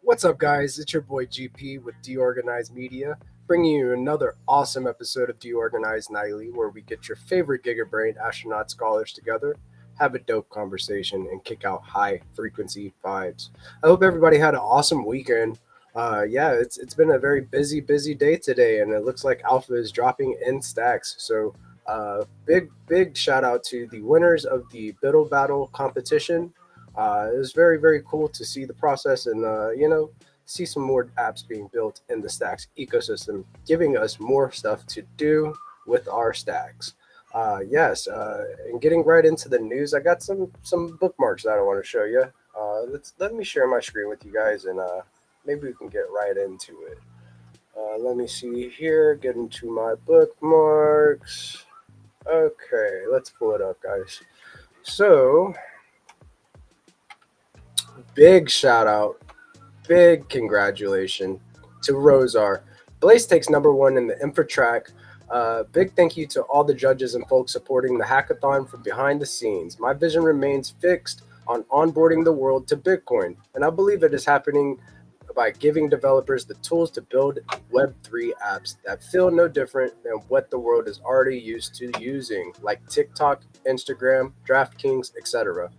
What's up, guys? It's your boy GP with DeOrganized Media, bringing you another awesome episode of DeOrganized Nightly, where we get your favorite gigabrain astronaut scholars together, have a dope conversation, and kick out high frequency vibes. I hope everybody had an awesome weekend. It's been a very busy day today, and it looks like Alpha is dropping in stacks. So, big shout out to the winners of the Buidl battle competition. It was very cool to see the process and see some more apps being built in the Stacks ecosystem, giving us more stuff to do with our stacks. And getting right into the news, I got some bookmarks that I want to show you. Let me share my screen with you guys, and maybe we can get right into it. Let me see here. Get into my bookmarks. Okay, let's pull it up, guys. So, big shout out, big congratulations to Rosar. Blaze takes number one in the infra track. Big thank you to all the judges and folks supporting the hackathon from behind the scenes. My vision remains fixed on onboarding the world to Bitcoin, and I believe it is happening by giving developers the tools to build Web3 apps that feel no different than what the world is already used to using, like TikTok, Instagram, DraftKings, etc.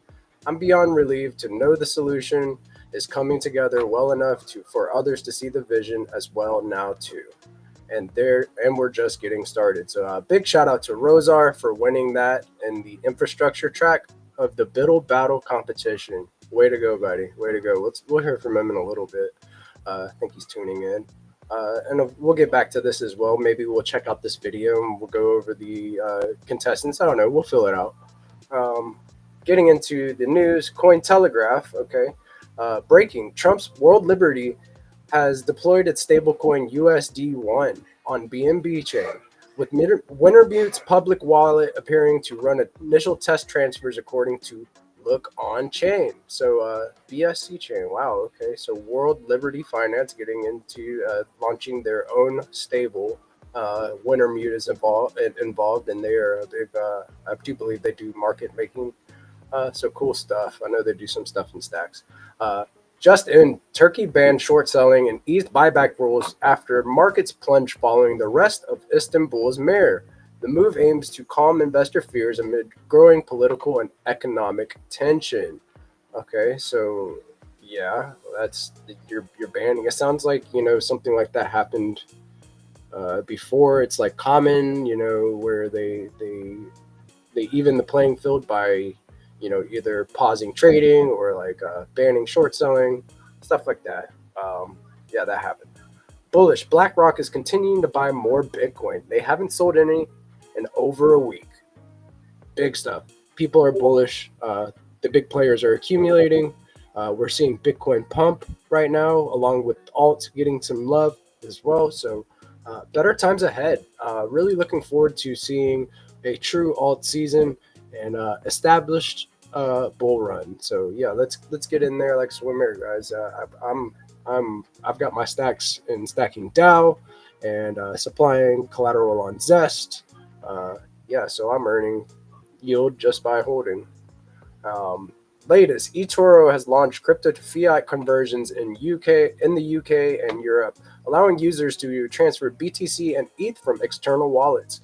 I'm beyond relieved to know the solution is coming together well enough for others to see the vision as well now too. And we're just getting started. So big shout out to Rosar for winning that in the infrastructure track of the Buidl battle competition. Way to go, buddy. Way to go. We'll hear from him in a little bit. I think he's tuning in. And we'll get back to this as well. Maybe we'll check out this video and we'll go over the contestants. I don't know. We'll fill it out. Getting into the news, Cointelegraph, okay. Breaking, Trump's world liberty has deployed its stablecoin USD1 on BNB chain, with Wintermute's public wallet appearing to run initial test transfers according to Look on chain. So BSC chain. Wow. Okay. So World Liberty Finance getting into launching their own stable. Wintermute is involved, and they are a big. I do believe they do market making. So cool stuff. I know they do some stuff in stacks. Uh, just in, Turkey banned short selling and eased buyback rules after markets plunged following the arrest of Istanbul's mayor. The move aims to calm investor fears amid growing political and economic tension. Okay, so yeah, that's you're banning. It sounds like something like that happened before. It's like common, where they even the playing field by either pausing trading or like banning short selling, stuff like that. Yeah, that happened. Bullish. BlackRock is continuing to buy more Bitcoin. They haven't sold any in over a week. Big stuff. People are bullish. The big players are accumulating. We're seeing Bitcoin pump right now, along with alts getting some love as well. So better times ahead. Really looking forward to seeing a true alt season and established bull run. So yeah, let's get in there like swimmer guys. I've got my stacks in stacking Dow and supplying collateral on Zest. Yeah, so I'm earning yield just by holding. Um, Latest, eToro has launched crypto to fiat conversions in the UK and Europe, allowing users to transfer BTC and ETH from external wallets,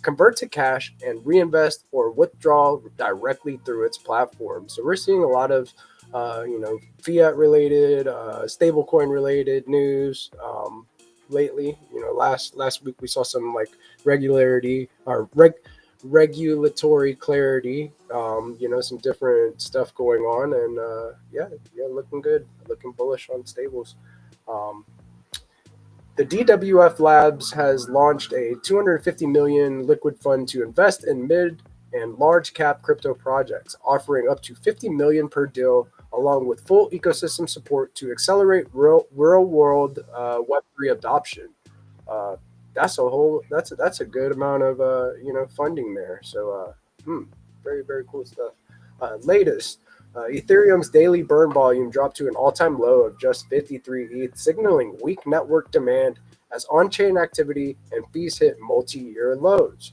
convert to cash, and reinvest or withdraw directly through its platform. So we're seeing a lot of fiat related, stablecoin related news. Lately, last week we saw some like regulatory clarity, some different stuff going on, and yeah, looking good, looking bullish on stables. Um, the DWF Labs has launched a 250 million liquid fund to invest in mid and large cap crypto projects, offering up to 50 million per deal, along with full ecosystem support to accelerate real world Web3 adoption. Uh, that's a good amount of funding there. So very very cool stuff. Latest, Ethereum's daily burn volume dropped to an all-time low of just 53 ETH, signaling weak network demand as on-chain activity and fees hit multi-year lows.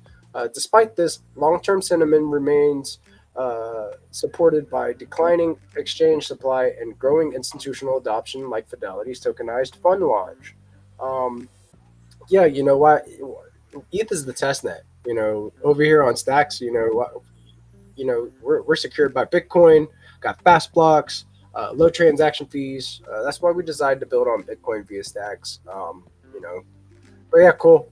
Despite this, long-term sentiment remains supported by declining exchange supply and growing institutional adoption, like Fidelity's tokenized fund launch. Um, yeah, you know what? ETH is the test net. Over here on Stacks, we're secured by Bitcoin, got fast blocks, low transaction fees. That's why we decided to build on Bitcoin via Stacks. You know, but yeah, cool.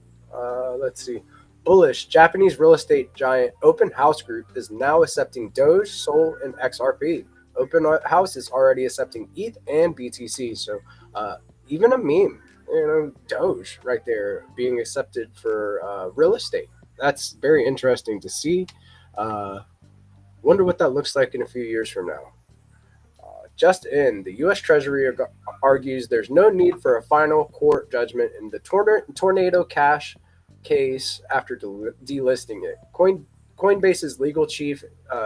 Let's see. Bullish. Japanese real estate giant Open House Group is now accepting Doge, Sol, and XRP. Open House is already accepting ETH and BTC. So even a meme, Doge right there being accepted for real estate. That's very interesting to see. Uh, Wonder what that looks like in a few years from now. Just in, the U.S. Treasury argues there's no need for a final court judgment in the Tornado Cash case after delisting it. Coinbase's legal chief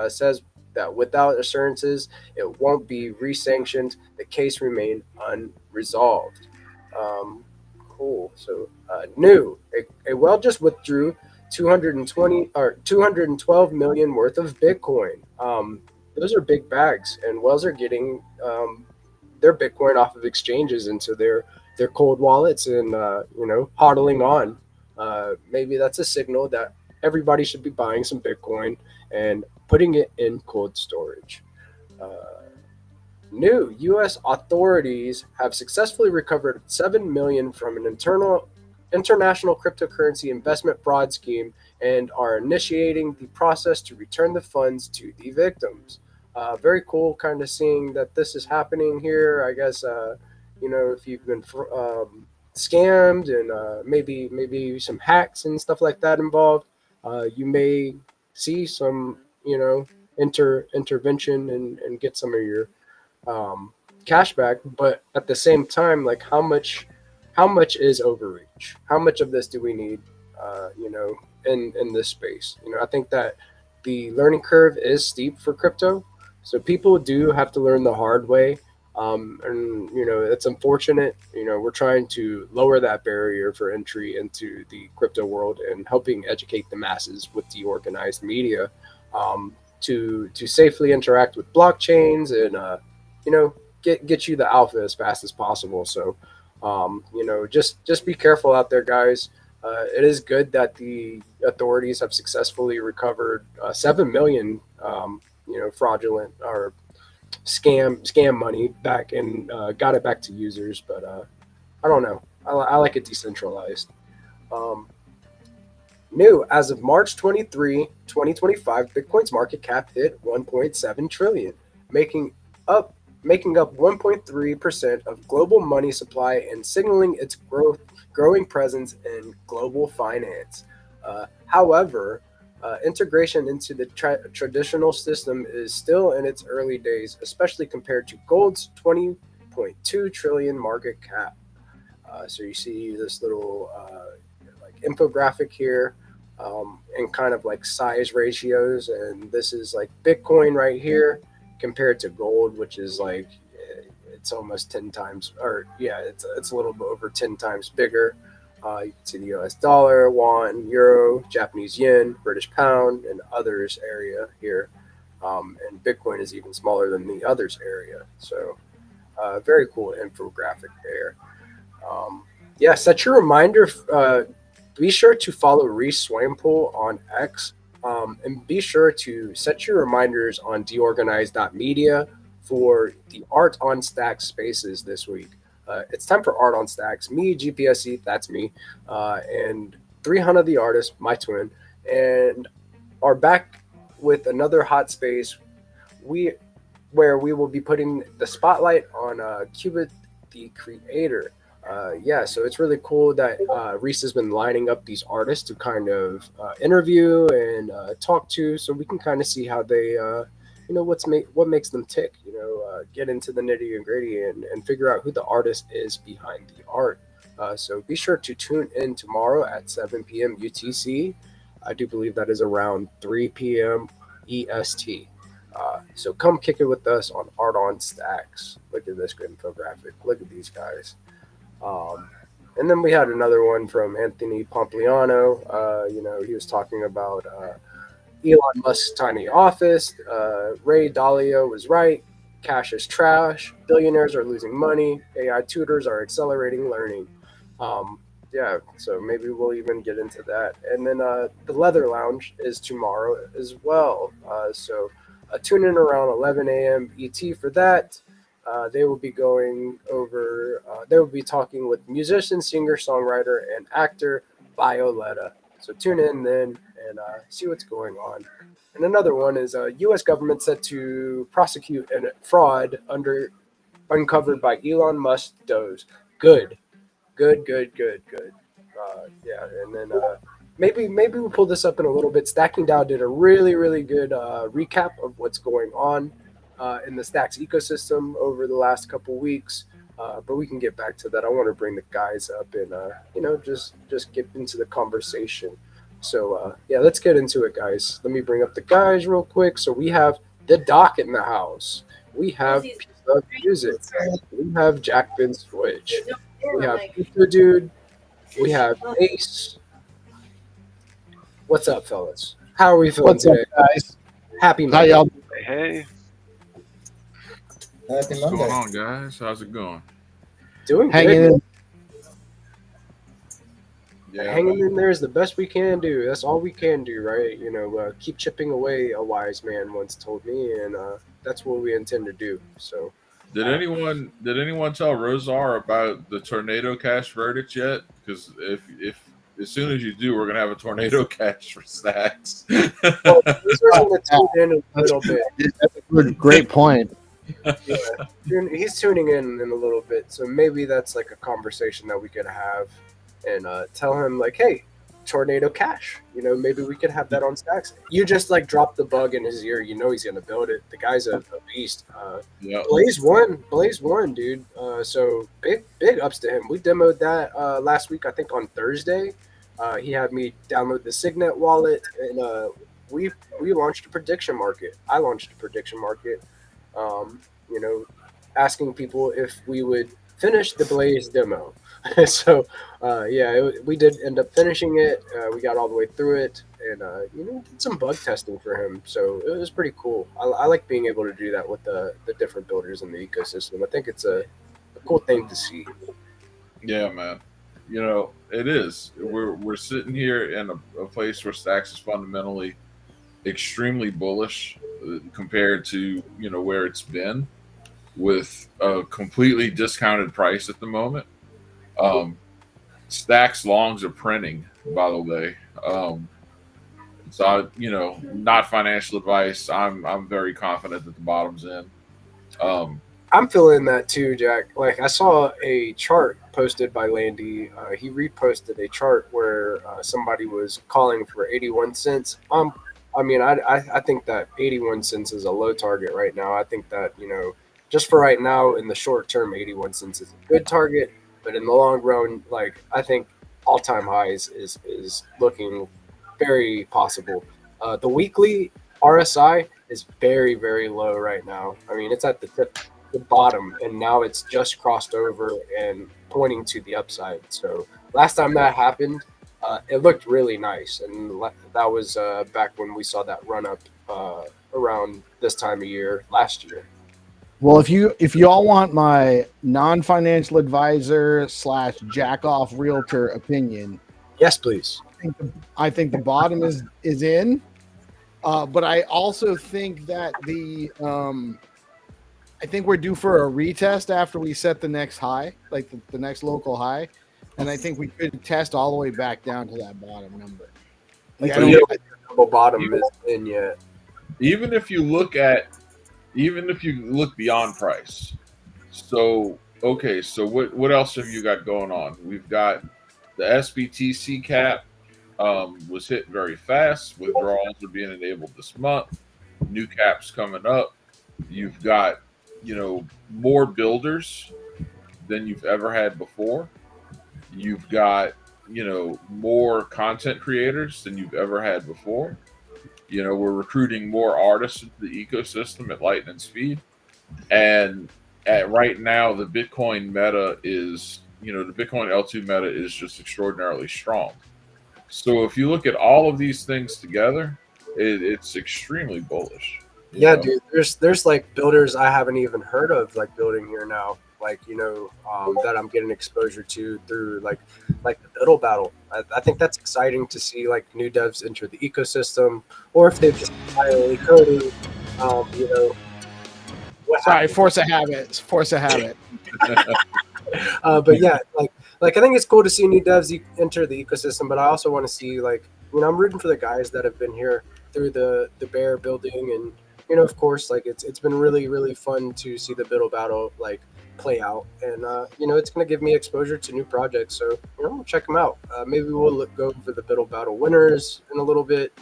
says that without assurances, it won't be re-sanctioned. The case remained unresolved. Um, cool. So new, a well just withdrew 220 or 212 million worth of Bitcoin. Those are big bags, and Wells are getting their Bitcoin off of exchanges into their cold wallets and hodling on. Maybe that's a signal that everybody should be buying some Bitcoin and putting it in cold storage. Uh, New U.S. authorities have successfully recovered 7 million from an international cryptocurrency investment fraud scheme and are initiating the process to return the funds to the victims. Very cool, kind of seeing that this is happening here. I guess if you've been scammed and maybe some hacks and stuff like that involved, you may see some intervention and get some of your um, cash back, but at the same time, like how much is overreach? How much of this do we need? In this space, I think that the learning curve is steep for crypto, so people do have to learn the hard way. And it's unfortunate. We're trying to lower that barrier for entry into the crypto world and helping educate the masses with DeOrganized Media, to safely interact with blockchains and get you the alpha as fast as possible. So just be careful out there, guys. It is good that the authorities have successfully recovered 7 million fraudulent or scam money back and got it back to users. But I don't know. I like it decentralized. Um, New as of March 23, 2025, Bitcoin's market cap hit 1.7 trillion, making up making up 1.3% of global money supply and signaling its growing presence in global finance. However, integration into the traditional system is still in its early days, especially compared to gold's 20.2 trillion market cap. So you see this little like infographic here, and kind of like size ratios, and this is like Bitcoin right here compared to gold, which is like it's almost 10 times, or yeah, it's a little bit over 10 times bigger. You can see the US dollar, won, euro, Japanese yen, British pound, and others area here. And Bitcoin is even smaller than the others area. So very cool infographic there. Yeah, set your reminder. Be sure to follow Reese Swainpool on X, and be sure to set your reminders on DeOrganized.media for the Art on Stacks spaces this week. It's time for Art on Stacks. Me, GPSC, that's me, and 300 the artist, my twin, and are back with another hot space. Where we will be putting the spotlight on Cubit, the creator. Yeah, so it's really cool that Reese has been lining up these artists to kind of interview and talk to, so we can kind of see how they, what makes them tick. Get into the nitty and gritty and figure out who the artist is behind the art. So be sure to tune in tomorrow at 7 p.m. UTC. I do believe that is around 3 p.m. EST. So come kick it with us on Art on Stacks. Look at this good infographic. Look at these guys. And then we had another one from Anthony Pompliano. He was talking about Elon Musk's tiny office. Ray Dalio was right. Cash is trash. Billionaires are losing money. AI tutors are accelerating learning. Yeah, so maybe we'll even get into that. And then the Leather Lounge is tomorrow as well. So tune in around 11 a.m. ET for that. They will be going over, they will be talking with musician, singer, songwriter, and actor Violetta. So tune in then and see what's going on. And another one is U.S. government set to prosecute a fraud uncovered by Elon Musk Doge. Good. Yeah, and then maybe we'll pull this up in a little bit. Stacking Dow did a really good recap of what's going on in the Stacks ecosystem over the last couple weeks, but we can get back to that. I want to bring the guys up and just get into the conversation. So yeah, let's get into it, guys. Let me bring up the guys real quick. So we have the Doc in the house. We have Pizza Music. We have Jack Bin Switch. We have Pizza Dude. We have Ace. What's up, fellas? How are we feeling today, guys? Happy Monday. How y'all? Hey. Happy What's Monday. going on, guys? How's it going? Doing Hanging good. in. Yeah, Hanging in there is the best we can do. That's all we can do, right? Keep chipping away, a wise man once told me, and that's what we intend to do. So, Did anyone tell Rosar about the tornado cash verdict yet? Because if as soon as you do, we're gonna have a tornado cash for Stacks. well, he's going to tune in a little bit. That's a great point. Yeah, he's tuning in a little bit, so maybe that's like a conversation that we could have, and tell him like, hey, Tornado Cash. You know, maybe we could have that on Stacks. You just like drop the bug in his ear. You know he's gonna build it. The guy's a beast. Yeah. Blaze won, dude. So big ups to him. We demoed that last week, I think on Thursday. He had me download the Signet wallet, and we launched a prediction market. I launched a prediction market. You know, asking people if we would finish the Blaze demo. So we did end up finishing it. We got all the way through it, and did some bug testing for him. So it was pretty cool. I like being able to do that with the different builders in the ecosystem. I think it's a cool thing to see. Yeah, man. You know, it is. We're sitting here in a place where Stacks is fundamentally extremely bullish compared to where it's been, with a completely discounted price at the moment. Stacks longs are printing, by the way. So not financial advice. I'm very confident that the bottom's in. I'm feeling that too, Jack. Like I saw a chart posted by Landy. He reposted a chart where somebody was calling for 81 cents. I think that 81 cents is a low target right now. I think that just for right now in the short term, 81 cents is a good target. But in the long run, like I think all-time highs is looking very possible. The weekly RSI is very, very low right now. I mean, it's at the bottom, and now it's just crossed over and pointing to the upside. So last time that happened, it looked really nice, and that was back when we saw that run up around this time of year last year. Well, if you all want my non-financial advisor / jack off realtor opinion, yes, please. I think the bottom is in, but I also think that I think we're due for a retest after we set the next high, like the next local high, and I think we could test all the way back down to that bottom number. Like I don't think the double bottom is in yet. Even if you look beyond price. So what else have you got going on? We've got the SBTC cap was hit very fast. Withdrawals are being enabled this month. New caps coming up. You've got more builders than you've ever had before. You've got more content creators than you've ever had before. We're recruiting more artists into the ecosystem at lightning speed. And right now, the Bitcoin meta is, the Bitcoin L2 meta is just extraordinarily strong. So if you look at all of these things together, it's extremely bullish. Yeah, dude, there's like builders I haven't even heard of like building here now. Like, that I'm getting exposure to through like the Buidl battle. I think that's exciting to see like new devs enter the ecosystem, or if they've just entirely coding, Sorry, force a habit. But yeah, like I think it's cool to see new devs enter the ecosystem, but I also want to see I'm rooting for the guys that have been here through the bear building, and of course like it's been really, really fun to see the Buidl battle like play out, and it's going to give me exposure to new projects, so check them out. Maybe we'll go over the Buidl battle winners in a little bit.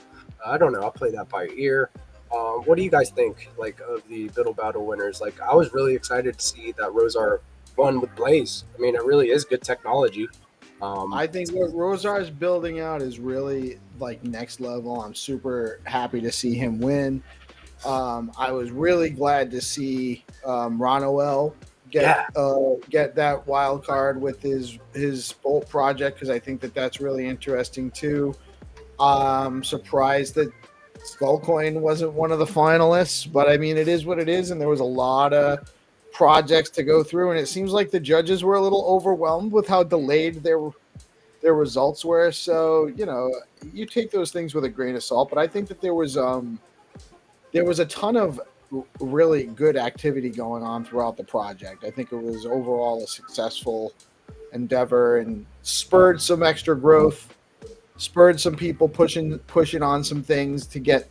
I don't know, I'll play that by ear. What do you guys think like of the Buidl battle winners? Like I was really excited to see that Rosar won with Blaze. I mean, it really is good technology. I think what Rosar is building out is really like next level. I'm super happy to see him win. I was really glad to see Ronoel get that wild card with his Bolt project, because I think that's really interesting too. I'm surprised that Skullcoin wasn't one of the finalists, but I mean, it is what it is, and there was a lot of projects to go through, and it seems like the judges were a little overwhelmed with how delayed their results were. So you take those things with a grain of salt, but I think that there was a ton of really good activity going on throughout the project. I think it was overall a successful endeavor and spurred some extra growth, spurred some people pushing on some things to get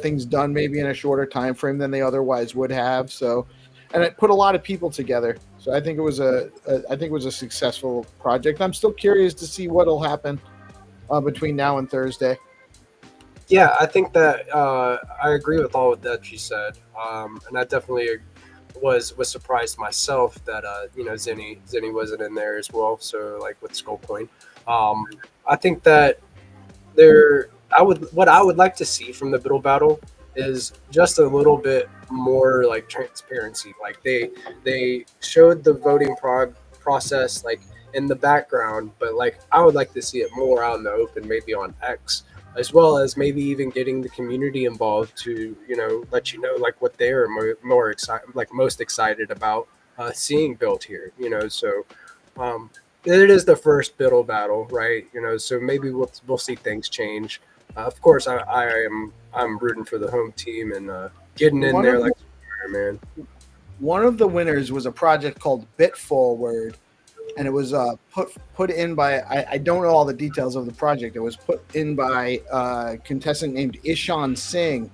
things done maybe in a shorter time frame than they otherwise would have. So, and it put a lot of people together. So I think it was a successful project. I'm still curious to see what'll happen between now and Thursday. Yeah, I think that I agree with all that you said, and I definitely was surprised myself that Zenny wasn't in there as well. So like with Skull Point, I think that there I would what I would like to see from the Biddle battle is just a little bit more like transparency. Like they showed the voting process like in the background, but like I would like to see it more out in the open, maybe on X, as well as maybe even getting the community involved to let you know like what they're more excited, like most excited about seeing built here. So um, it is the first Biddle battle, right? So maybe we'll see things change. Of course, I'm rooting for the home team and getting in One there of like the, man. one of the winners was a project called Bit Forward, and it was put in by I don't know all the details of the project. It was put in by a contestant named Ishan Singh,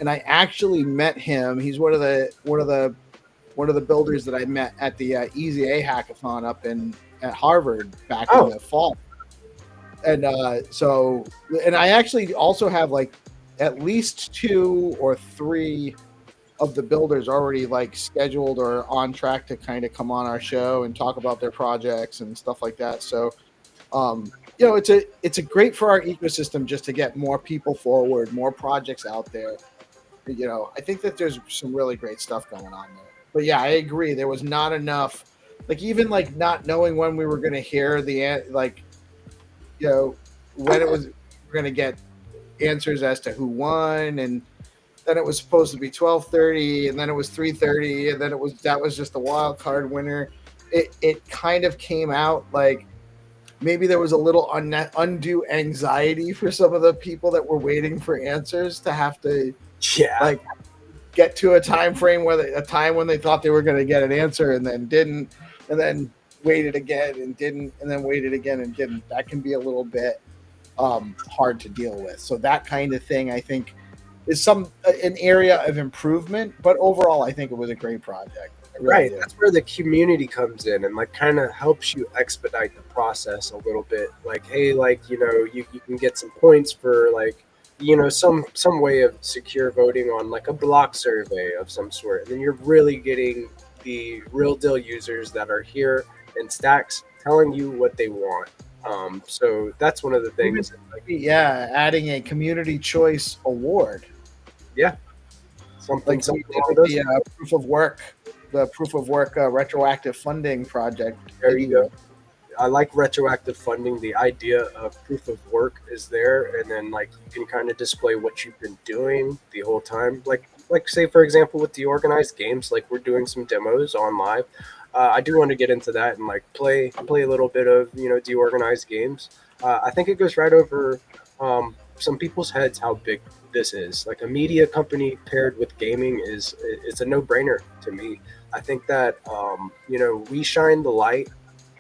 and I actually met him. He's one of the builders that I met at the Easy A hackathon up in at Harvard back in Oh, the fall. And and I actually also have like at least 2 or 3 of the builders already like scheduled or on track to kind of come on our show and talk about their projects and stuff like that. So it's a great for our ecosystem just to get more people forward, more projects out there. I think that there's some really great stuff going on there. But yeah, I agree. There was not enough, like even like not knowing when we were going to hear like when it was we're going to get answers as to who won, and then it was supposed to be 12:30, and then it was 3:30, and then that was just the wild card winner. It kind of came out like maybe there was a little undue anxiety for some of the people that were waiting for answers to have to yeah, like get to a time frame where a time when they thought they were going to get an answer and then didn't, and then waited again and didn't, and then waited again and didn't. That can be a little bit hard to deal with. So that kind of thing, I think, is an area of improvement. But overall, I think it was a great project. I really right. do. That's where the community comes in and like kind of helps you expedite the process a little bit. Like, hey, like you can get some points for like some way of secure voting on like a block survey of some sort, and then you're really getting the real deal users that are here in stacks telling you what they want. So that's one of the Even things. Like, yeah, adding a community choice award, yeah, something like we something did along with those. the proof of work retroactive funding project. There you go. I like retroactive funding. The idea of proof of work is there, and then like you can kind of display what you've been doing the whole time. Like say for example with the organized games, like we're doing some demos on live. I do want to get into that and like play a little bit of deorganized games. I think it goes right over some people's heads how big this is. Like a media company paired with gaming is it's a no brainer to me. I think that we shine the light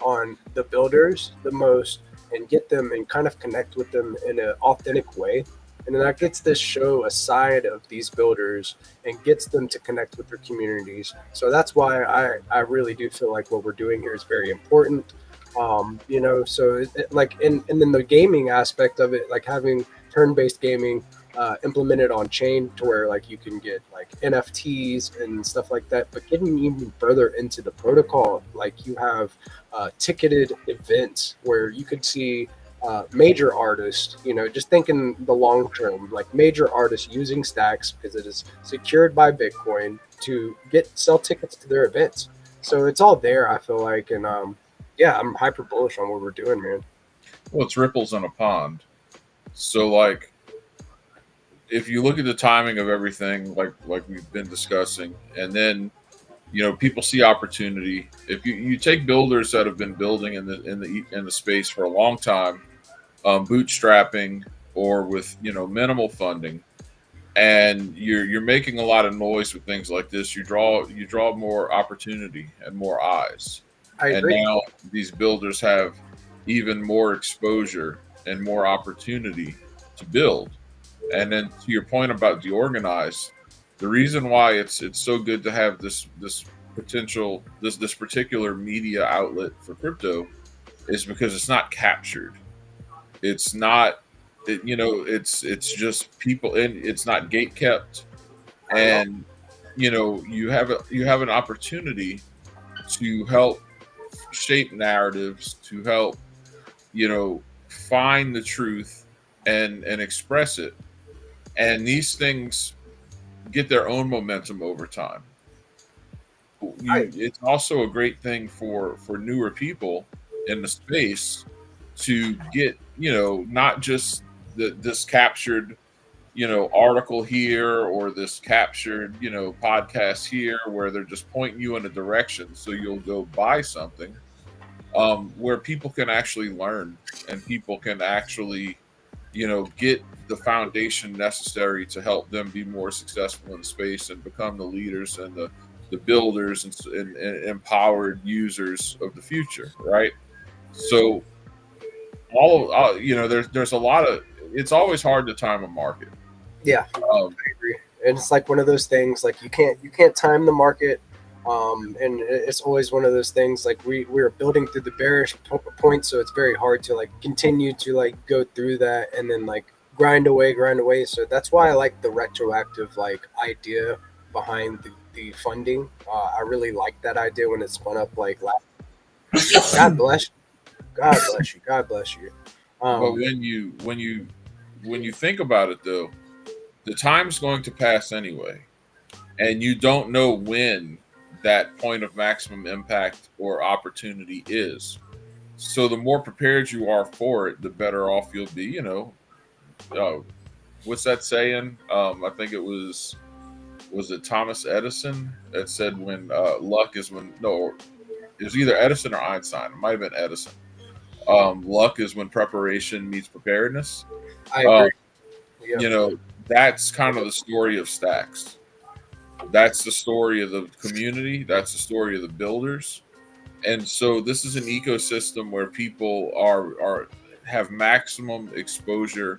on the builders the most and get them and kind of connect with them in an authentic way. And then that gets this show a side of these builders and gets them to connect with their communities. So that's why I really do feel like what we're doing here is very important. So like, and then the gaming aspect of it, like having turn-based gaming implemented on chain to where like you can get like NFTs and stuff like that. But getting even further into the protocol, like you have ticketed events where you could see major artists, just thinking the long term, like major artists using stacks because it is secured by Bitcoin to sell tickets to their events. So it's all there, I feel like, and yeah, I'm hyper bullish on what we're doing, man. Well, it's ripples in a pond. So, like, if you look at the timing of everything, like we've been discussing, and then people see opportunity. If you take builders that have been building in the space for a long time, bootstrapping or with minimal funding, and you're making a lot of noise with things like this, you draw more opportunity and more eyes. I And agree. now these builders have even more exposure and more opportunity to build. And then to your point about deorganized, the reason why it's so good to have this potential this particular media outlet for crypto is because it's not captured. It's not, it's just people, and it's not gate kept. And you have an opportunity to help shape narratives, to help find the truth and express it. And these things get their own momentum over time. It's also a great thing for newer people in the space to get not just this captured article here, or this captured podcast here, where they're just pointing you in a direction so you'll go buy something, where people can actually learn, and people can actually get the foundation necessary to help them be more successful in space and become the leaders and the builders and empowered users of the future, right? So there's a lot of, it's always hard to time a market. Yeah, I agree. And it's like one of those things, like you can't time the market. And it's always one of those things, like we're building through the bearish point, so it's very hard to like continue to like go through that and then like grind away. So that's why I like the retroactive like idea behind the funding. I really like that idea when it's spun up like last. God bless you. But when you think about it, though, the time's going to pass anyway, and you don't know when that point of maximum impact or opportunity is. So the more prepared you are for it, the better off you'll be. What's that saying? I think it was it Thomas Edison that said, when luck is when, no, it was either Edison or Einstein. It might have been Edison. Luck is when preparation meets preparedness. I agree. Yeah. That's kind of the story of Stacks. That's the story of the community. That's the story of the builders. And so this is an ecosystem where people have maximum exposure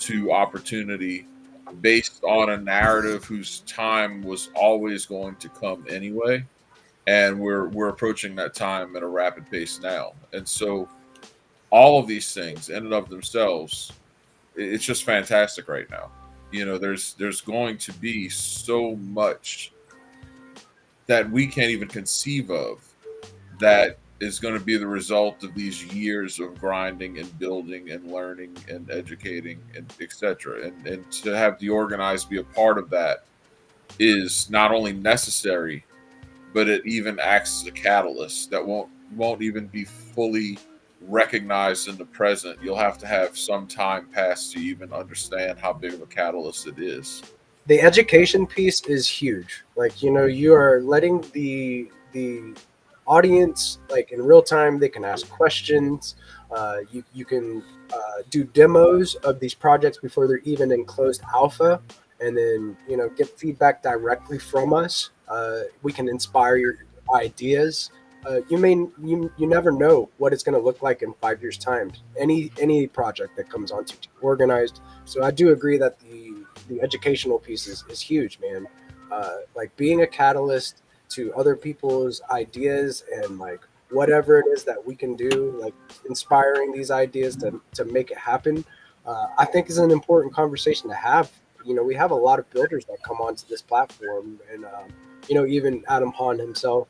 to opportunity based on a narrative whose time was always going to come anyway. And we're approaching that time at a rapid pace now. And so all of these things in and of themselves, it's just fantastic right now. There's going to be so much that we can't even conceive of that is going to be the result of these years of grinding and building and learning and educating and etc. And to have DeOrganized be a part of that is not only necessary, but it even acts as a catalyst that won't even be fully recognized in the present. You'll have to have some time pass to even understand how big of a catalyst it is. The education piece is huge. Like, you are letting the audience, like in real time, they can ask questions. You can do demos of these projects before they're even in closed alpha, and then get feedback directly from us. We can inspire your ideas. You never know what it's going to look like in 5 years' time. Any project that comes onto DeOrganized. So I do agree that the educational piece is huge, man. Like being a catalyst to other people's ideas, and like whatever it is that we can do, like inspiring these ideas to make it happen. I think is an important conversation to have. We have a lot of builders that come onto this platform, and even Adam Hahn himself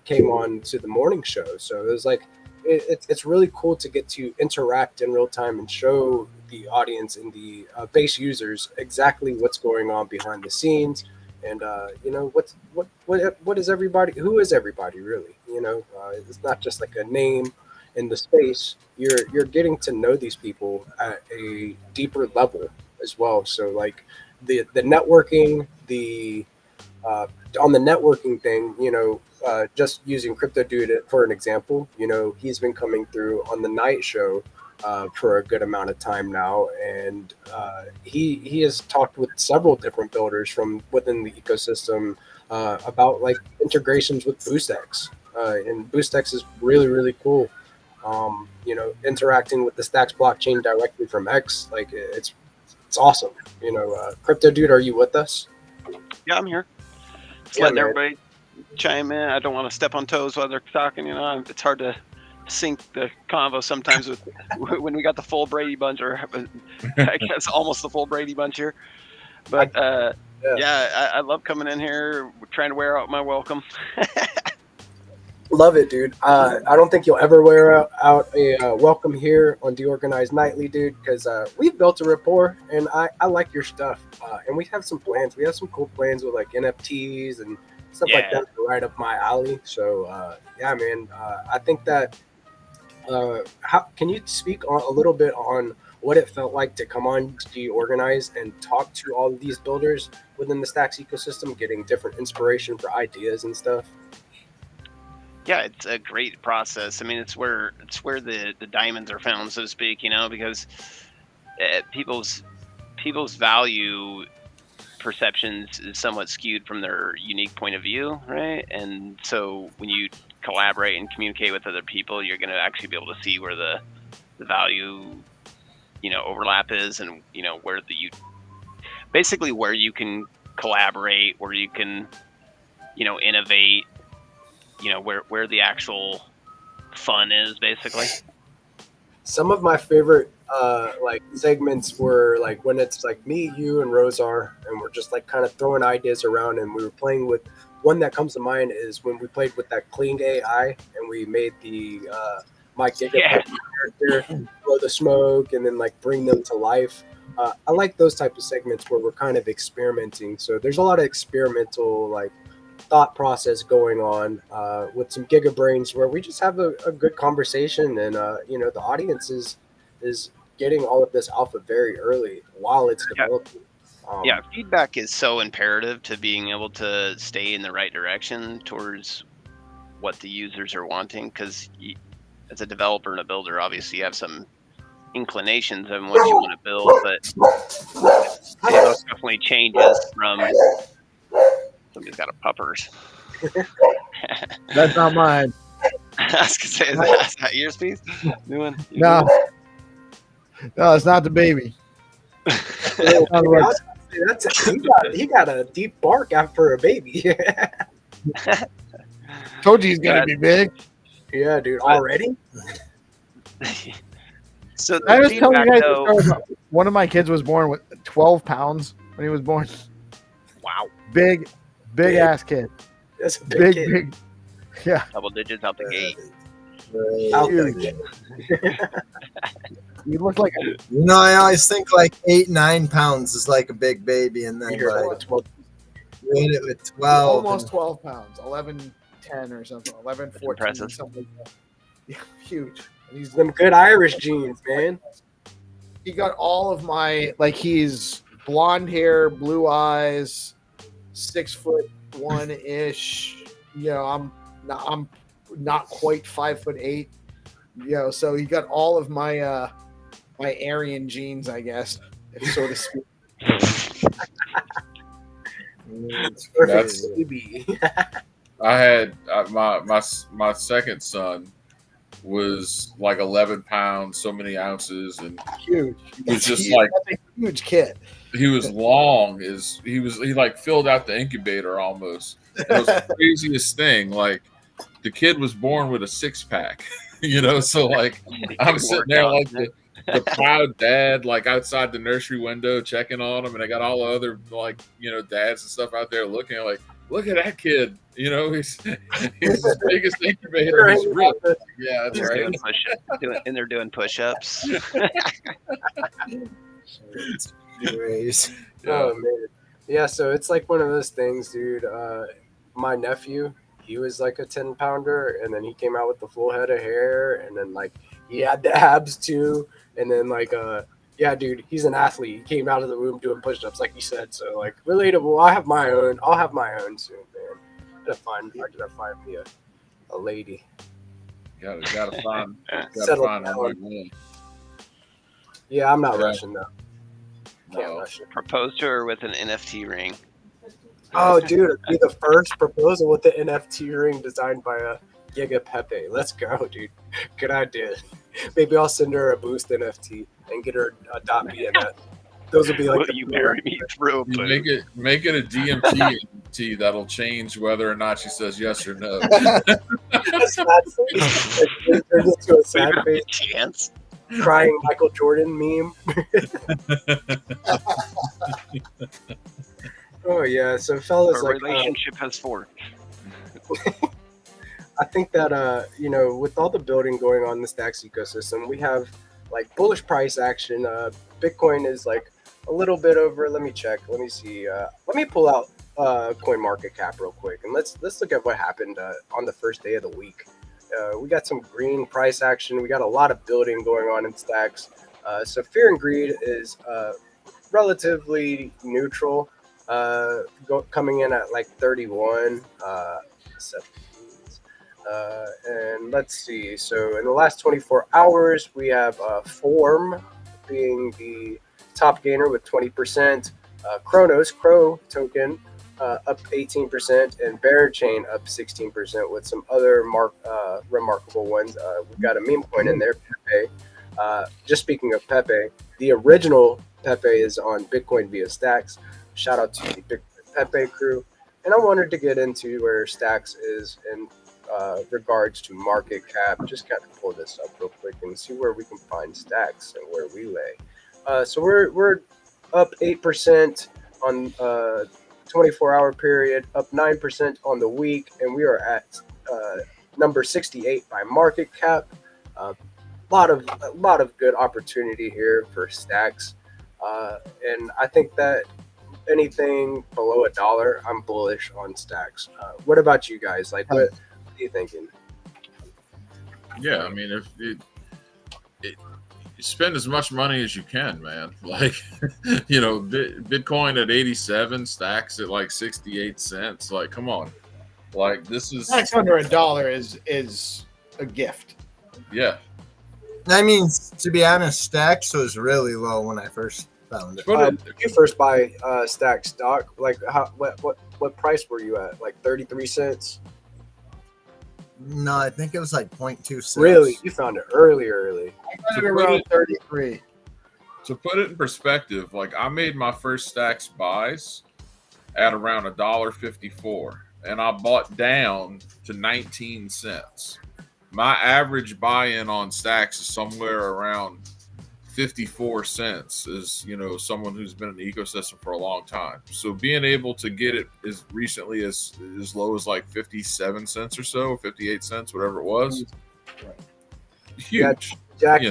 came on to the morning show. So it was like, it's really cool to get to interact in real time and show the audience and the base users exactly what's going on behind the scenes. And what is everybody? Who is everybody really? It's not just like a name in the space. You're getting to know these people at a deeper level as well. So like the networking, on the networking thing, just using Crypto Dude for an example, he's been coming through on the night show for a good amount of time now, and he has talked with several different builders from within the ecosystem about like integrations with BoostX, and BoostX is really, really cool. Interacting with the Stacks blockchain directly from X, like it's awesome. Crypto Dude, are you with us? Yeah, I'm here. Just letting everybody chime in. I don't want to step on toes while they're talking. It's hard to sync the convo sometimes with when we got the full Brady bunch, or I guess almost the full Brady bunch here. But I love coming in here, trying to wear out my welcome. Love it, dude. I don't think you'll ever wear out a welcome here on DeOrganized Nightly, dude, because we've built a rapport, and I like your stuff. And we have some plans. We have some cool plans with like NFTs and stuff like that right up my alley. So, yeah, man, I think that how can you speak on a little bit on what it felt like to come on to DeOrganized and talk to all of these builders within the Stacks ecosystem, getting different inspiration for ideas and stuff? Yeah, it's a great process. I mean, it's where the diamonds are found, so to speak. Because people's value perceptions is somewhat skewed from their unique point of view, right? And so when you collaborate and communicate with other people, you're going to actually be able to see where the value overlap is, and where basically where you can collaborate, where you can innovate, where the actual fun is, basically. Some of my favorite like segments were like when it's like me, you, and Rosar, and we're just like kind of throwing ideas around, and we were playing with one that comes to mind is when we played with that clean AI, and we made the my Giga character blow the smoke and then like bring them to life. I like those type of segments where we're kind of experimenting. So there's a lot of experimental like thought process going on with some Giga Brains where we just have a good conversation, and the audience is getting all of this alpha very early while it's developing. Feedback is so imperative to being able to stay in the right direction towards what the users are wanting, because as a developer and a builder, obviously you have some inclinations on what you want to build, but it definitely changes from... Somebody's got a puppers. That's not mine. I was gonna say, is that your piece? No, it's not the baby. He got a deep bark after a baby. Told you he's gonna be big. Yeah, dude. Already. So I was telling you guys, one of my kids was born with 12 pounds when he was born. Wow. Big ass kid. That's a big kid. Big. Yeah. Double digits out the gate. You look like I always think like 8-9 pounds is like a big baby, and then like you hit it with 12. Almost 12 pounds. 11, 10 or something. 11, 14, something like that. Yeah, huge. And he's them good Irish genes, man. He got all of my he's blonde hair, blue eyes, 6'1" ish. I'm not quite 5'8". So he got all of my my Aryan genes, I guess, so to speak. It's perfect baby. I had my second son was like 11 pounds, so many ounces, and huge. He was just like a huge kid. He was long he like filled out the incubator almost. It was the craziest thing. Like the kid was born with a 6-pack, So like I'm sitting there like the proud dad, like outside the nursery window checking on him, and I got all the other dads and stuff out there looking like, look at that kid. He's the biggest incubator. He's ripped. Yeah, that's right. And they're doing push-ups. Oh man, yeah. So it's like one of those things, dude. My nephew, he was like a 10-pounder, and then he came out with the full head of hair, and then like he had the abs too, and then like yeah, dude, he's an athlete. He came out of the womb doing push-ups, like you said. So like relatable. I'll have my own soon, man. I gotta find me a lady. Gotta find one. Yeah, I'm not rushing though. Can't rush it. Propose to her with an NFT ring. Oh, dude, it'd be the first proposal with the NFT ring designed by a Giga Pepe. Let's go, dude. Good idea. Maybe I'll send her a Boost NFT and get her a .bnf. Those will be like Will you marry me through? You make it a DMT that'll change whether or not she says yes or no. a sad face. It turns into a sad face. Chance. Crying Michael Jordan meme. Oh yeah, so fellas, Our like relationship has forked. I think that with all the building going on in the Stacks ecosystem, we have like bullish price action. Bitcoin is like a little bit over. Let me check. Let me see. Let me pull out Coin Market Cap real quick, and let's look at what happened on the first day of the week. We got some green price action. We got a lot of building going on in Stacks. So fear and greed is relatively neutral, coming in at like 31. And let's see. So in the last 24 hours, we have Form being the top gainer with 20%. Chronos, Crow token, up 18%, and Bear Chain up 16% with some other remarkable ones. We've got a meme coin in there, Pepe. Just speaking of Pepe, the original Pepe is on Bitcoin via Stacks. Shout out to the Bitcoin Pepe crew. And I wanted to get into where Stacks is in regards to market cap. Just kind of pull this up real quick and see where we can find Stacks and where we lay. So we're up 8% on 24-hour period, up 9% on the week, and we are at number 68 by market cap. A lot of good opportunity here for Stacks, and I think that anything below $1, I'm bullish on Stacks. What about you guys? Like, what are you thinking? Yeah, I mean, if you spend as much money as you can, man. Like, Bitcoin at 87, Stacks at like 68 cents. Like, come on. Like, this is Stacks under $1 is a gift. Yeah. I mean, to be honest, Stacks was really low when I first found it. Did you first buy Stacks stock? Like, what price were you at? Like 33 cents? No, I think it was like 0.2 cents. Really? You found it early. I found it around 33. To put it in perspective, like I made my first Stacks buys at around $1.54, and I bought down to 19 cents. My average buy-in on Stacks is somewhere around 54 cents, as someone who's been in the ecosystem for a long time. So being able to get it as recently as low as like 57 cents or so, 58 cents, whatever it was, huge. Yeah, Jack,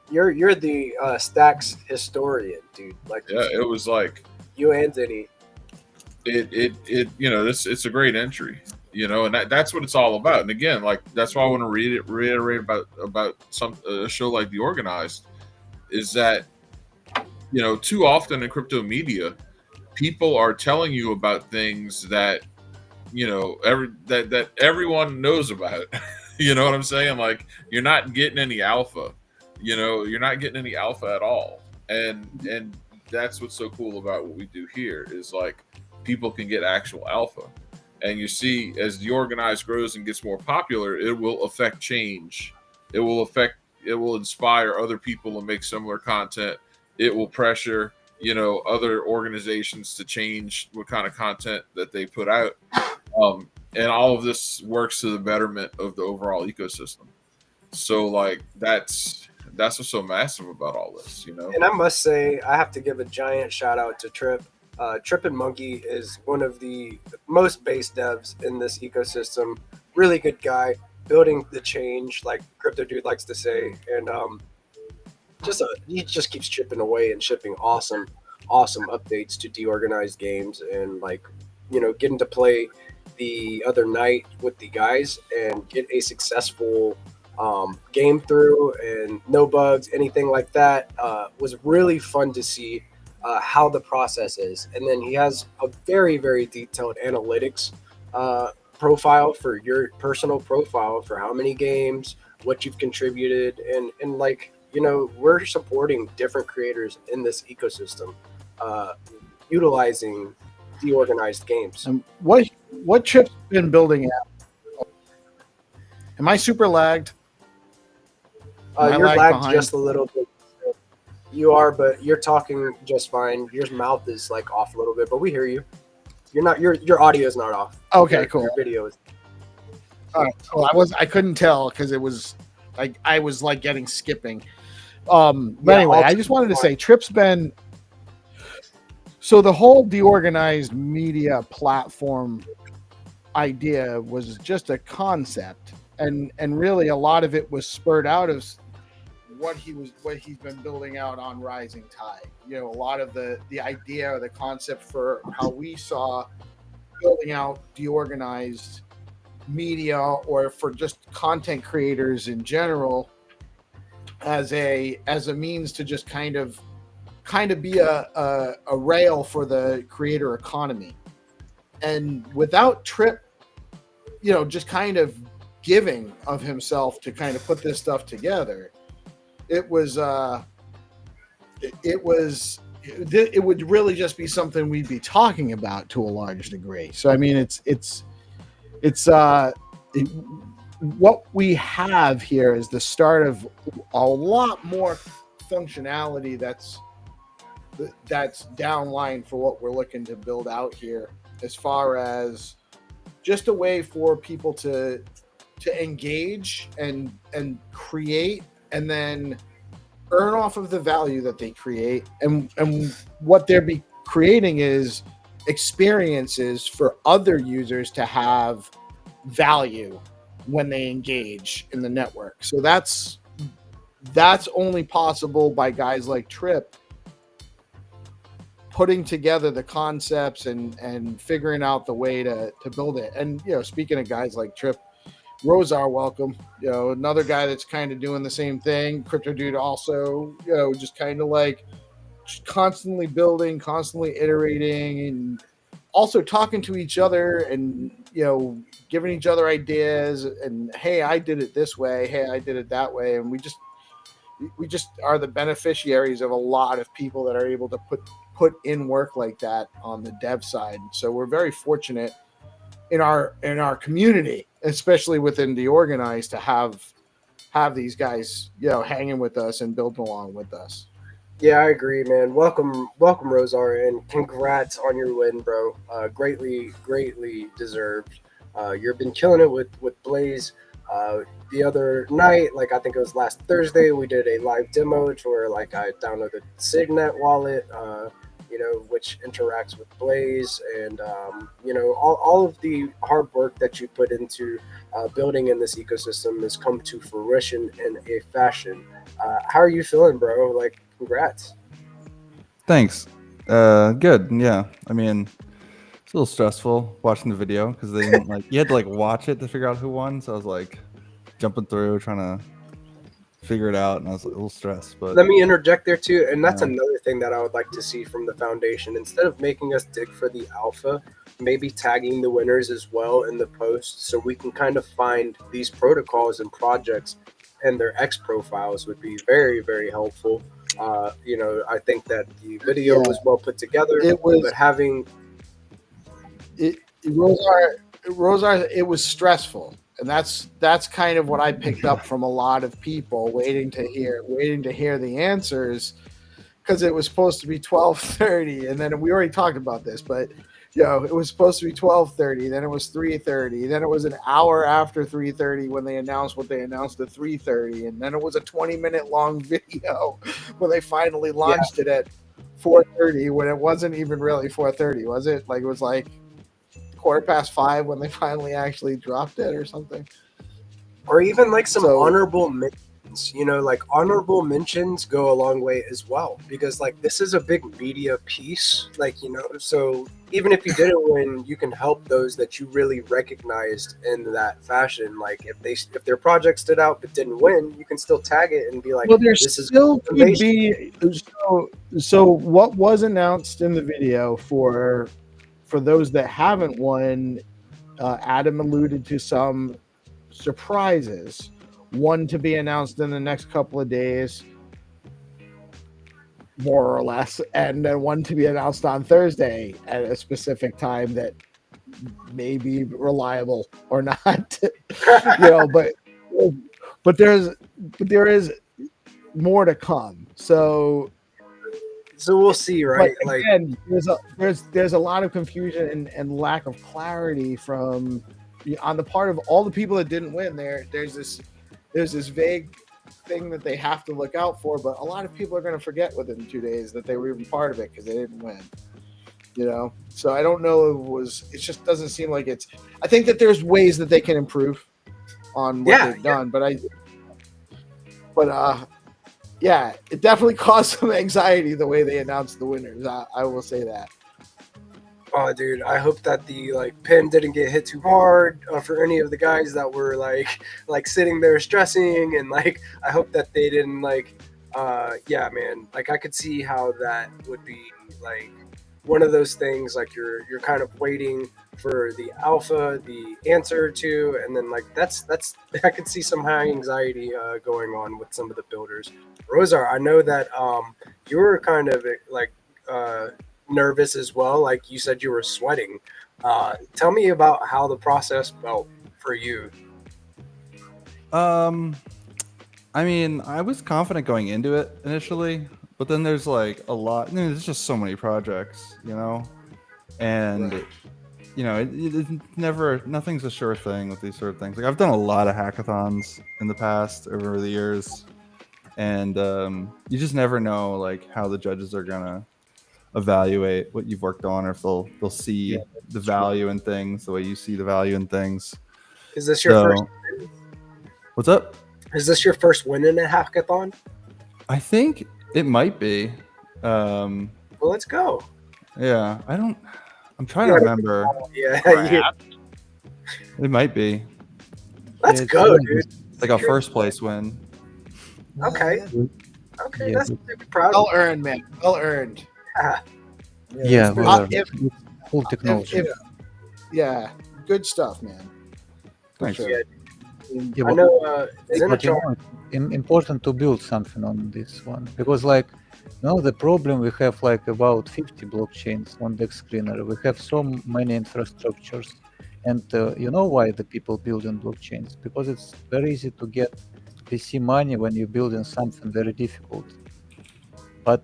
you're the Stacks historian, dude. Like, yeah, it was like you and Denny. It's a great entry. And that's what it's all about. And again, like that's why I want to reiterate about a show like DeOrganized, is that too often in crypto media, people are telling you about things that that everyone knows about. You know what I'm saying? Like, you're not getting any alpha. You're not getting any alpha at all. And that's what's so cool about what we do here, is like people can get actual alpha. And you see, as DeOrganized grows and gets more popular, it will affect change. It will inspire other people to make similar content. It will pressure, other organizations to change what kind of content that they put out. And all of this works to the betterment of the overall ecosystem. So like that's what's so massive about all this, And I must say, I have to give a giant shout out to Trip. Trip and Monkey is one of the most base devs in this ecosystem. Really good guy, building the change, like Crypto Dude likes to say, and he just keeps chipping away and shipping awesome updates to DeOrganized games, and getting to play the other night with the guys and get a successful game through and no bugs, anything like that, was really fun to see. How the process is, and then he has a very, very detailed analytics profile for your personal profile for how many games, what you've contributed, and we're supporting different creators in this ecosystem, utilizing DeOrganized games. And what Chip's been building out? Am I super lagged? You're lagged just a little bit. You are, but you're talking just fine. Your mouth is like off a little bit, but we hear you. You're not. Your audio is not off. Okay, cool. Your video is. All right, cool. I couldn't tell because it was like I was like getting skipping. But anyway, I just wanted to say Trip's been so the whole DeOrganized Media platform idea was just a concept, and really a lot of it was spurred out of what he's been building out on Rising Tide. You know, a lot of the idea or the concept for how we saw building out DeOrganized Media, or for just content creators in general, as a means to just kind of be a rail for the creator economy. And without Trip, you know, just kind of giving of himself to kind of put this stuff together, it would really just be something we'd be talking about to a large degree. So I mean, what we have here is the start of a lot more functionality that's downline for what we're looking to build out here, as far as just a way for people to engage and create, and then earn off of the value that they create. And what they're creating is experiences for other users to have value when they engage in the network. So that's only possible by guys like Trip putting together the concepts and figuring out the way to build it. And, you know, speaking of guys like Trip, Rosar, welcome. You know, another guy that's kind of doing the same thing. Crypto Dude also, you know, just kind of like constantly building, constantly iterating, and also talking to each other and, you know, giving each other ideas. And, hey, I did it this way. Hey, I did it that way. And we just are the beneficiaries of a lot of people that are able to put in work like that on the dev side. So we're very fortunate in our community, especially within DeOrganized, to have these guys, you know, hanging with us and building along with us. Yeah, I agree, man. Welcome, Rosar, and congrats on your win, bro. Greatly deserved. You've been killing it with Blaze. The other night, like I think it was last Thursday, we did a live demo where like I downloaded Signet wallet, you know, which interacts with Blaze, and you know, all of the hard work that you put into building in this ecosystem has come to fruition in a fashion. How are you feeling, bro? Like, congrats. Thanks. Good. Yeah. I mean, it's a little stressful watching the video because they didn't like you had to like watch it to figure out who won. So I was like jumping through trying to figure it out, and I was a little stressed. But let me interject there too, and that's another thing that I would like to see from the foundation. Instead of making us dig for the alpha, maybe tagging the winners as well in the post, so we can kind of find these protocols and projects and their X profiles would be very, very helpful. You know, I think that the video was well put together. It was, but having Rosar, it was stressful. And that's kind of what I picked up from a lot of people waiting to hear the answers, because it was supposed to be 12:30, and then we already talked about this, but you know, it was supposed to be 12:30, then it was 3:30, then it was an hour after 3:30 when they announced what they announced at 3:30, and then it was a 20-minute long video when they finally launched it at 4:30, when it wasn't even really 4:30, was it? Like, it was like 5:15 when they finally actually dropped it or something. Or even like some honorable mentions, you know, like honorable mentions go a long way as well, because like this is a big media piece, like, you know, so even if you didn't win, you can help those that you really recognized in that fashion. Like if their project stood out but didn't win, you can still tag it and be like, well, this still could be. So what was announced in the video for those that haven't won, Adam alluded to some surprises, one to be announced in the next couple of days, more or less, and then one to be announced on Thursday at a specific time that may be reliable or not. You know, but there is more to come. So So we'll see, right? But again, there's a lot of confusion and lack of clarity from on the part of all the people that didn't win. There's this vague thing that they have to look out for, but a lot of people are going to forget within 2 days that they were even part of it because they didn't win. So I don't know. It just doesn't seem like it's. I think that there's ways that they can improve on what they've done, but yeah, it definitely caused some anxiety the way they announced the winners. I will say that. Oh, dude, I hope that the pin didn't get hit too hard for any of the guys that were like sitting there stressing, and I hope that they didn't yeah, man. I could see how that would be one of those things you're kind of waiting for the alpha, the answer to, and then that's I could see some high anxiety going on with some of the builders. Rosar, I know that you were kind of nervous as well. Like you said, you were sweating. Tell me about how the process felt for you. I mean, I was confident going into it initially, but then there's a lot. There's just so many projects, and Right. it's never, nothing's a sure thing with these sort of things. I've done a lot of hackathons in the past over the years, and you just never know how the judges are gonna evaluate what you've worked on, or if they'll see the value in things the way you see the value in things. Is this your first? What's up? Is this your first win in a hackathon? I think it might be. Well, let's go. Yeah, I'm trying to remember. Yeah. It might be. Let's go, dude. Like a first place win. Okay. Okay, that's proud. Well earned, man. Well earned. Yeah, full technology. Yeah, good stuff, man. Thanks. Sure. Yeah, I know. Important to build something on this one, because the problem we have about 50 blockchains on the screener. We have so many infrastructures, and you know why the people building blockchains? Because it's very easy to get VC money when you're building something very difficult. But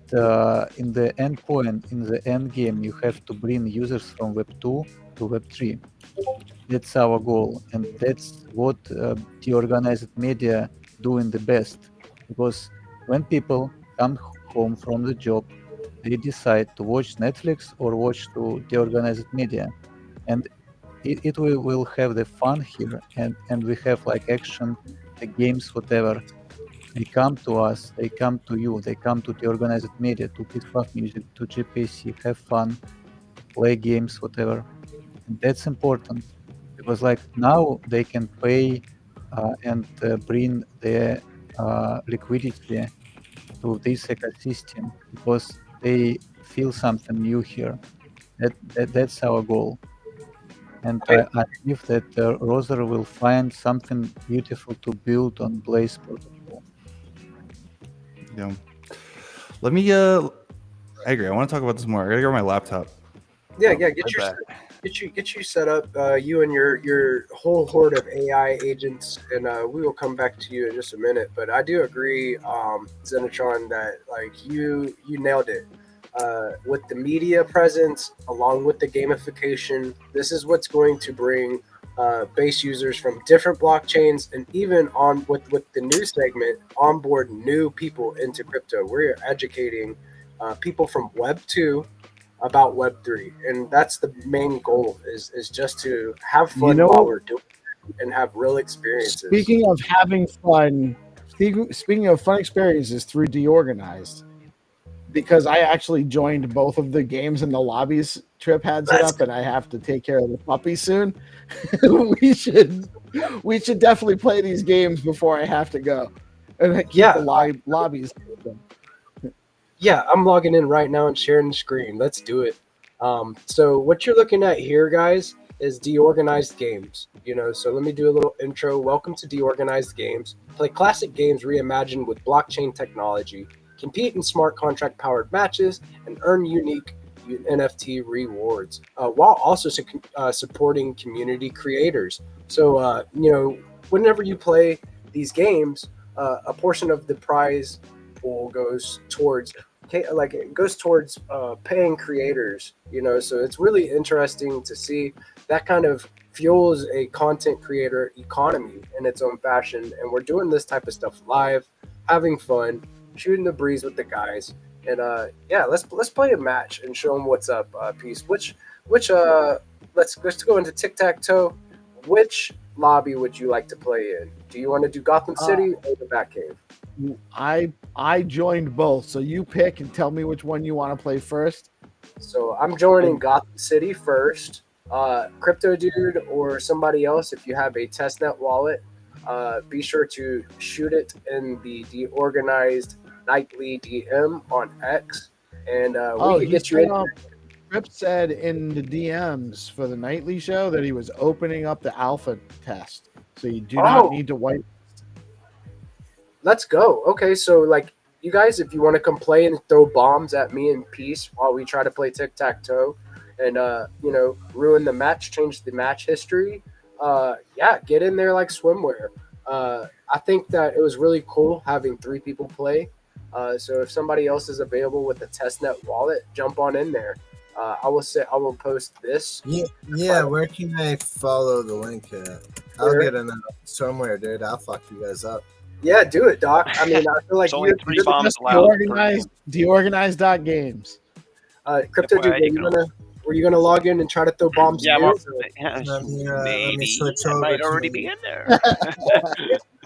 in the end point, in the end game, you have to bring users from Web 2 to Web 3. That's our goal, and that's what DeOrganized Media doing the best. Because when people come home from the job, they decide to watch Netflix or watch to DeOrganized Media, and it will have the fun here, and we have action, the games, whatever. They come to us, they come to you, they come to DeOrganized Media, to Pitfall Music, to GPC, have fun, play games, whatever. And that's important, because now they can pay and bring their liquidity to this ecosystem, because they feel something new here. That's our goal. And I believe that Roser will find something beautiful to build on Blaze protocol. Yeah. Let me. I agree. I want to talk about this more. I gotta go to my laptop. Yeah. Get you set up. You and your whole horde of AI agents, and we will come back to you in just a minute. But I do agree, Zenitron, that you nailed it. With the media presence, along with the gamification, this is what's going to bring base users from different blockchains, and even on with the new segment, onboard new people into crypto. We're educating people from Web 2 about Web 3, and that's the main goal, is just to have fun while we're doing it and have real experiences. Speaking of having fun, speaking of fun experiences through DeOrganized, because I actually joined both of the games in the lobbies Trip had set up, and I have to take care of the puppy soon. we should definitely play these games before I have to go, and keep the lobbies open. Yeah, I'm logging in right now and sharing the screen. Let's do it. So what you're looking at here, guys, is DeOrganized Games. So let me do a little intro. Welcome to DeOrganized Games. Play classic games reimagined with blockchain technology. Compete in smart contract-powered matches and earn unique NFT rewards, while also supporting community creators. So, whenever you play these games, a portion of the prize pool goes towards like it goes towards paying creators, you know. So it's really interesting to see that kind of fuels a content creator economy in its own fashion. And we're doing this type of stuff live, having fun, shooting the breeze with the guys. And yeah, let's play a match and show them what's up. Peace. Which let's go into tic tac toe. Which lobby would you like to play in? Do you want to do Gotham City or the Batcave? I joined both, so you pick and tell me which one you want to play first. So I'm joining Gotham City first. Crypto Dude or somebody else, if you have a testnet wallet, be sure to shoot it in the DeOrganized Nightly DM on X, and we can get you in. Rip said in the DMs for the Nightly show that he was opening up the alpha test, so you do not need to white. Let's go. Okay, so like you guys, if you want to come play and throw bombs at me in peace while we try to play tic tac toe, and you know, ruin the match, change the match history. Yeah, get in there like swimwear. I think that it was really cool having 3 people play. So if somebody else is available with a testnet wallet, jump on in there. I will post this. Yeah. Where can I follow the link at? I'll get in somewhere, dude. I'll fuck you guys up. Yeah, do it, Doc. I mean, I feel like only 3 bombs allowed. DeOrganized.games. Crypto Dude, were you gonna log in and try to throw bombs? Yeah, maybe. I might already be in there.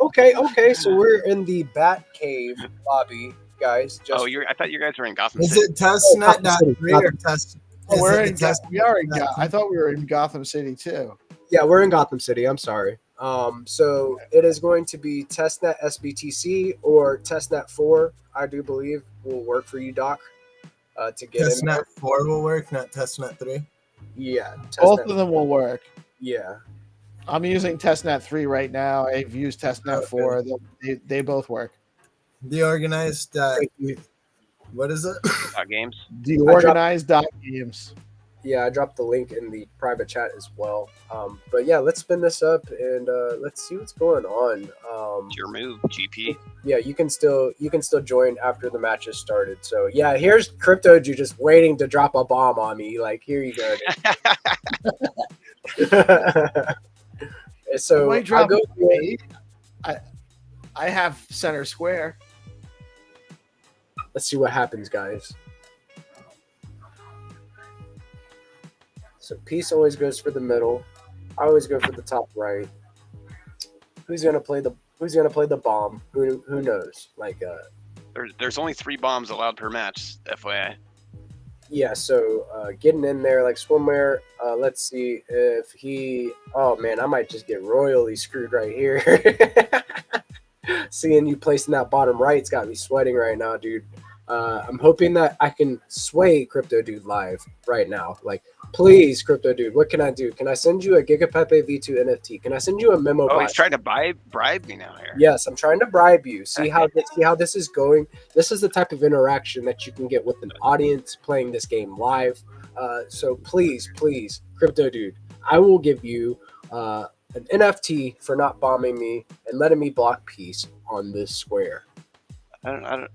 Okay. So we're in the Batcave lobby, guys. I thought you guys were in Gotham Is City. it testnet.3 or test? We're in. I thought we were in Gotham City too. Yeah, we're in Gotham City. I'm sorry. So it is going to be testnet SBTC or testnet 4. I do believe will work for you, Doc. To get testnet 4 will work, not testnet 3. Yeah, both of them will work. Yeah, I'm using testnet 3 right now. I've used testnet 4. They both work. DeOrganized. What is it? Games. DeOrganized.games. Yeah, I dropped the link in the private chat as well. But yeah, let's spin this up and let's see what's going on. It's your move, GP. Yeah, you can still join after the match has started. So yeah, here's Crypto Dude just waiting to drop a bomb on me. Like, here you go. So I'll go. I have center square. Let's see what happens, guys. So Peace always goes for the middle. I always go for the top right. Who's gonna play the bomb? Who knows? Like there's only 3 bombs allowed per match, FYI. Yeah, so getting in there like swimwear. Let's see if he. Oh man, I might just get royally screwed right here. Seeing you placing that bottom right's got me sweating right now, dude. I'm hoping that I can sway Crypto Dude live right now. Like, please, Crypto Dude, what can I do? Can I send you a Gigapepe V2 NFT? Can I send you a memo? Oh, he's trying to bribe me now here. Yes, I'm trying to bribe you. See how this is going. This is the type of interaction that you can get with an audience playing this game live. So please, Crypto Dude, I will give you an NFT for not bombing me and letting me block Peace on this square. Don't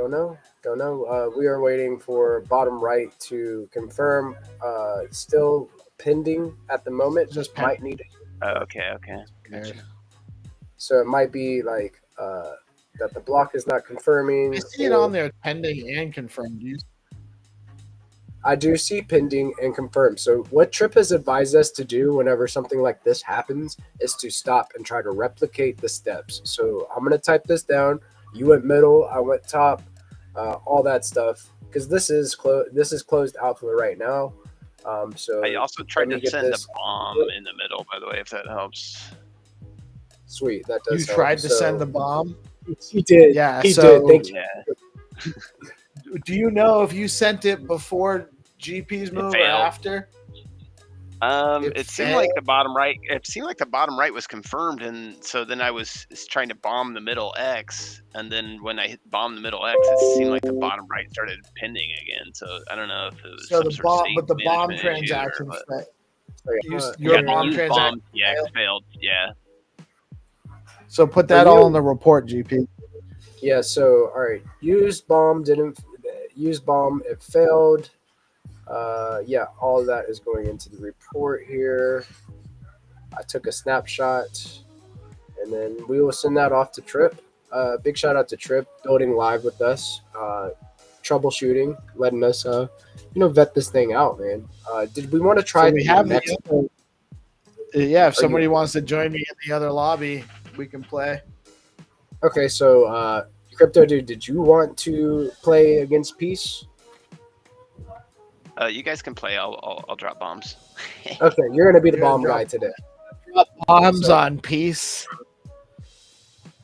know. We are waiting for bottom right to confirm. Still pending at the moment. Just might need it. Okay. Gotcha. So it might be like that the block is not confirming. I see it on there pending and confirmed. I do see pending and confirmed. So what Trip has advised us to do whenever something like this happens is to stop and try to replicate the steps. So I'm going to type this down. You went middle, I went top, all that stuff. Because this is closed out for right now. So I also tried to send a bomb in the middle, by the way, if that helps. Sweet, that does. You tried to send the bomb? He did. Yeah, he did. Thank you. Do you know if you sent it before GP's move or after? It seemed like the bottom right. It seemed like the bottom right was confirmed, and so then I was trying to bomb the middle X, and then when I bombed the middle X, it seemed like the bottom right started pending again. So I don't know if it was the bomb transaction. Your bomb transaction failed. Yeah. So put that all in the report, GP. Yeah. So all right, used bomb didn't use bomb. It failed. Yeah, all of that is going into the report here. I took a snapshot, and then we will send that off to Trip. Big shout out to Trip building live with us, troubleshooting, letting us vet this thing out, man. Did we want to try So we the have next? Yeah, if Are somebody you- wants to join me in the other lobby, we can play. Okay, so Crypto Dude, did you want to play against Peace? You guys can play. I'll drop bombs. Okay, you're gonna be the You're gonna bomb drop- guy today. Bombs So- on peace.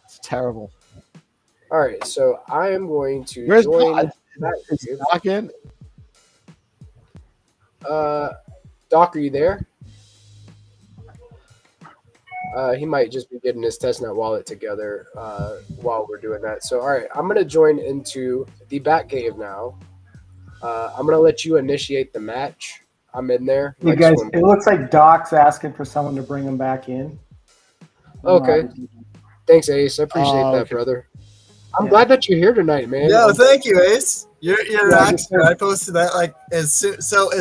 It's terrible. All right, so I am going to Where's join. Is Doc in? Doc, are you there? He might just be getting his testnet wallet together while we're doing that. So, all right, I'm going to join into the Bat Cave now. I'm going to let you initiate the match. I'm in there. You guys, it looks like Doc's asking for someone to bring him back in. Okay. Thanks, Ace. I appreciate that, okay. brother. I'm glad that you're here tonight, man. Yeah, thank you, Ace. You're Yeah, actually. I posted that like as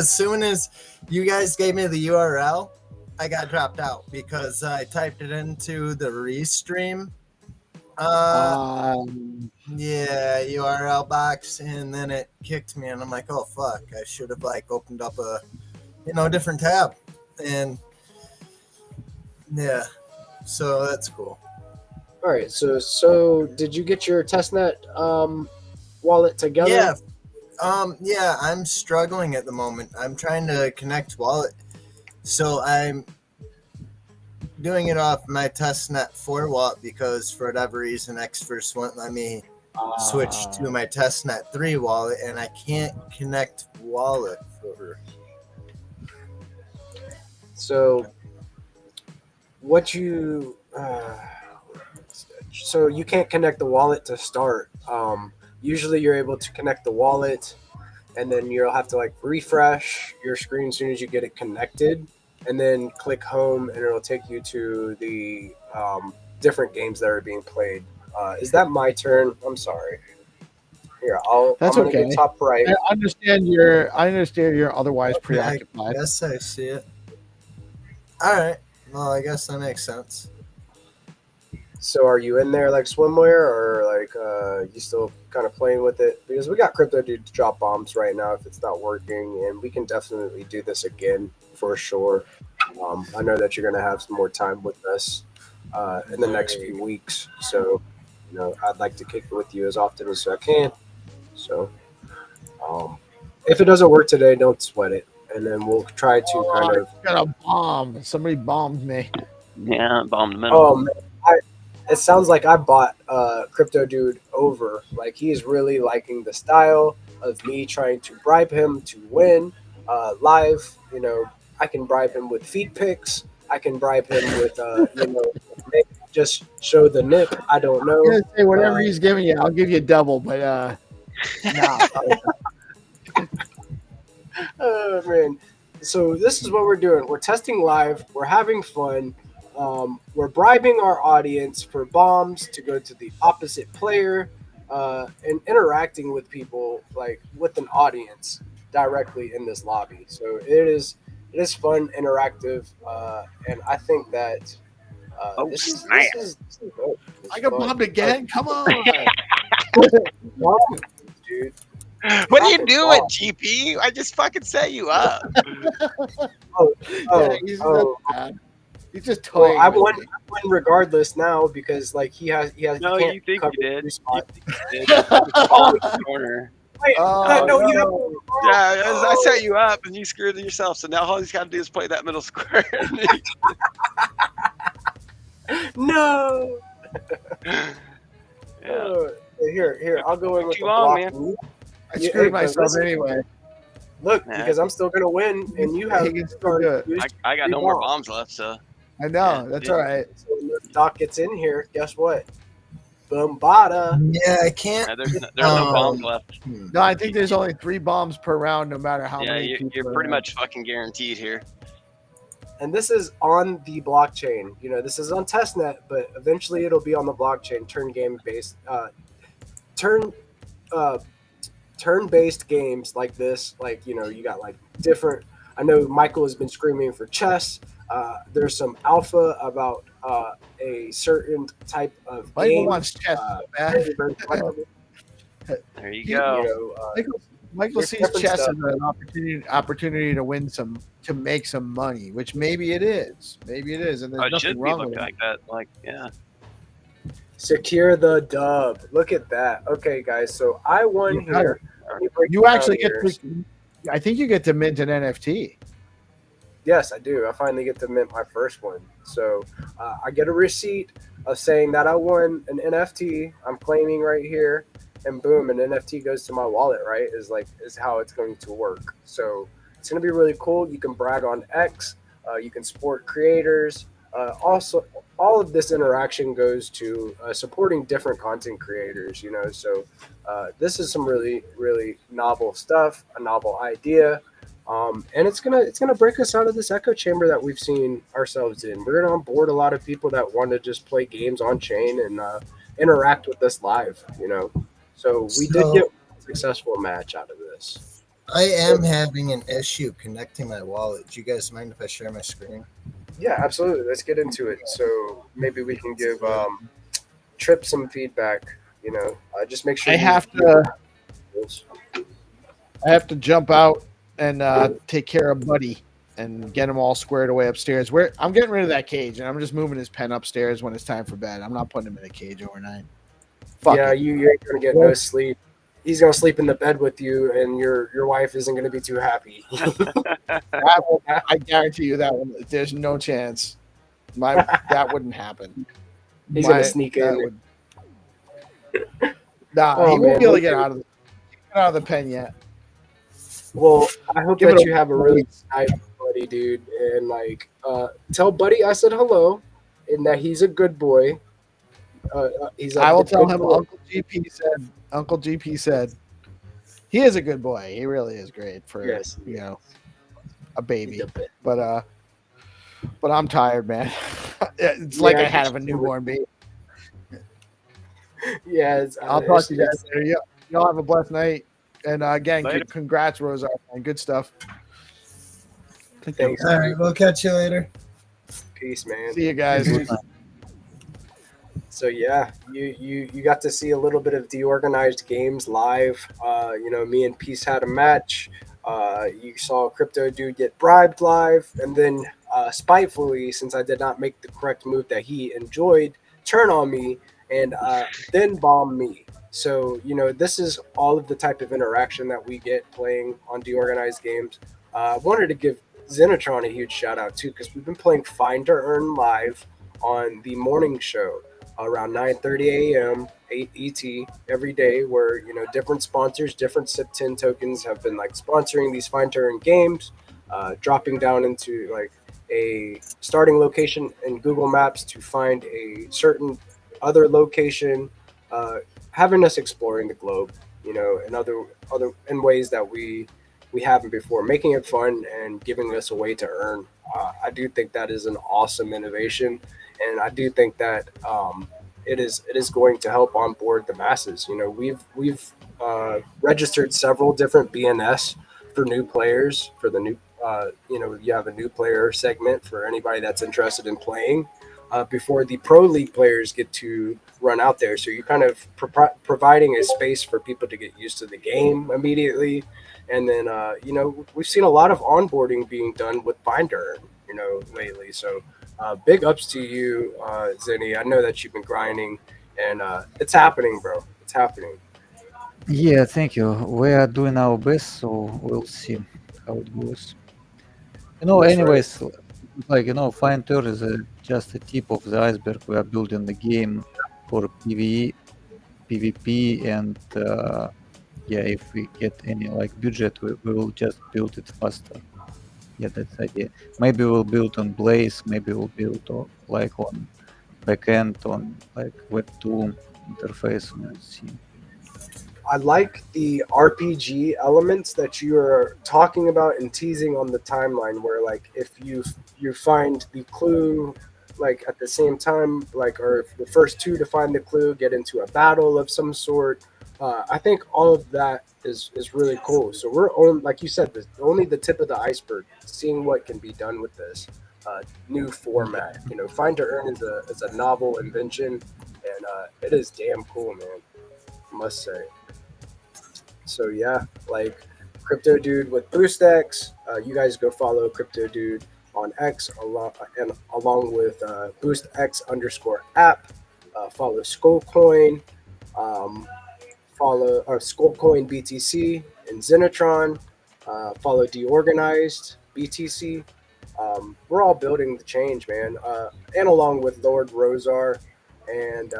soon as you guys gave me the URL, I got dropped out because I typed it into the restream. Yeah, URL box, and then it kicked me, and I'm like, oh fuck, I should have like opened up a different tab, and yeah, so that's cool. All right, so did you get your testnet wallet together? Yeah. Yeah, I'm struggling at the moment. I'm trying to connect wallet. So I'm doing it off my testnet 4 wallet because for whatever reason Xverse won't let me switch to my testnet 3 wallet, and I can't connect wallet for. So what you so you can't connect the wallet to start. Usually you're able to connect the wallet, and then you'll have to like refresh your screen as soon as you get it connected, and then click home, and it'll take you to the different games that are being played. Is that my turn? I'm sorry. Here, That's I'm gonna okay. go top right. I understand you're otherwise preoccupied. Yes, I see it. All right. Well, I guess that makes sense. So are you in there like swimwear, or like you still kind of playing with it? Because we got Crypto Dude to drop bombs right now if it's not working, and we can definitely do this again for sure. I know that you're gonna have some more time with us in the next few weeks, so I'd like to kick it with you as often as I can. So if it doesn't work today, don't sweat it, and then we'll try to kind of. Got a bomb. Somebody bombed me. Yeah, bomb the middle. Oh man, it sounds like I bought Crypto Dude over. Like he's really liking the style of me trying to bribe him to win live. I can bribe him with feed pics. I can bribe him with just show the nip. I don't know. I'm gonna say whatever he's giving you, I'll give you double. But nah. Oh man. So this is what we're doing. We're testing live. We're having fun. We're bribing our audience for bombs to go to the opposite player and interacting with people, like with an audience directly in this lobby. So it is fun, interactive, and I think that this is good. I got bombed again. Come on. Dude. What are you doing, GP? I just fucking set you up. He's just toying. I won regardless now because like he has. No, he can't you think cover you did. every spot. Corner. Wait, no, you have. Yeah, I set you up and you screwed yourself. So now all he's got to do is play that middle square. No. Yeah. Here, I'll go in with You the on, block. man? I screwed myself anyway. Look, Nah. because I'm still gonna win, and you have. He can still do it. I got no more bombs left, so. I know. That's all right. So when Doc gets in here, guess what? Bombada. Yeah, I can't. There's no bombs left. No, I think there's only 3 bombs per round, no matter how Yeah, many people. you're pretty much fucking guaranteed here. And this is on the blockchain. This is on testnet, but eventually it'll be on the blockchain, turn game based. turn-based games like this, like you got like different. I know Michael has been screaming for chess. There's some alpha about a certain type of Michael game. wants chess, man. Very collectible. There you He- go. Michael there's sees different chess stuff. as an opportunity to make some money, which maybe it is. Maybe it is, and there's Oh, it nothing should be wrong looked with it. like that. Like, yeah. Secure the dub. Look at that. Okay, guys. So I won You got here. Let me break You it down actually get here. to. I think you get to mint an NFT. Yes, I do. I finally get to mint my first one. So I get a receipt of saying that I won an NFT. I'm claiming right here, and boom, an NFT goes to my wallet. Right? Is how it's going to work. So it's going to be really cool. You can brag on X. You can support creators. Also, all of this interaction goes to supporting different content creators. So this is some really, really novel stuff. A novel idea. And it's gonna break us out of this echo chamber that we've seen ourselves in. We're gonna onboard a lot of people that want to just play games on chain and interact with us live. So we did So- get a successful match out of this. I am having an issue connecting my wallet. Do you guys mind if I share my screen? Yeah, absolutely. Let's get into it. So maybe we can give Trip some feedback. Just make sure I have to jump out and take care of Buddy and get him all squared away upstairs. I'm getting rid of that cage, and I'm just moving his pen upstairs when it's time for bed. I'm not putting him in a cage overnight. Fuck yeah, it. you ain't gonna get no sleep. He's gonna sleep in the bed with you, and your wife isn't gonna be too happy. I guarantee you that one. There's no chance. That wouldn't happen. He's gonna sneak in. Nah, Oh, he won't man, be able to look get at- out of the pen yet. Well, I hope Give that it a you have a really nice buddy, dude, and tell Buddy I said hello, and that he's a good boy. He's. I will tell good him boy. Uncle GP said he is a good boy. He really is great for Yes. a He's baby. the best. But I'm tired, man. It's like Yeah, I had a newborn baby. Yeah, I'll talk to you guys later. Y'all have a blessed night. And again, Later. congrats, Rosar, man. Good stuff. Thanks. All right, we'll catch you later. Peace, man. See you guys. So yeah, you got to see a little bit of DeOrganized Games live. Me and Peace had a match. You saw Crypto Dude get bribed live, and then spitefully, since I did not make the correct move that he enjoyed, turn on me and then bomb me. So this is all of the type of interaction that we get playing on DeOrganized Games. I wanted to give Xenotron a huge shout out too, because we've been playing Find to Earn live on the morning show around 9:30 a.m. 8 ET every day, where different sponsors, different SIP10 tokens have been sponsoring these Find to Earn games, dropping down into a starting location in Google Maps to find a certain other location, having us exploring the globe, in other in ways that we haven't before, making it fun and giving us a way to earn. I do think that is an awesome innovation, and I do think that it is going to help onboard the masses. We've registered several different BNS for new players. For the new, you have a new player segment for anybody that's interested in playing before the pro league players get to run out there. So you're kind of providing a space for people to get used to the game immediately. And then, we've seen a lot of onboarding being done with Binder, lately. So big ups to you, Zenny. I know that you've been grinding, and it's happening, bro. It's happening. Yeah, thank you. We are doing our best, so we'll see how it goes. That's right. Anyways, Fine Tour is just a tip of the iceberg. We are building the game for PvE, PvP, and if we get any budget, we will just build it faster. Yeah, that's the idea. Maybe we'll build on Blaze. Maybe we'll build on backend on Web2 interface. We'll see. I like the RPG elements that you are talking about and teasing on the timeline, where if you find the clue at the same time, or if the first two to find the clue get into a battle of some sort, I think all of that is really cool. So we're on, like you said, only the tip of the iceberg. Seeing what can be done with this new format. You know, Find to Earn is a novel invention, and it is damn cool, man. I must say. So yeah, like Crypto Dude with BoostX. You guys go follow Crypto Dude on X along with BoostX_app. Follow Skullcoin. Um, follow Skullcoin BTC and Zenitron. Follow DeOrganized BTC. We're all building the change, man. And along with Lord Rosar, and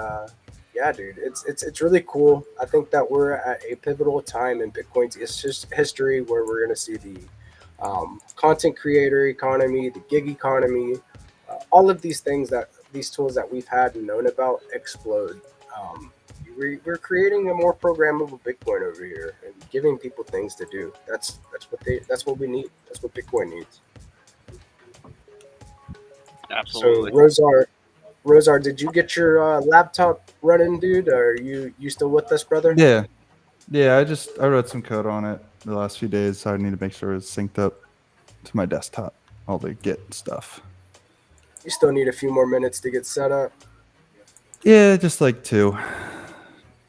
yeah, dude, it's really cool. I think that we're at a pivotal time in Bitcoin's history where we're going to see the content creator economy, the gig economy, all of these things these tools that we've had and known about explode. Um, we're creating a more programmable Bitcoin over here and giving people things to do. That's what we need. That's what Bitcoin needs. Absolutely. So Rosar, did you get your laptop running, dude? Are you still with us, brother? Yeah. Yeah, I wrote some code on it the last few days, so I need to make sure it's synced up to my desktop, all the Git stuff. You still need a few more minutes to get set up. Yeah, just like 2.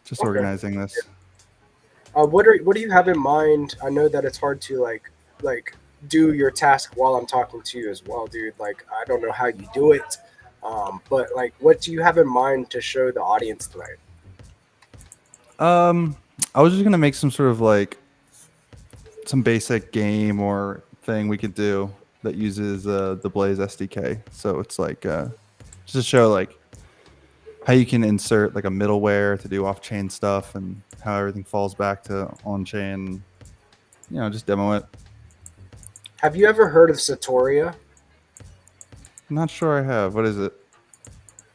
Just Okay. organizing this. What do you have in mind? I know that it's hard to like do your task while I'm talking to you as well, dude. Like I don't know how you do it, but like, what do you have in mind to show the audience tonight? I was just gonna make some sort of like some basic game or thing we could do that uses the Blaze SDK. So it's like just to show like how you can insert like a middleware to do off-chain stuff and how everything falls back to on-chain. You know, just demo it. Have you ever heard of Satoria? I'm not sure I have. What is it?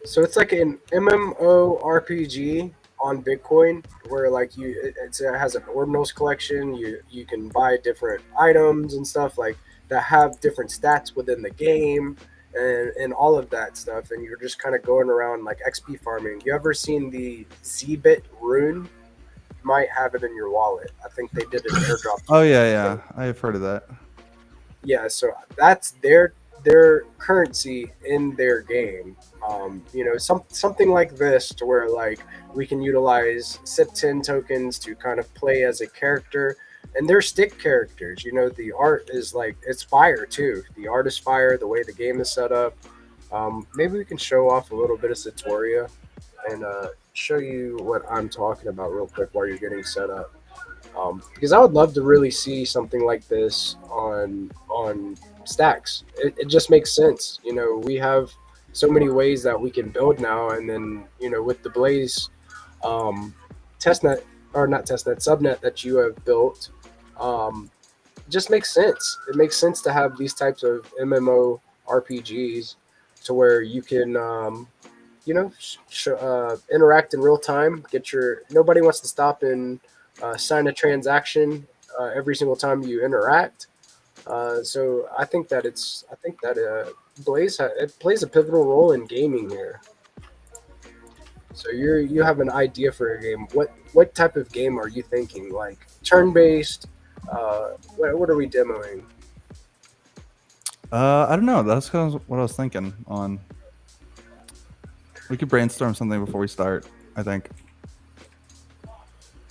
So it's like an MMORPG on Bitcoin, where like it has an ordinals collection. You can buy different items and stuff like that have different stats within the game, and all of that stuff. And you're just kind of going around like XP farming. You ever seen the Zbit rune? You might have it in your wallet. I think they did an airdrop. Oh yeah, I have heard of that. Yeah, so that's their currency in their game. You know, something like this to where like we can utilize SIP10 tokens to kind of play as a character, and they're stick characters. You know, the art is like it's fire too. The art is fire. The way the game is set up. Maybe we can show off a little bit of Satoria and show you what I'm talking about real quick while you're getting set up. Because I would love to really see something like this on Stacks. It just makes sense. You know, we have so many ways that we can build now, and then you know with the Blaze testnet or not testnet subnet that you have built, it just makes sense. It makes sense to have these types of MMO RPGs to where you can you know interact in real time. Nobody wants to stop and sign a transaction every single time you interact. So I think that Blaze it plays a pivotal role in gaming here. So you have an idea for a game. What type of game are you thinking? Like turn based? What are we demoing? I don't know. That's kind of what I was thinking on. We could brainstorm something before we start, I think.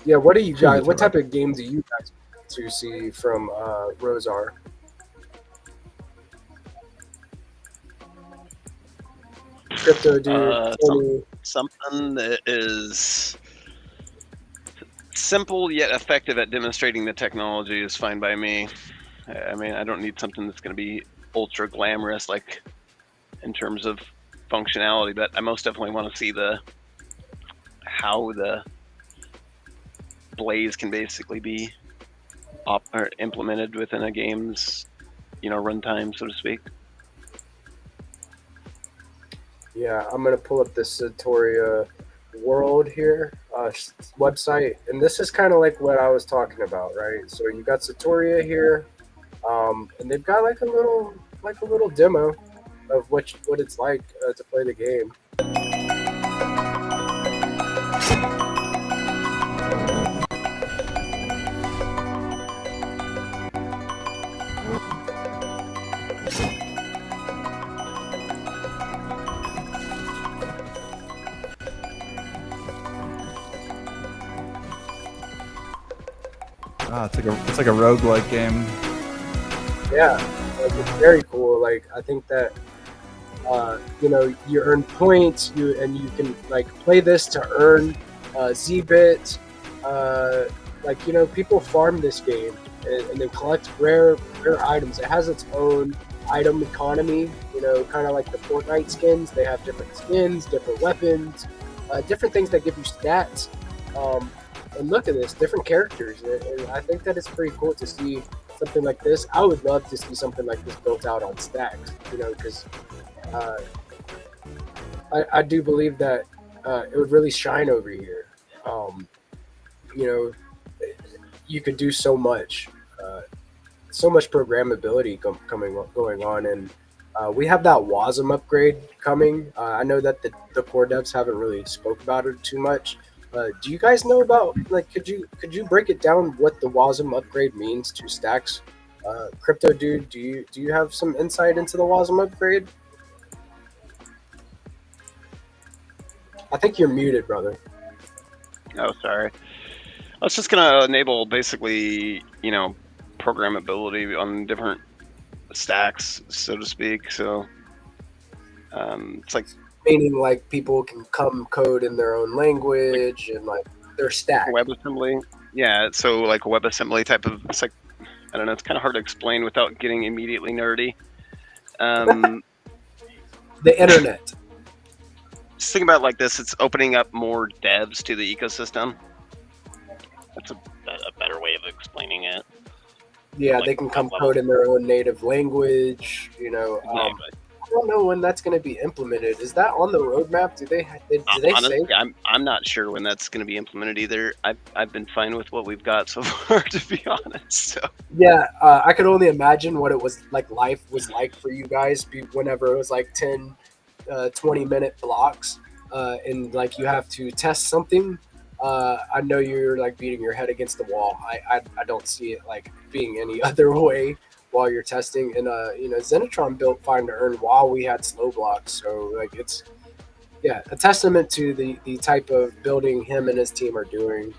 Yeah, what do you guys? What type of games do you guys want to see from Rosar? Crypto dude, something that is simple yet effective at demonstrating the technology is fine by me. I mean, I don't need something that's going to be ultra glamorous, like in terms of functionality, but I most definitely want to see how the Blaze can basically be implemented within a game's, runtime, so to speak. Yeah, I'm gonna pull up this Satoria world here website, and this is kind of like what I was talking about, right? So you got Satoria here, and they've got like a little demo of what it's like to play the game. It's like a roguelike game. Yeah, like, it's very cool. Like I think that you know, you earn points, and you can like play this to earn Z-bits. Like you know, people farm this game and then collect rare items. It has its own item economy. You know, kind of like the Fortnite skins. They have different skins, different weapons, different things that give you stats. And look at this, different characters, and I think that it's pretty cool to see something like this. I would love to see something like this built out on stacks. You know, because uh, I do believe that it would really shine over here. Um, you know, you could do so much programmability going on, and we have that WASM upgrade coming. I know that the core devs haven't really spoke about it too much. Do you guys know about like could you break it down what the WASM upgrade means to stacks? Crypto dude, do you have some insight into the WASM upgrade? I think you're muted, brother. Oh, sorry. I was just gonna enable basically, you know, programmability on different stacks, so to speak. So it's like Meaning like people can come code in their own language and like their stack. WebAssembly. Yeah, so like a WebAssembly type of. It's like I don't know. It's kind of hard to explain without getting immediately nerdy. The internet. Just think about it like this: it's opening up more devs to the ecosystem. That's a better way of explaining it. Yeah, Like, they can come code in their own native language. You know, Exactly. I don't know when that's going to be implemented. Is that on the roadmap? Do they Honestly, say? I'm not sure when that's going to be implemented either. I've been fine with what we've got so far, to be honest. So Yeah, I could only imagine what it was like. Life was like for you guys whenever it was like 10, 20-minute blocks, and like you have to test something. I know you're like beating your head against the wall. I don't see it like being any other way while you're testing. And you know, Zenitron built Find to Earn while we had slow blocks, so like it's a testament to the type of building him and his team are doing.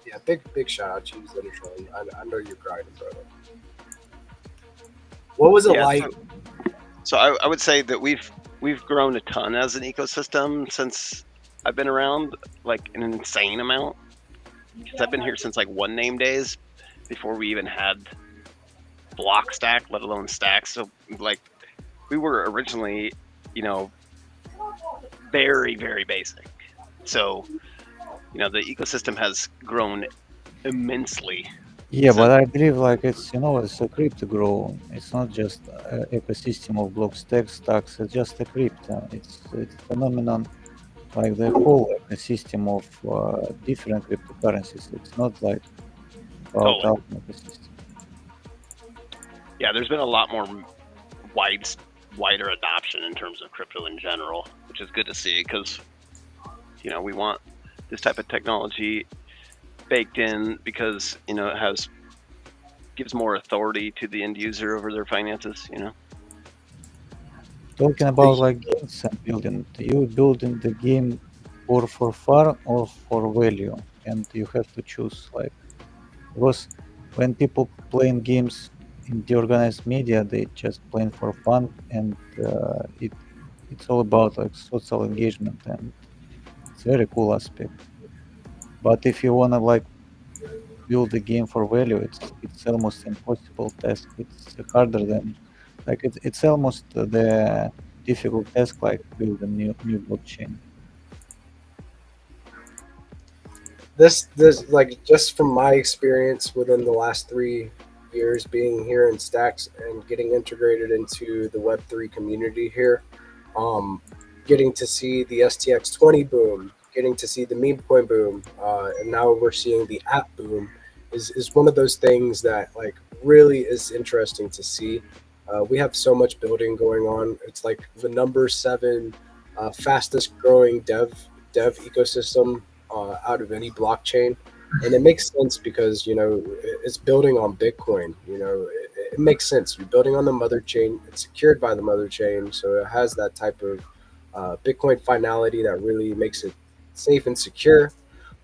Yeah, big shout out to you, Zenitron. I know you're grinding, brother. What was it Yeah, like? so I would say that we've grown a ton as an ecosystem since I've been around, like an insane amount. Because I've been here since like one name days, before we even had block stack, let alone stacks. So like we were originally, you know, very very basic. So you know the ecosystem has grown immensely. Yeah, So- but I believe like it's it's a crypto grow. It's not just ecosystem of block stacks. It's just a crypto. It's phenomenon like the whole ecosystem of different cryptocurrencies. It's not like about Totally. our ecosystem. Yeah, there's been a lot more wider adoption in terms of crypto in general, which is good to see because you know we want this type of technology baked in because you know it gives more authority to the end user over their finances. You know. Talking about like games and building, you building the game or for fun or for value, and you have to choose like because when people playing games in the organized media, they just playing for fun, and it's all about like social engagement, and it's very cool aspect. But if you wanna like build a game for value, it's almost impossible task. It's harder than like it's almost the difficult task like build a new blockchain. This like just from my experience within the last 3 years being here in Stacks and getting integrated into the Web3 community here, getting to see the STX20 boom, getting to see the meme coin boom, and now we're seeing the app boom is one of those things that like really is interesting to see. We have so much building going on. It's like the number 7 fastest growing dev ecosystem out of any blockchain, and it makes sense because you know it's building on Bitcoin. You know, it makes sense. You're building on the mother chain. It's secured by the mother chain, so it has that type of Bitcoin finality that really makes it safe and secure,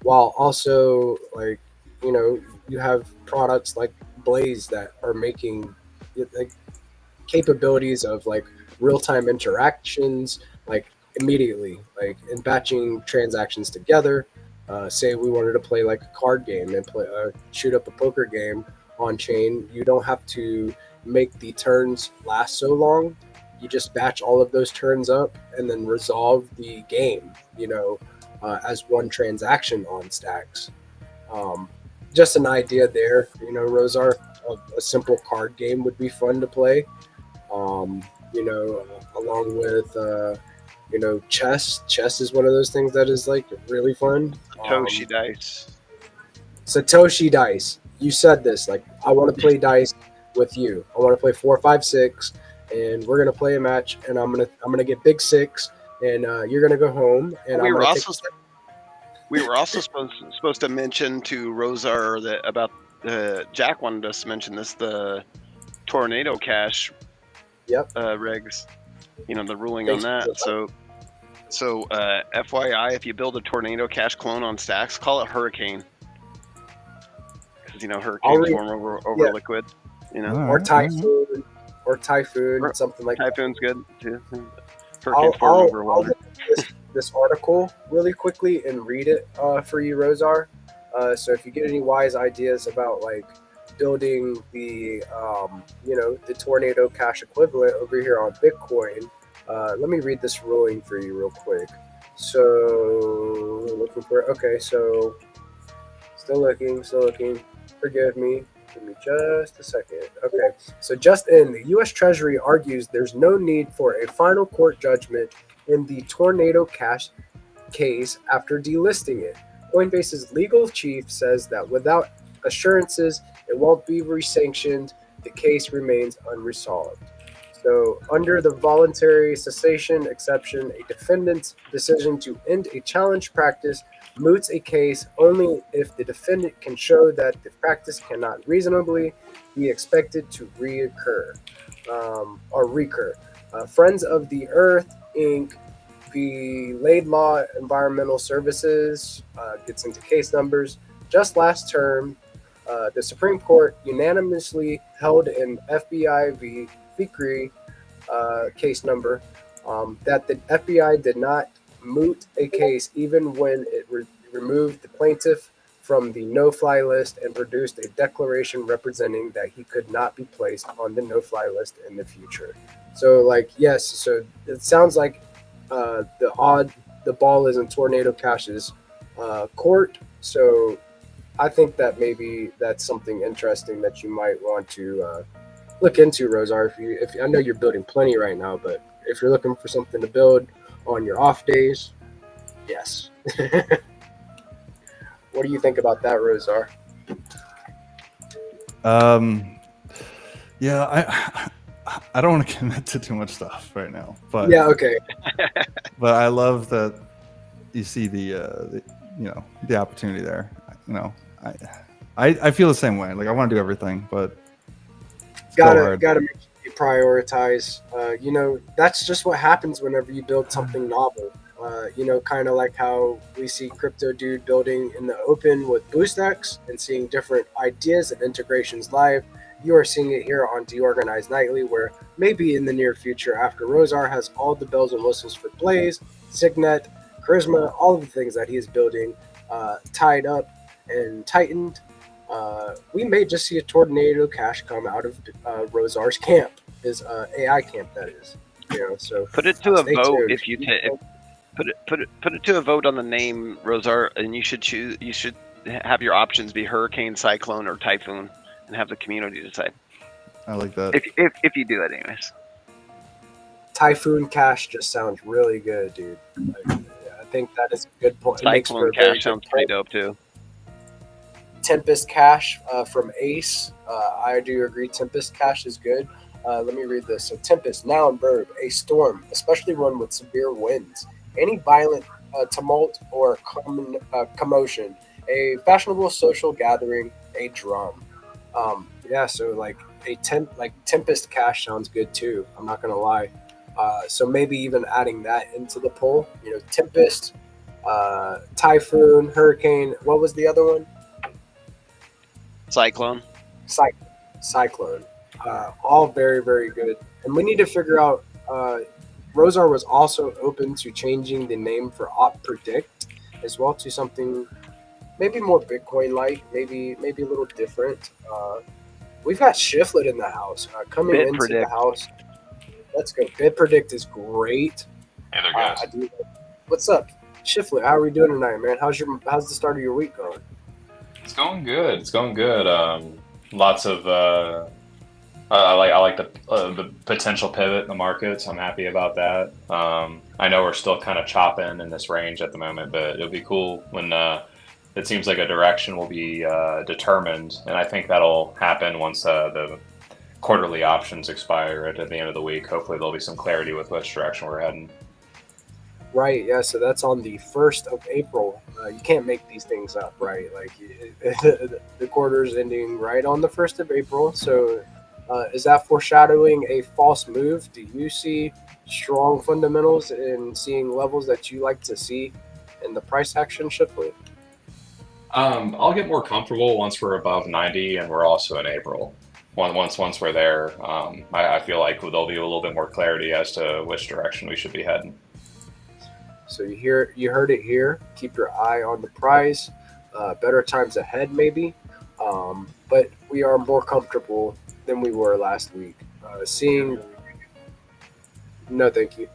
while also like you know you have products like Blaze that are making like capabilities of like real-time interactions like immediately, like in batching transactions together. Say we wanted to play like a card game and play shoot up a poker game on chain, you don't have to make the turns last so long. You just batch all of those turns up and then resolve the game, as one transaction on Stacks. um, just an idea there, Rosar. A simple card game would be fun to play, along with chess. Chess is one of those things that is like really fun. Toshi dice. Satoshi dice. You said this. Like, I want to play dice with you. I want to play 4, 5, 6, and we're gonna play a match. And I'm gonna get big 6, and you're gonna go home. And We I'm were gonna also we were also supposed to mention to Rosar that about Jack wanted us to mention this, the tornado cash. Yep. Regs. The ruling on that. So FYI, if you build a tornado cache clone on Stacks, call it Hurricane, because hurricanes form over liquid. Or Typhoon, Or something like that. Typhoon's good too. Hurricanes form over I'll water. look at this article really quickly and read it for you, Rosar. So if you get any wise ideas about like building the the tornado cash equivalent over here on Bitcoin, let me read this ruling for you real quick. So looking for so still looking. Forgive me. Give me just a second. Okay. So just in, the U.S. Treasury argues there's no need for a final court judgment in the Tornado Cash case after delisting it. Coinbase's legal chief says that without assurances it won't be resanctioned, the case remains unresolved. So, under the voluntary cessation exception, a defendant's decision to end a challenge practice moots a case only if the defendant can show that the practice cannot reasonably be expected to recur. Friends of the Earth, Inc., v. Laidlaw Environmental Services gets into case numbers. Just last term, the Supreme Court unanimously held an FBI v. Fikri case number that the FBI did not moot a case even when it removed the plaintiff from the no-fly list and produced a declaration representing that he could not be placed on the no-fly list in the future. So, yes, so it sounds like the ball is in Tornado Cash's court. So I think that maybe that's something interesting that you might want to look into, Rosar. If I know you're building plenty right now, but if you're looking for something to build on your off days, yes. What do you think about that, Rosar? Yeah, I don't want to commit to too much stuff right now, but yeah, okay. But I love that you see the opportunity there. I feel the same way. Like, I want to do everything, but gotta make sure you prioritize. That's just what happens whenever you build something novel. Kind of like how we see Crypto Dude building in the open with BoostX and seeing different ideas and integrations live. You are seeing it here on DeOrganized Nightly, where maybe in the near future, after Rosar has all the bells and whistles for Blaze, Signet, Charisma, all of the things that he is building tied up and tightened, we may just see a Tornado Cash come out of Rosar's camp, his AI camp, that is. So put it to a vote tuned. if you put it to a vote on the name Rosar, and you should have your options be Hurricane, Cyclone, or Typhoon, and have the community decide. I like that. If you do that, anyways. Typhoon Cash just sounds really good, dude. I think that is a good point. Cyclone Cash sounds pretty dope too. Tempest Cash from Ace. I do agree. Tempest Cash is good. Let me read this. So Tempest, noun, verb, a storm, especially one with severe winds. Any violent tumult or commotion. A fashionable social gathering. A drum. So like Tempest Cash sounds good too. I'm not gonna lie. So maybe even adding that into the poll. Tempest, Typhoon, Hurricane. What was the other one? Cyclone. Cyclone. All very, very good. And we need to figure out. Rosar was also open to changing the name for Op Predict as well to something maybe more Bitcoin-like, maybe a little different. We've got Shiflet in the house coming Bit into Predict. the house. Let's go. Bit Predict is great. Hey there, guys. What's up, Shiflet? How are we doing tonight, man? How's the start of your week going? It's going good. It's going good. Lots of I like the potential pivot in the markets. I'm happy about that. I know we're still kind of chopping in this range at the moment, but it'll be cool when it seems like a direction will be determined, and I think that'll happen once the quarterly options expire at the end of the week. Hopefully, there'll be some clarity with which direction we're heading. Right, yeah, so that's on the 1st of April. You can't make these things up, right? Like, the quarter's ending right on the 1st of April. So, is that foreshadowing a false move? Do you see strong fundamentals in seeing levels that you like to see in the price action, Shipley? I'll get more comfortable once we're above 90, and we're also in April. Once we're there, I feel like there'll be a little bit more clarity as to which direction we should be heading. So you heard it here. Keep your eye on the prize. Better times ahead, maybe. But we are more comfortable than we were last week. No, thank you.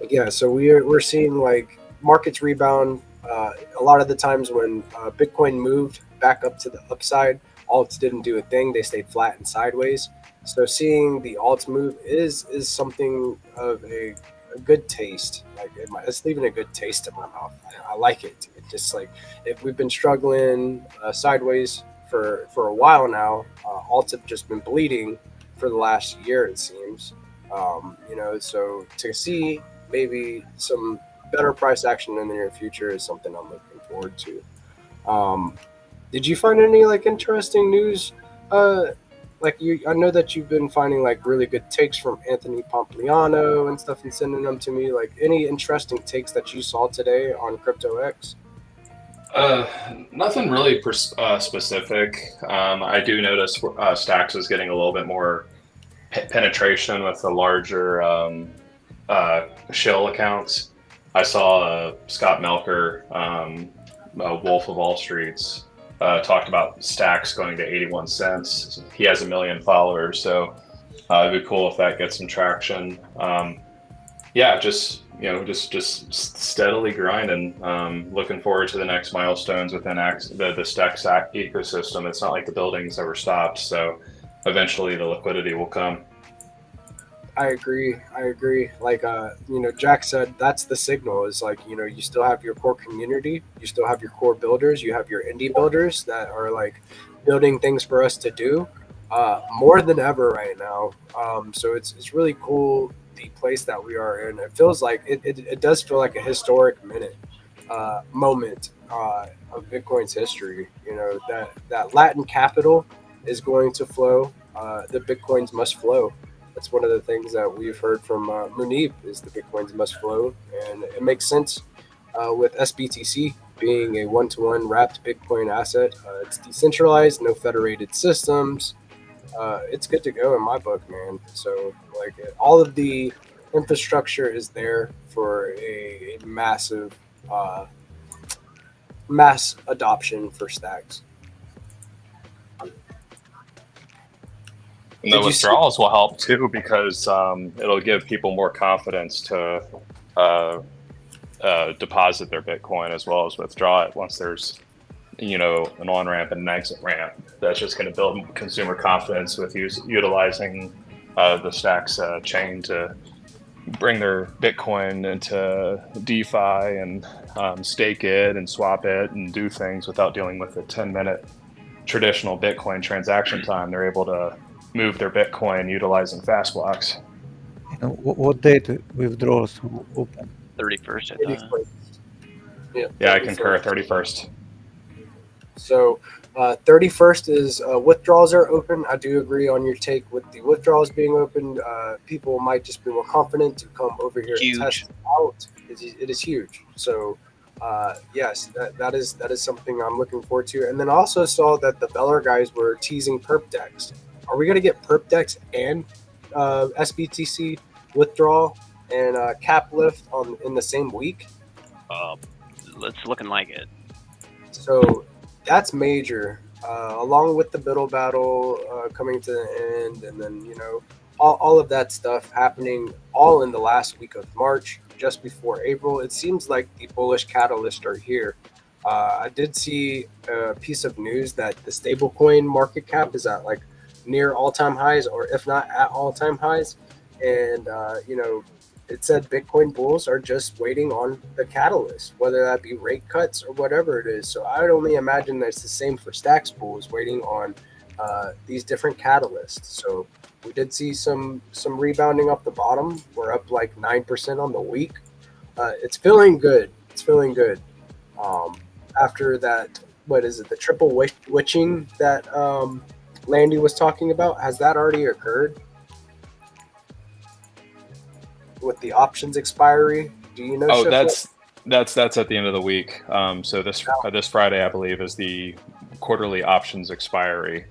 Yeah, so we're seeing like markets rebound. A lot of the times when Bitcoin moved back up to the upside, alts didn't do a thing. They stayed flat and sideways. So seeing the alts move is something of a good taste. Like it's leaving a good taste in my mouth. I like it. It's just like if we've been struggling sideways for a while now, alts have just been bleeding for the last year, it seems. So to see maybe some better price action in the near future is something I'm looking forward to. Did you find any like interesting news? I know that you've been finding like really good takes from Anthony Pompliano and stuff and sending them to me. Like any interesting takes that you saw today on CryptoX? Nothing really specific. I do notice Stacks is getting a little bit more penetration with the larger shell accounts. I saw Scott Melker, Wolf of All Streets, talked about Stacks going to 81 cents. He has 1 million followers, so it'd be cool if that gets some traction. Just steadily grinding. Looking forward to the next milestones within the Stacks ecosystem. It's not like the building's ever stopped, so eventually the liquidity will come. I agree. Like, Jack said, that's the signal is like, you still have your core community, you still have your core builders, you have your indie builders that are like building things for us to do more than ever right now. So it's really cool the place that we are in. It feels like it does feel like a historic moment of Bitcoin's history. That Latin capital is going to flow. The Bitcoins must flow. That's one of the things that we've heard from Munib is the Bitcoins must flow, and it makes sense with SBTC being a one-to-one wrapped Bitcoin asset. It's decentralized, no federated systems. It's good to go in my book, man. So like all of the infrastructure is there for a massive mass adoption for Stacks. And the withdrawals will help too because it'll give people more confidence to deposit their Bitcoin as well as withdraw it once there's an on-ramp and an exit ramp. That's just going to build consumer confidence with utilizing the Stacks chain to bring their Bitcoin into DeFi and stake it and swap it and do things without dealing with a 10-minute traditional Bitcoin transaction time. They're able to move their Bitcoin utilizing fast blocks. What date withdrawals open? 31st. Yeah, I concur. 31st. So 31st is withdrawals are open. I do agree on your take with the withdrawals being open. People might just be more confident to come over here and test it out. It is huge. So Yes, that is something I'm looking forward to. And then I also saw that the Beller guys were teasing perp decks. Are we gonna get perp decks and SBTC withdrawal and cap lift on in the same week? It's looking like it. So that's major. Along with the Buidl battle coming to the end, and then all of that stuff happening all in the last week of March, just before April. It seems like the bullish catalysts are here. I did see a piece of news that the stablecoin market cap is at like near all-time highs, or if not at all-time highs, and it said Bitcoin bulls are just waiting on the catalyst, whether that be rate cuts or whatever it is. So I would only imagine that it's the same for Stacks bulls, waiting on these different catalysts. So we did see some rebounding off the bottom. We're up like 9% on the week. It's feeling good. It's feeling good. After that, what is it? The triple witching that Landy was talking about. Has that already occurred? With the options expiry, do you know? Oh, Shiflett? that's at the end of the week. So this Friday, I believe, is the quarterly options expiry.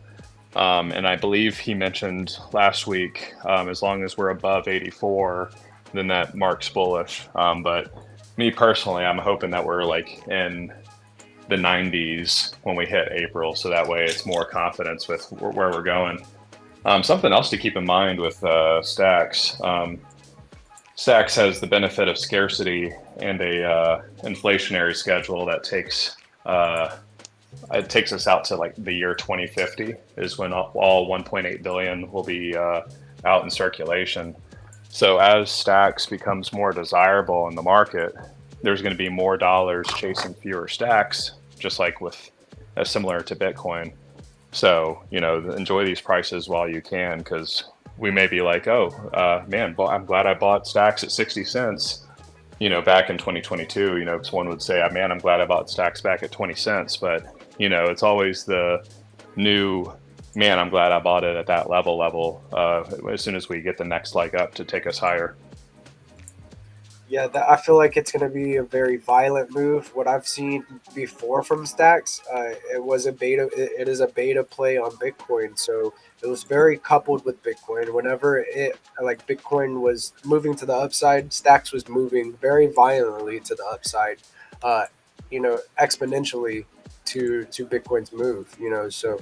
And I believe he mentioned last week, as long as we're above 84, then that marks bullish. But me personally, I'm hoping that we're like in the 90s when we hit April, so that way it's more confidence with where we're going. Something else to keep in mind with Stacks. Stacks has the benefit of scarcity and a inflationary schedule that takes us out to like the year 2050 is when all 1.8 billion will be out in circulation. So as Stacks becomes more desirable in the market, there's going to be more dollars chasing fewer stacks, just like similar to Bitcoin. So enjoy these prices while you can, because we may be like, man, I'm glad I bought stacks at 60 cents, back in 2022, someone would say, man, I'm glad I bought stacks back at 20 cents. But, it's always the new, man, I'm glad I bought it at that level, as soon as we get the next leg up to take us higher. Yeah, I feel like it's going to be a very violent move. What I've seen before from Stacks, it was a beta. It is a beta play on Bitcoin, so it was very coupled with Bitcoin. Whenever Bitcoin was moving to the upside, Stacks was moving very violently to the upside, exponentially to Bitcoin's move. So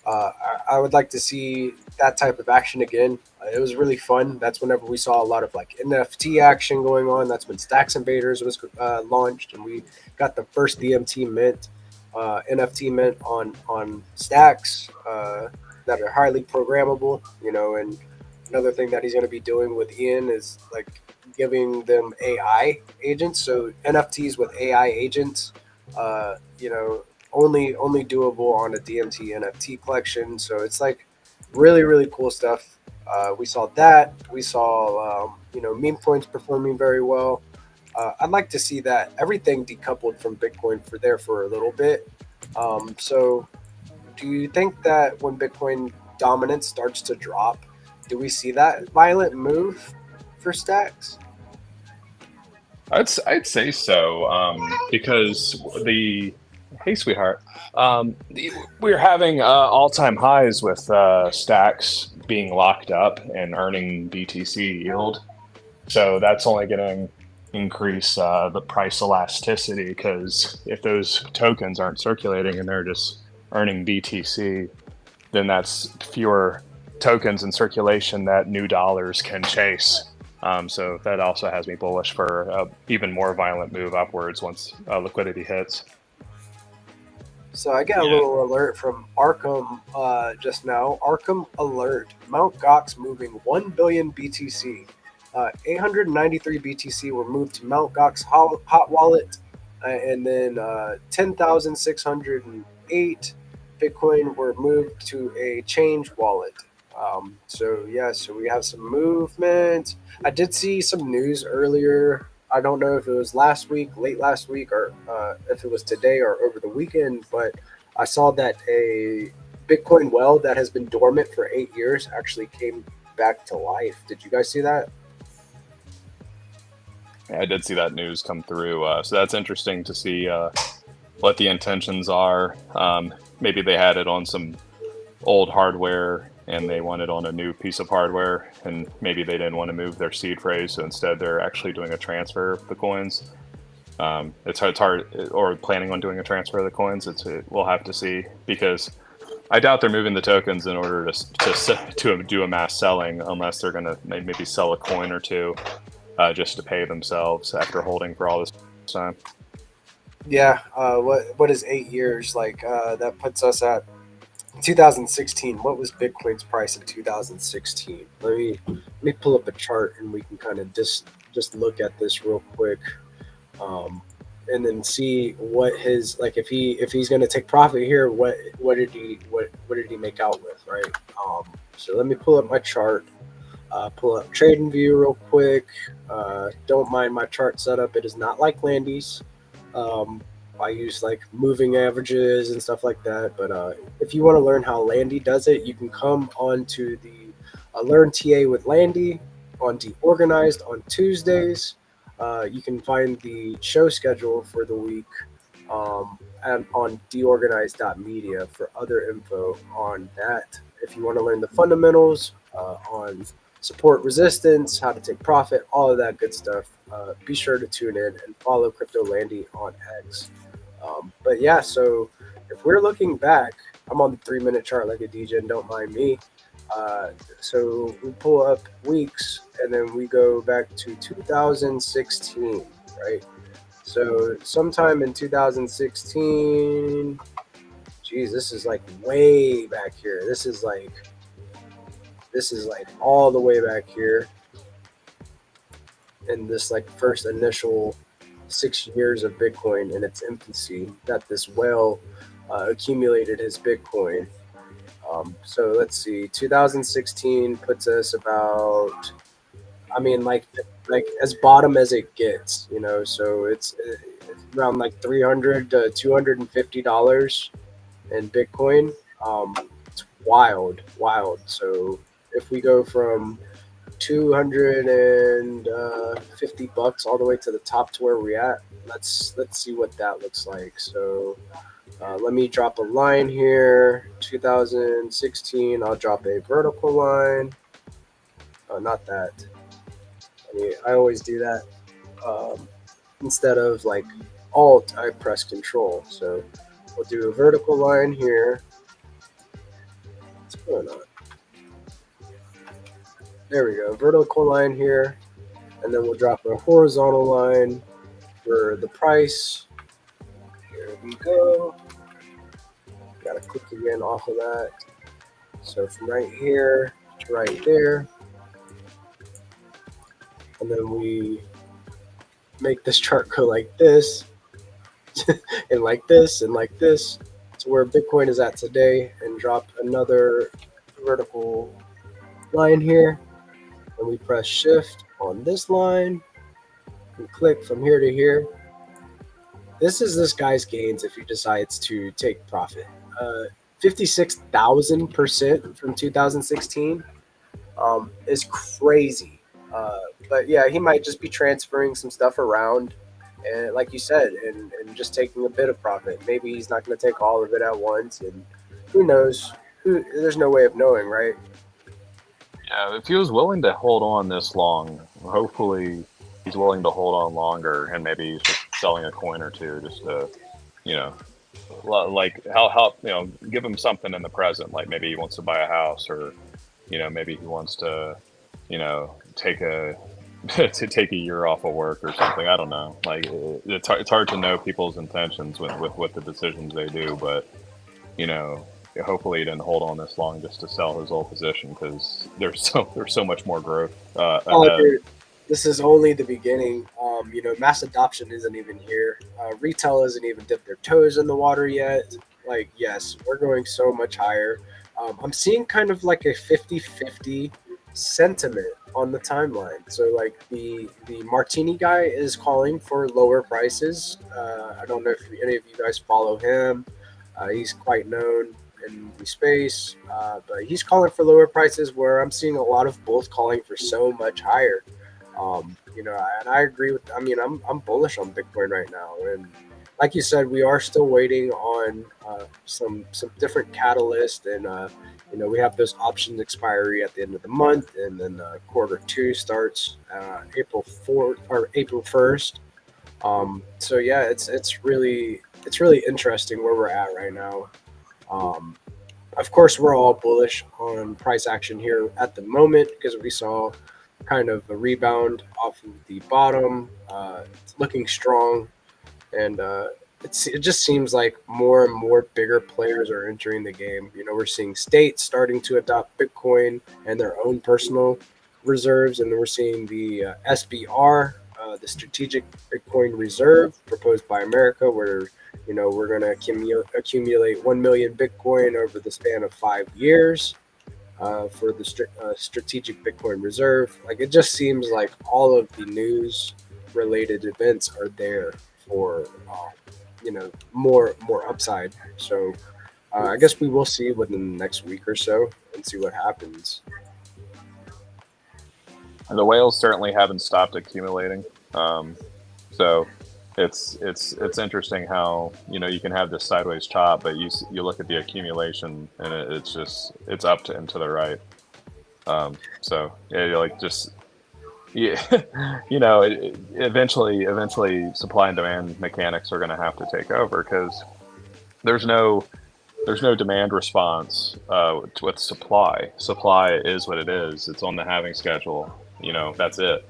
I would like to see that type of action again. It was really fun. That's whenever we saw a lot of like NFT action going on. That's when Stacks Invaders was launched, and we got the first DMT mint, NFT mint on Stacks that are highly programmable. And another thing that he's going to be doing with Ian is like giving them AI agents. So NFTs with AI agents, only doable on a DMT NFT collection. So it's like really, really cool stuff. We saw that. We saw, meme coins performing very well. I'd like to see that everything decoupled from Bitcoin for a little bit. So do you think that when Bitcoin dominance starts to drop, do we see that violent move for Stacks? I'd say so, because hey, sweetheart. We're having all-time highs with stacks being locked up and earning BTC yield. So that's only going to increase the price elasticity, because if those tokens aren't circulating and they're just earning BTC, then that's fewer tokens in circulation that new dollars can chase. So that also has me bullish for even more violent move upwards once liquidity hits. So I got a little alert from Arkham just now. Arkham alert. Mt. Gox moving 1 billion BTC. 893 BTC were moved to Mt. Gox hot wallet, and then 10,608 Bitcoin were moved to a change wallet. So we have some movement. I did see some news earlier. I don't know if it was late last week, or if it was today or over the weekend, but I saw that a Bitcoin well that has been dormant for 8 years actually came back to life. Did you guys see that? I did see that news come through. So that's interesting to see what the intentions are. Maybe they had it on some old hardware and they want it on a new piece of hardware, and maybe they didn't want to move their seed phrase, so instead they're actually doing a transfer of the coins. It's hard, or planning on doing a transfer of the coins. We'll have to see, because I doubt they're moving the tokens in order to do a mass selling, unless they're going to maybe sell a coin or two just to pay themselves after holding for all this time. Yeah. What is 8 years? Like that puts us at 2016. What was Bitcoin's price in 2016? Let me pull up a chart and we can kind of just look at this real quick, and then see what his, like, if he's going to take profit here, what did he make out with, right? So let me pull up my chart, pull up TradingView real quick. Don't mind my chart setup; it is not like Landy's. I use like moving averages and stuff like that. But if you want to learn how Landy does it, you can come on to the Learn TA with Landy on DeOrganized on Tuesdays. You can find the show schedule for the week and on DeOrganized.media for other info on that. If you want to learn the fundamentals on support, resistance, how to take profit, all of that good stuff, be sure to tune in and follow Crypto Landy on X. But yeah, so if we're looking back, I'm on the 3-minute chart like a DJ, and don't mind me. So we pull up weeks and then we go back to 2016, right? So sometime in 2016, geez, this is like way back here. This is like all the way back here in this like first initial 6 years of Bitcoin in its infancy, that this whale accumulated his Bitcoin. So let's see, 2016 puts us about, I mean, like as bottom as it gets, you know. So it's around like $300 to $250 in Bitcoin. It's wild. So if we go from $250 all the way to the top to where we're at, let's see what that looks like. So let me drop a line here. 2016, I'll drop a vertical line. Not that. I always do that. Instead of like Alt, I press Control. So we'll do a vertical line here. What's going on? There we go. Vertical line here. And then we'll drop a horizontal line for the price. Here we go. Got to click again off of that. So from right here to right there. And then we make this chart go like this, and like this, and like this, to where Bitcoin is at today, and drop another vertical line here. And we press Shift on this line and click from here to here. This is this guy's gains if he decides to take profit. 56,000% from 2016 is crazy. But yeah, he might just be transferring some stuff around, and like you said, and just taking a bit of profit. Maybe he's not going to take all of it at once, and who knows? There's no way of knowing, right? Yeah, if he was willing to hold on this long, hopefully he's willing to hold on longer, and maybe he's just selling a coin or two just to, you know, like help, you know, give him something in the present. Like maybe he wants to buy a house, or, you know, maybe he wants to, you know, take a year off of work or something. I don't know. Like it's hard to know people's intentions with what the decisions they do, but you know, hopefully he didn't hold on this long just to sell his old position, because there's so much more growth. Dude, this is only the beginning. You know, mass adoption isn't even here. Retail hasn't even dipped their toes in the water yet. Like, yes, we're going so much higher. I'm seeing kind of like a 50-50 sentiment on the timeline. So like the Martini guy is calling for lower prices. I don't know if any of you guys follow him. He's quite known in the space, but he's calling for lower prices, where I'm seeing a lot of bulls calling for so much higher. And I agree with. I mean, I'm bullish on Bitcoin right now, and like you said, we are still waiting on some different catalyst, and we have those options expiry at the end of the month, and then quarter 2 starts April 4th or April 1st. So yeah, it's really interesting where we're at right now. Um, of course, we're all bullish on price action here at the moment because we saw kind of a rebound off of the bottom. It's looking strong, and it just seems like more and more bigger players are entering the game. We're seeing states starting to adopt Bitcoin and their own personal reserves, and we're seeing the SBR, the Strategic Bitcoin Reserve, proposed by America, where we're going to accumulate 1 million Bitcoin over the span of 5 years for the Strategic Bitcoin Reserve. Like, it just seems like all of the news related events are there for more upside. So I guess we will see within the next week or so and see what happens. And the whales certainly haven't stopped accumulating. So it's interesting how you can have this sideways chop, but you look at the accumulation and it's up and to the right. So yeah, like just yeah, eventually supply and demand mechanics are going to have to take over because there's no demand response with supply. Supply is what it is. It's on the halving schedule. That's it.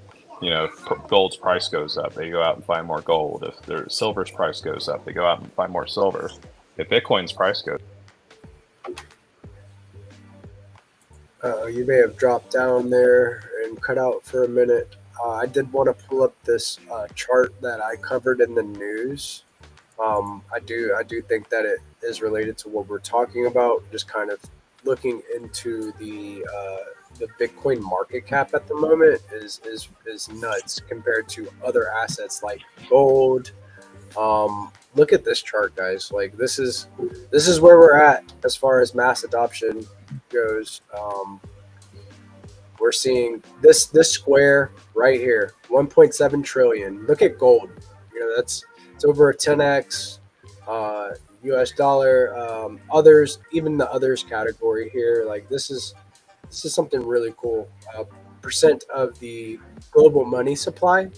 Gold's price goes up, they go out and find more gold. If their silver's price goes up, they go out and find more silver. If Bitcoin's price goes, You may have dropped down there and cut out for a minute. I did want to pull up this chart that I covered in the news. I do think that it is related to what we're talking about. Just kind of looking into the Bitcoin market cap at the moment is nuts compared to other assets like gold. Look at this chart, guys. Like, this is where we're at as far as mass adoption goes. We're seeing this square right here, 1.7 trillion. Look at gold. It's over a 10x. US dollar, others, even the others category here. Like, this is something really cool. Percent of the global money supply,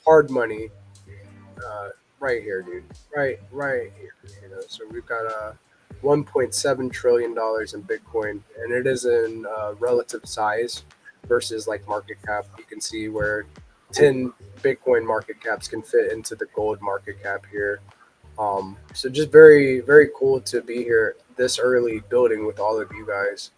hard money, right here, dude. Right here. So we've got 1.7 trillion dollars in Bitcoin, and it is in relative size versus like market cap. You can see where 10 Bitcoin market caps can fit into the gold market cap here. So just very, very cool to be here this early building with all of you guys.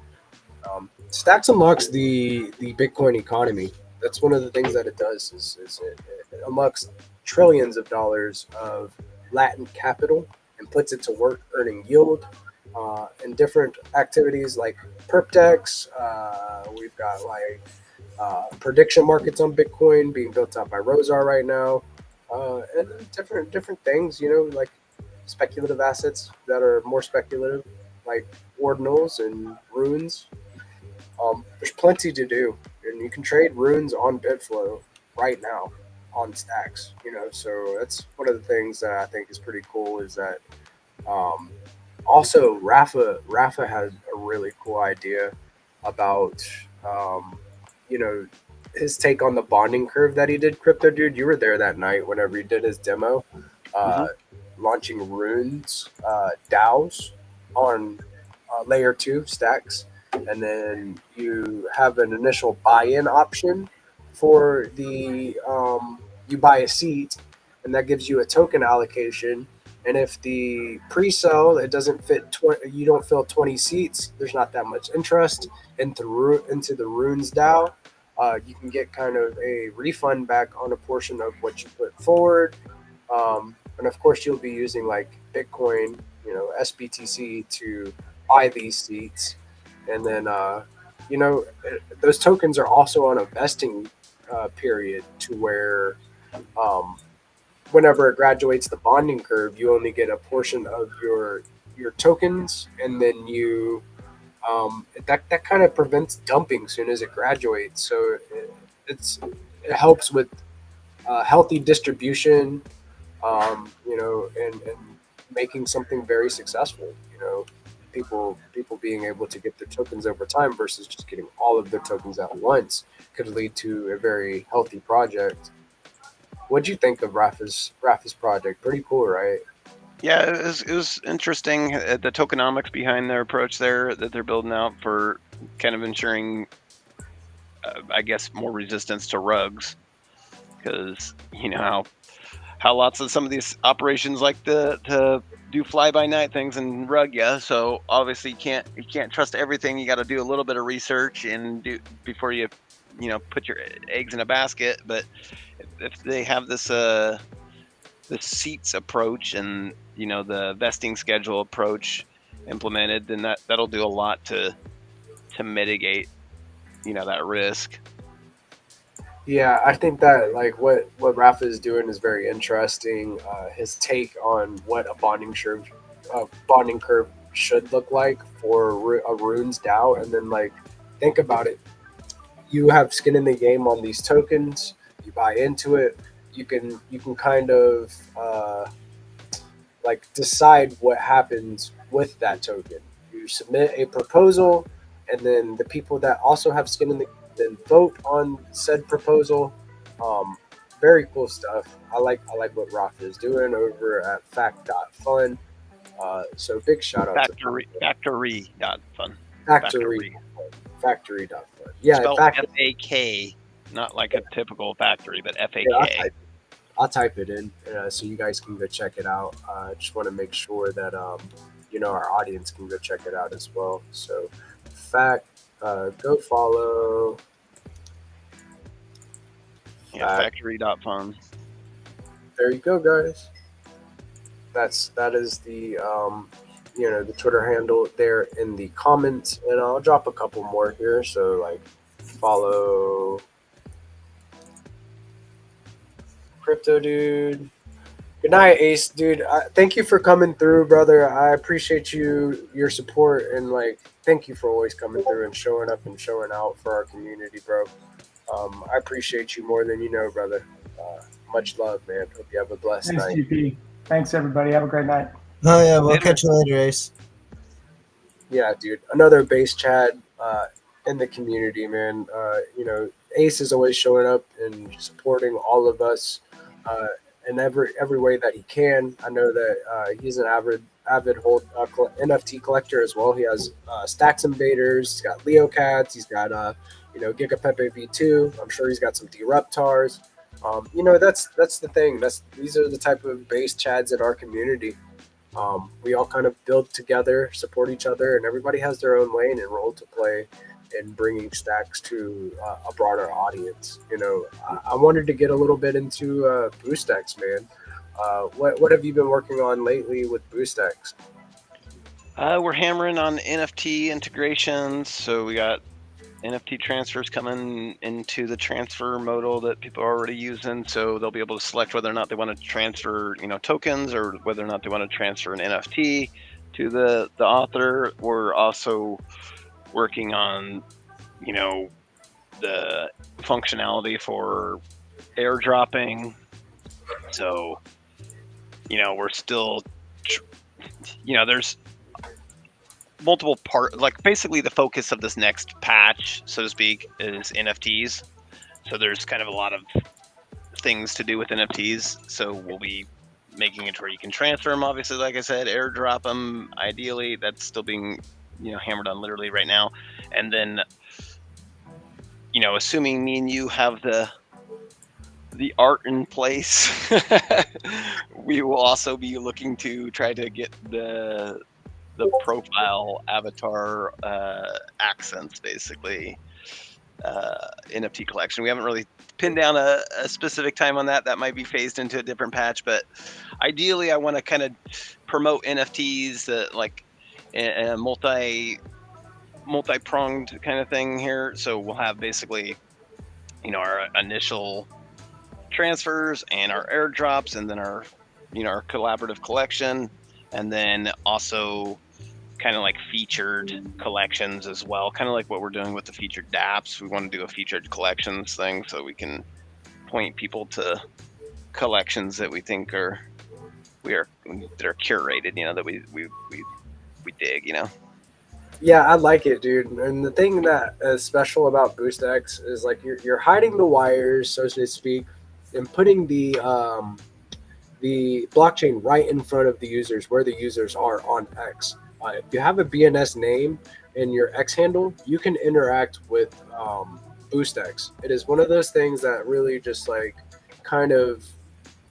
Stacks unlocks the Bitcoin economy. That's one of the things that it does is it unlocks trillions of dollars of latent capital and puts it to work earning yield in different activities like perp decks. We've got like prediction markets on Bitcoin being built out by Rosar right now, and different things. Like speculative assets that are more speculative, like ordinals and runes. There's plenty to do, and you can trade runes on Bitflow right now on Stacks. So that's one of the things that I think is pretty cool. Is that also Rafa had a really cool idea about his take on the bonding curve that he did. Crypto dude, you were there that night whenever he did his demo, launching runes, DAOs on layer 2 stacks, and then you have an initial buy-in option for the you buy a seat, and that gives you a token allocation. And if the pre-sale it doesn't fit, you don't fill 20 seats, there's not that much interest into the runes DAO. You can get kind of a refund back on a portion of what you put forward. And of course, you'll be using like Bitcoin, SBTC to buy these seats. And then, those tokens are also on a vesting period to where whenever it graduates the bonding curve, you only get a portion of your tokens, and then that kind of prevents dumping as soon as it graduates. So it helps with healthy distribution, and making something very successful. People being able to get their tokens over time versus just getting all of their tokens at once could lead to a very healthy project. What'd you think of Rafa's project? Pretty cool, right? Yeah, it was interesting, the tokenomics behind their approach there that they're building out for kind of ensuring, I guess, more resistance to rugs, because you know how lots of some of these operations like to do fly by night things and rug you. So obviously you can't trust everything. You got to do a little bit of research and do before you put your eggs in a basket. But if they have this the seats approach and the vesting schedule approach implemented, then that'll do a lot to mitigate that risk. Yeah, I think that like what Rafa is doing is very interesting. His take on what a bonding curve should look like for a runes DAO, and then like think about it. You have skin in the game on these tokens. You buy into it. You can kind of like decide what happens with that token. You submit a proposal, and then the people that also have skin in the game then vote on said proposal. Um, Very cool stuff. I like what Rafa is doing over at Fact.fun. So big shout out Factory.fun. Factory Factory.fun. Yeah, Spelled Factory. FAK, not like a typical factory, but FAK. Yeah, I'll type it in so you guys can go check it out. Just want to make sure that our audience can go check it out as well. So, go follow. Yeah, factory.fun. There you go, guys. That is the Twitter handle there in the comments, and I'll drop a couple more here. So like follow Crypto Dude. Good night, Ace, dude. Thank you for coming through, brother. I appreciate your support, and like, thank you for always coming through and showing up and showing out for our community, bro. I appreciate you more than you know, brother. Much love, man. Hope you have a blessed Thanks, night. GP. Thanks, everybody. Have a great night. Oh yeah, we'll Later. catch you later, Ace. Yeah, dude. Another base Chad in the community, man. Ace is always showing up and supporting all of us in every way that he can. I know that he's an avid NFT collector as well. He has Stacks Invaders. He's got Leo Cats. He's got Giga Pepe V2. I'm sure he's got some Deruptars. That's the thing. These are the type of base Chads in our community. We all kind of build together, support each other, and everybody has their own lane and role to play in bringing stacks to a broader audience. I wanted to get a little bit into BooStacks, man. What have you been working on lately with BooStacks? We're hammering on NFT integrations, so we got NFT transfers coming into the transfer modal that people are already using, so they'll be able to select whether or not they want to transfer tokens or whether or not they want to transfer an NFT to the author. We're also working on the functionality for airdropping, so we're still there's multiple basically the focus of this next patch, so to speak, is NFTs. So there's kind of a lot of things to do with NFTs. So we'll be making it where you can transfer them, obviously, like I said, airdrop them. Ideally, that's still being hammered on literally right now. And then assuming me and you have the art in place, we will also be looking to try to get the profile avatar accents, basically, NFT collection. We haven't really pinned down a specific time on that. That might be phased into a different patch, but ideally I want to kind of promote NFTs like a multi-pronged kind of thing here. So we'll have basically our initial transfers and our airdrops, and then our our collaborative collection, and then also kind of like featured collections as well, kind of like what we're doing with the featured dApps. We want to do a featured collections thing so we can point people to collections that we think that are curated, that we dig, Yeah, I like it, dude. And the thing that is special about BoostX is like you're hiding the wires, so to speak, and putting the blockchain right in front of the users where the users are on X. If you have a BNS name in your X handle, you can interact with BoostX. It is one of those things that really just like kind of,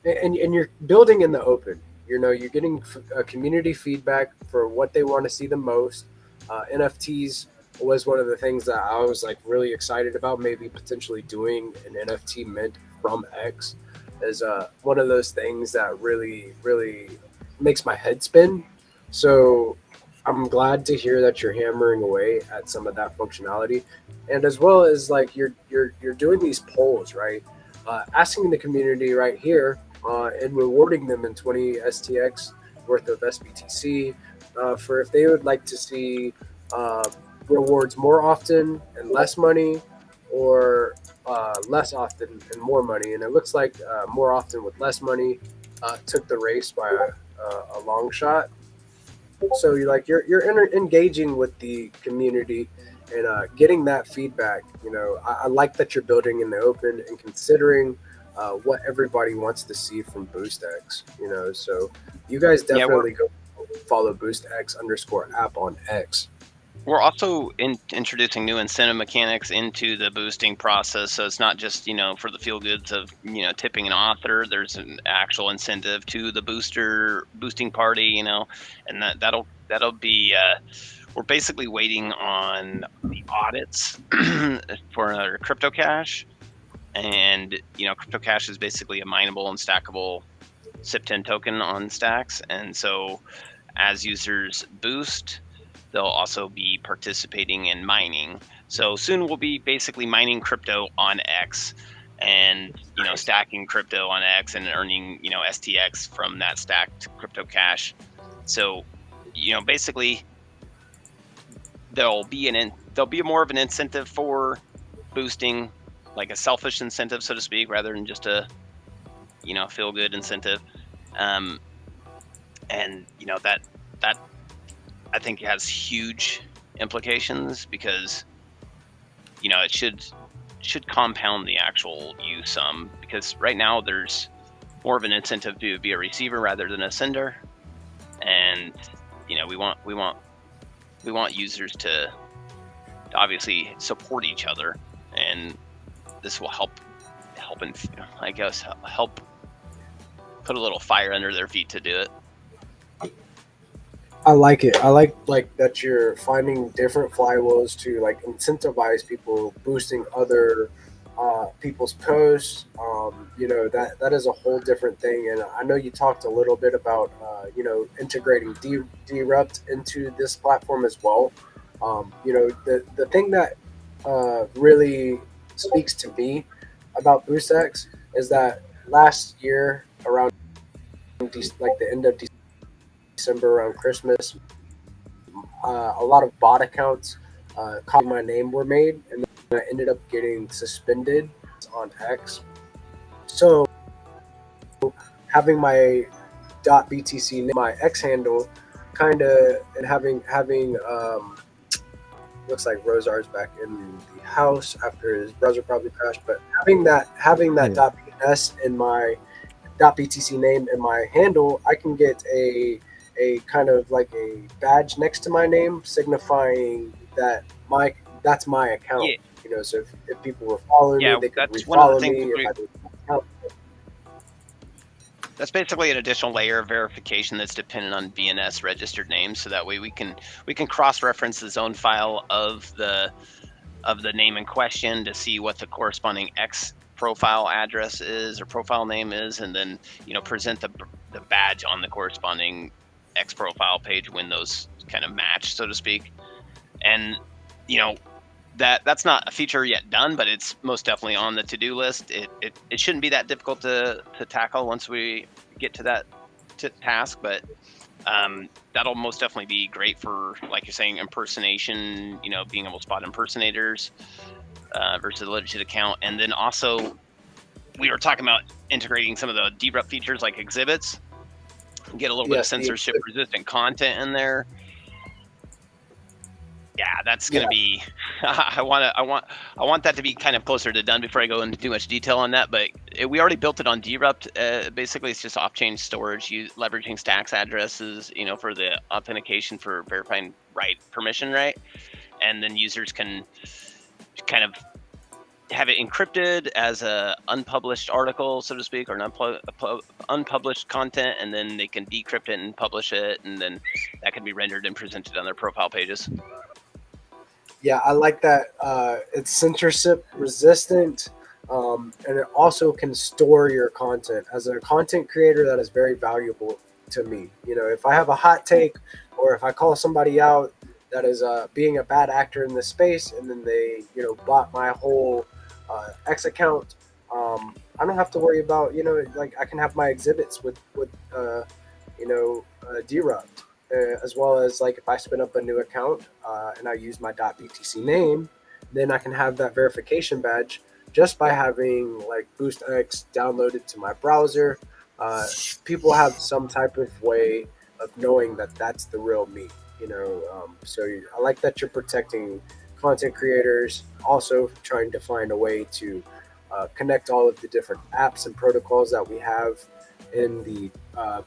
and you're building in the open. You're getting community feedback for what they want to see the most. NFTs was one of the things that I was like really excited about, maybe potentially doing an NFT mint from X is one of those things that really, really makes my head spin. So I'm glad to hear that you're hammering away at some of that functionality, and as well as like you're doing these polls, right? Asking the community right here and rewarding them in 20 STX worth of SBTC for if they would like to see rewards more often and less money, or less often and more money. And it looks like more often with less money took the race by a long shot. So you're engaging with the community and getting that feedback. I like that you're building in the open and considering what everybody wants to see from BoostX. So you guys definitely go follow BoostX_app on X. We're also introducing new incentive mechanics into the boosting process, so it's not just for the feel goods of tipping an author. There's an actual incentive to the boosting party, and that'll be. We're basically waiting on the audits for our crypto cash, and crypto cash is basically a mineable and stackable SIP10 token on Stacks, and so as users boost, they'll also be participating in mining. So soon we'll be basically mining crypto on X and stacking crypto on X and earning STX from that stacked crypto cash. So basically there'll be more of an incentive for boosting, like a selfish incentive, so to speak, rather than just a feel good incentive. And that I think has huge implications because it should compound the actual use sum, because right now there's more of an incentive to be a receiver rather than a sender, and we want users to obviously support each other, and this will help put a little fire under their feet to do it. I like it. I like that you're finding different flywheels to like incentivize people, boosting other people's posts. That is a whole different thing. And I know you talked a little bit about integrating Derupt into this platform as well. The thing that really speaks to me about BoostX is that last year around like the end of December, around Christmas, a lot of bot accounts copying my name were made, and then I ended up getting suspended on X. So having my .btc name, my X handle, kind of, and having looks like Rosar's back in the house after his browser probably crashed, but having that .bs in my .btc name in my handle, I can get a kind of like a badge next to my name signifying that that's my account. Yeah. So if people were following me, they could that's one of the refollow me. That's basically an additional layer of verification that's dependent on BNS registered names, so that way we can cross-reference the zone file of the name in question to see what the corresponding X profile address is or profile name is, and then present the badge on the corresponding X profile page when those kind of match, so to speak. And that's not a feature yet done, but it's most definitely on the to-do list. It shouldn't be that difficult to tackle once we get to that task, but That'll most definitely be great for, like you're saying, impersonation, being able to spot impersonators versus a legit account. And then also, we were talking about integrating some of the derupt features like exhibits, get a little bit of censorship resistant content in there. Yeah, that's going to be, I want that to be kind of closer to done before I go into too much detail on that. But we already built it on derupt. Basically, it's just off-chain storage, leveraging stacks addresses, for the authentication for verifying permission, right? And then users can kind of have it encrypted as a unpublished article, so to speak, or an unpublished content, and then they can decrypt it and publish it, and then that can be rendered and presented on their profile pages. Yeah, I like that. It's censorship resistant, and it also can store your content. As a content creator, that is very valuable to me. If I have a hot take, or if I call somebody out that is being a bad actor in this space, and then they bought my whole X account, I don't have to worry about like I can have my exhibits with derupt. As well as like if I spin up a new account and I use my .btc name, then I can have that verification badge just by having like BoostX downloaded to my browser. People have some type of way of knowing that that's the real me, so I like that you're protecting content creators, also trying to find a way to connect all of the different apps and protocols that we have in the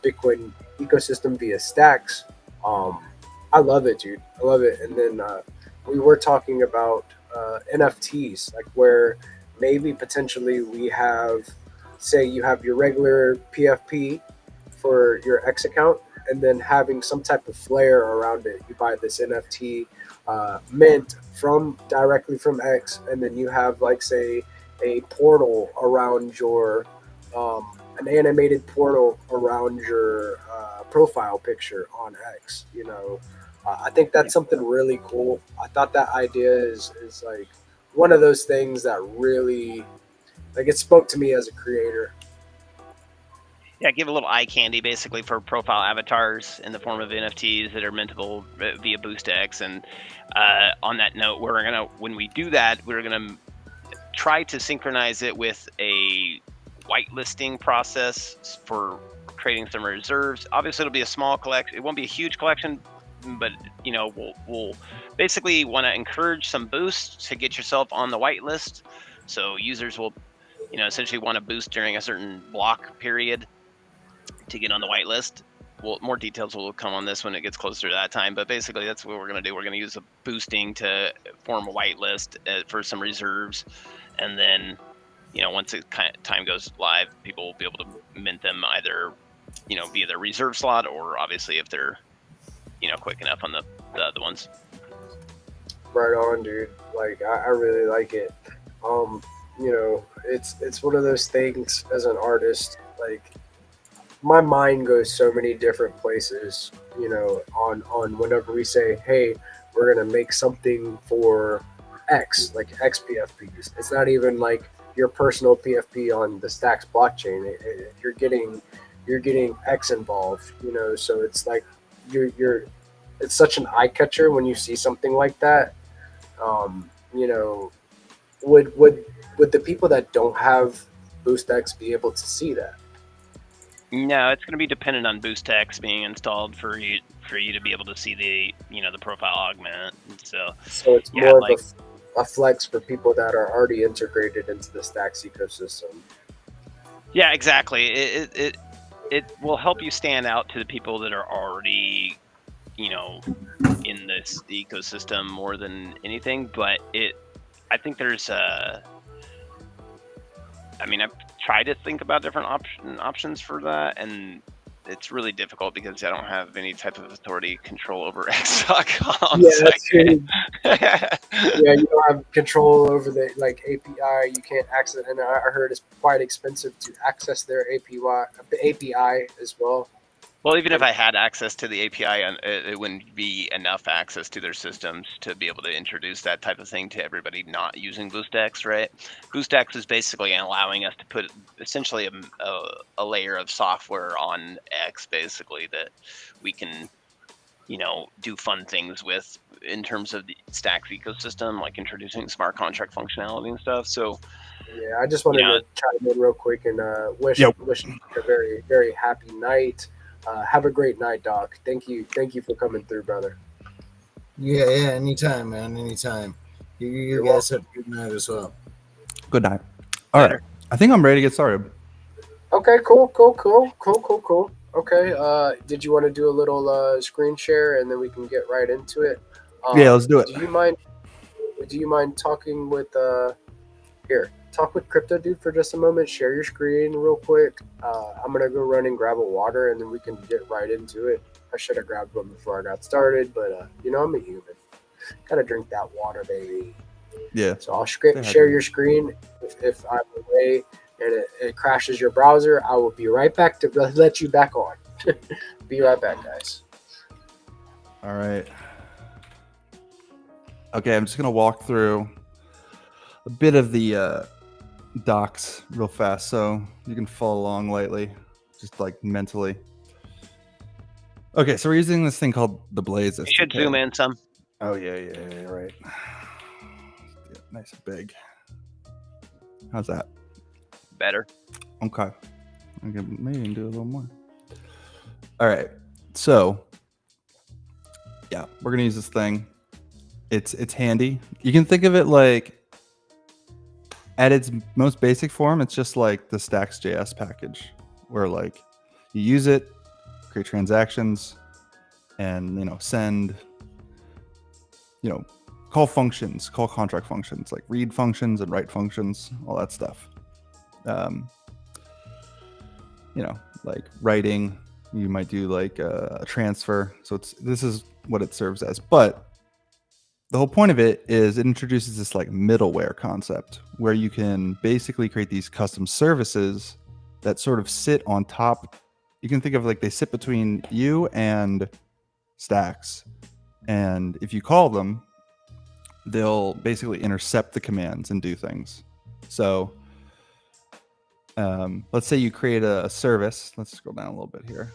Bitcoin ecosystem via stacks. I love it, dude. I love it. And then we were talking about NFTs, like where maybe potentially we have, say you have your regular PFP for your X account, and then having some type of flair around it. You buy this NFT mint directly from X, and then you have like say a portal around your an animated portal around your profile picture on X. I think that's something really cool. I thought that idea is like one of those things that really like it spoke to me as a creator. Yeah, give a little eye candy basically for profile avatars in the form of NFTs that are mintable via BoostX. And on that note, when we do that, we're gonna try to synchronize it with a whitelisting process for creating some reserves. Obviously, it'll be a small collection. It won't be a huge collection, but we'll basically want to encourage some boosts to get yourself on the whitelist. So users will, essentially want to boost during a certain block period to get on the whitelist. Well, more details will come on this when it gets closer to that time, but basically that's what we're going to do. We're going to use a boosting to form a whitelist for some reserves, and then once time goes live, people will be able to mint them either via their reserve slot, or obviously if they're quick enough on the other ones. Right on, dude. Like I really like it. It's one of those things as an artist, like my mind goes so many different places, on whenever we say, hey, we're going to make something for X, like X PFPs. It's not even like your personal PFP on the Stacks blockchain. You're getting X involved, so it's like it's such an eye catcher when you see something like that. Would the people that don't have BoostX be able to see that? No, it's going to be dependent on BoostX being installed for you to be able to see the the profile augment. So it's more of a flex for people that are already integrated into the Stacks ecosystem. Yeah, exactly. It will help you stand out to the people that are already in this ecosystem more than anything. But I think there's I've tried to think about different options for that, and it's really difficult because I don't have any type of authority control over X.com. Yeah, that's true. Yeah, you don't have control over the API. You can't access, and I heard it's quite expensive to access their API as well. Well, even if I had access to the API, it wouldn't be enough access to their systems to be able to introduce that type of thing to everybody not using BoostX, right? BoostX is basically allowing us to put essentially a layer of software on X, basically, that we can, do fun things with in terms of the Stacks ecosystem, like introducing smart contract functionality and stuff. So, Yeah, I just wanted to chime in real quick and wish you a very, very happy night. Have a great night, Doc. Thank you for coming through, brother. Yeah, anytime, man, anytime. You guys have a good night as well. Good night. All right, I think I'm ready to get started. Okay, cool. Okay, did you want to do a little screen share and then we can get right into it? Yeah, let's do it. Do you mind talking with talk with Crypto Dude for just a moment? Share your screen real quick. I'm gonna go run and grab a water and then we can get right into it. I should have grabbed one before I got started, but I'm a human. Gotta drink that water, baby. Yeah. So I'll share your screen. If I'm away and it crashes your browser, I will be right back to let you back on. Be right back, guys. All right. Okay, I'm just gonna walk through a bit of the docs real fast so you can follow along lightly, just like mentally. Okay, so we're using this thing called the Blaze. You should zoom in some. Oh yeah, right. Yeah, nice and big. How's that? Better. Okay. Maybe do a little more. All right. So yeah, we're gonna use this thing. It's handy. You can think of it like at its most basic form, it's just like the Stacks.js package where like you use it, create transactions, and send, call functions, call contract functions, like read functions and write functions, all that stuff. Like writing, you might do like a transfer. So this is what it serves as. But the whole point of it is it introduces this like middleware concept where you can basically create these custom services that sort of sit on top. You can think of like they sit between you and Stacks. And if you call them, they'll basically intercept the commands and do things. So let's say you create a service. Let's scroll down a little bit here.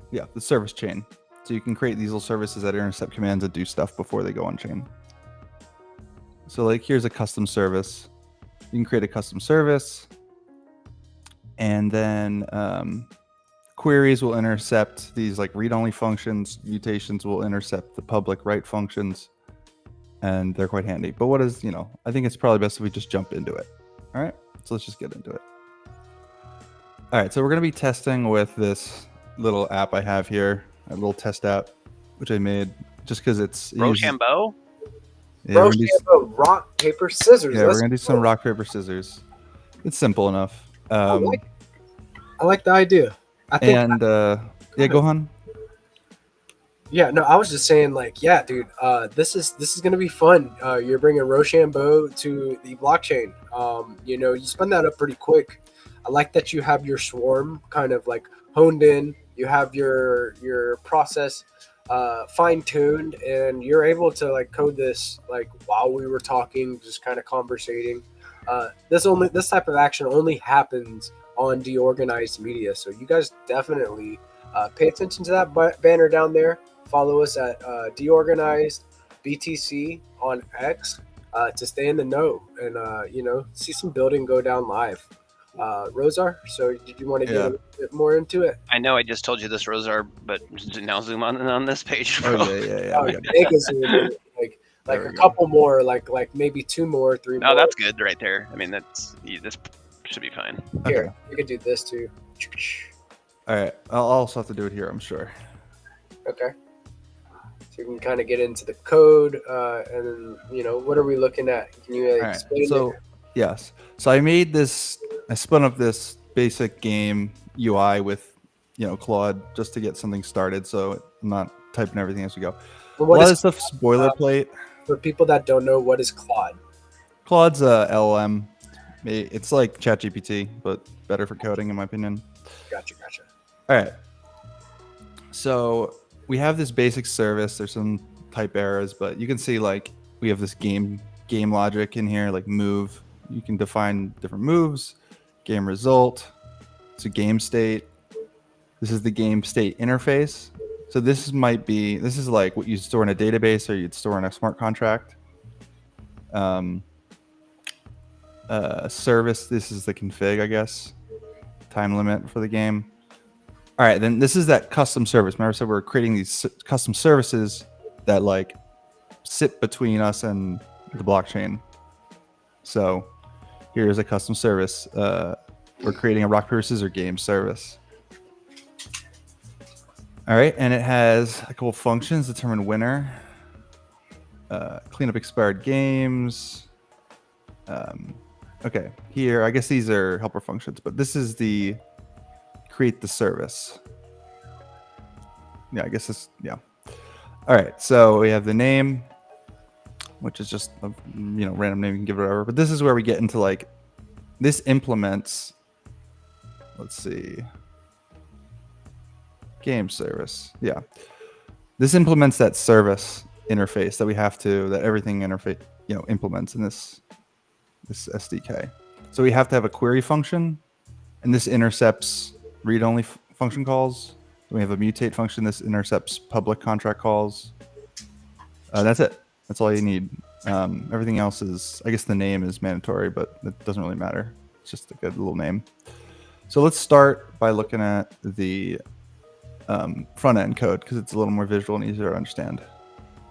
Yeah, the service chain. So you can create these little services that intercept commands and do stuff before they go on chain. So like here's a custom service. You can create a custom service, and then queries will intercept these like read-only functions. Mutations will intercept the public write functions, and they're quite handy. But I think it's probably best if we just jump into it. All right, so let's just get into it. All right, so we're going to be testing with this little app I have here, a little test app, which I made just because it's Rochambeau? Yeah, Rochambeau, rock, paper, scissors. Yeah, we're going to do some rock, paper, scissors. It's simple enough. I like the idea. I think go on. Yeah, no, I was just saying, like, yeah, dude, this is gonna be fun. You're bringing Rochambeau to the blockchain. You spun that up pretty quick. I like that you have your swarm kind of like honed in. You have your process fine-tuned, and you're able to like code this like while we were talking, just kind of conversating. This type of action only happens on DeOrganized Media, so you guys definitely pay attention to that banner down there. Follow us at DeOrganized BTC on X to stay in the know and see some building go down live. Rosar, so did you want to get a bit more into it? I know I just told you this, Rosar, but now zoom on this page, bro. Oh yeah. Take a zoom in, like a couple more, like maybe 2 more, 3 more. No, that's good right there. I mean, this should be fine. Here, you could do this too. All right, I'll also have to do it here, I'm sure. Okay. So you can kind of get into the code, and then what are we looking at? Can you explain? So yes, so I spun up this basic game UI with Claude just to get something started. So I'm not typing everything as we go. Well, a lot of this stuff's boilerplate. For people that don't know, what is Claude? Claude's a LLM. It's like ChatGPT, but better for coding, in my opinion. Gotcha. All right. So we have this basic service. There's some type errors, but you can see like we have this game logic in here, like move. You can define different moves, game result. It's a game state. This is the game state interface. So this is like what you store in a database or you'd store in a smart contract. Service, this is the config, I guess. Time limit for the game. All right, then this is that custom service. Remember, so we're creating these custom services that like sit between us and the blockchain. So here's a custom service. We're creating a rock, paper, scissors game service. All right, and it has a couple functions: determine winner, clean up expired games. Okay, here, I guess these are helper functions, but this is the create the service. Yeah, I guess this, yeah. All right, so we have the name, which is just a random name, you can give it whatever. But this is where we get into like, this implements, let's see, game service. Yeah, this implements that service interface that we have to, that everything interface, implements in this SDK. So we have to have a query function, and this intercepts read-only function calls. We have a mutate function. This intercepts public contract calls. That's it. That's all you need. Everything else is, I guess the name is mandatory, but it doesn't really matter. It's just a good little name. So let's start by looking at the front-end code because it's a little more visual and easier to understand.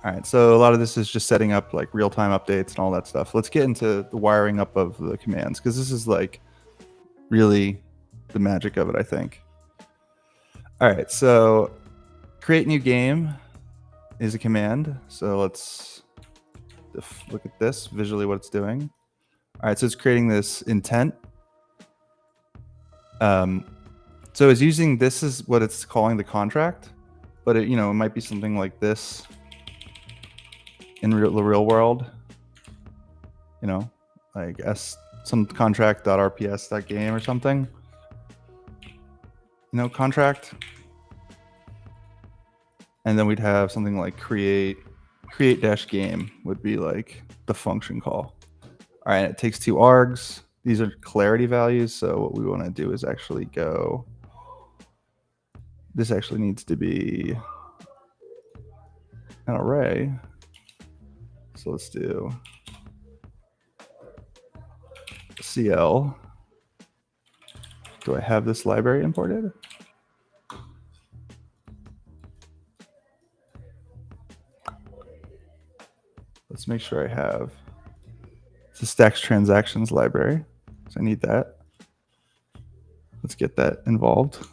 All right, so a lot of this is just setting up like real-time updates and all that stuff. Let's get into the wiring up of the commands because this is like really the magic of it, I think. All right, so create new game is a command. So let's look at this visually, what it's doing. All right, so it's creating this intent. So it's using, this is what it's calling the contract, but it, it might be something like this in the real world, like some contract.rps.game or something, contract. And then we'd have something like create dash game would be like the function call. All right, it takes two args. These are clarity values. So what we want to do is actually go, this actually needs to be an array. So let's do CL. Do I have this library imported? Let's make sure I have, it's a stacks transactions library. So I need that. Let's get that involved.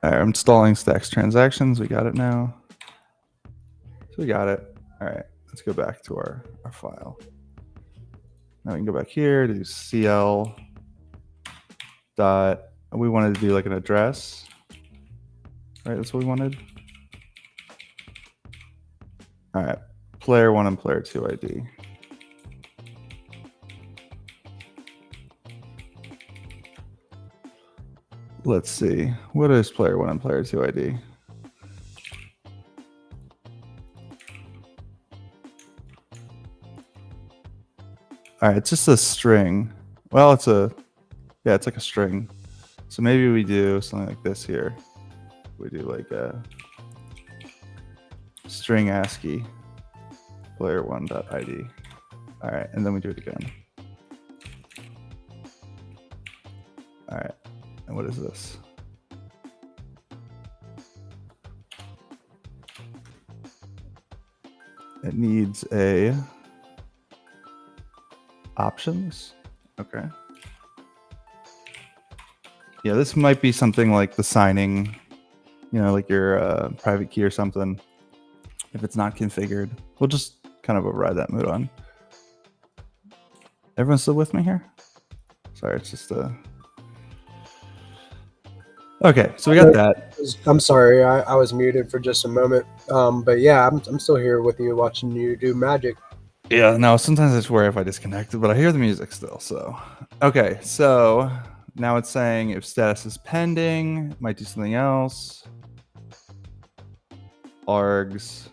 All right, I'm installing stacks transactions. We got it now. So we got it. All right, let's go back to our file. Now we can go back here to CL dot, we wanted to do like an address, right? That's what we wanted. All right, player 1 and player 2 ID. Let's see, what is player 1 and player 2 ID? All right, it's just a string. Well, it's like a string. So maybe we do something like this here. We do like a string ASCII player 1.id. All right, and then we do it again. All right. And what is this? It needs a options. Okay. Yeah, this might be something like the signing, like your private key or something. If it's not configured, we'll just kind of override that mood on. Everyone still with me here? Sorry, it's just a... Okay, so we got that. I'm sorry, I was muted for just a moment. But yeah, I'm still here with you watching you do magic. Yeah, no, sometimes I swear if I disconnect it, but I hear the music still. So, okay, so now it's saying if status is pending, might do something else. Args,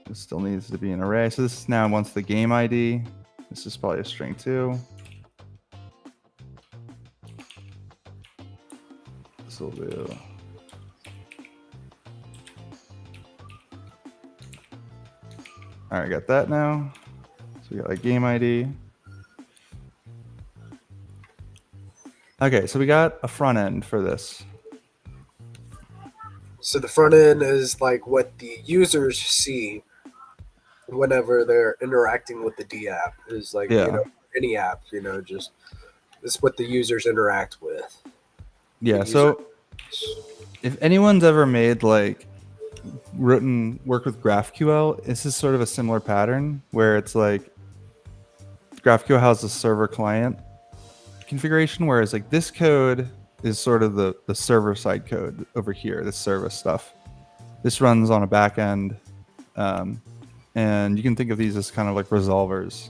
this still needs to be an array. So this now wants the game ID. This is probably a string too. This will do. All right, got that now. So we got a game ID. Okay, so we got a front end for this. So the front end is like what the users see whenever they're interacting with the D app. Is like any app, just it's what the users interact with. Yeah. So if anyone's ever made like written work with GraphQL, this is sort of a similar pattern where it's like GraphQL has a server client configuration, whereas like this code is sort of the server side code over here, the service stuff. This runs on a back end, and you can think of these as kind of like resolvers.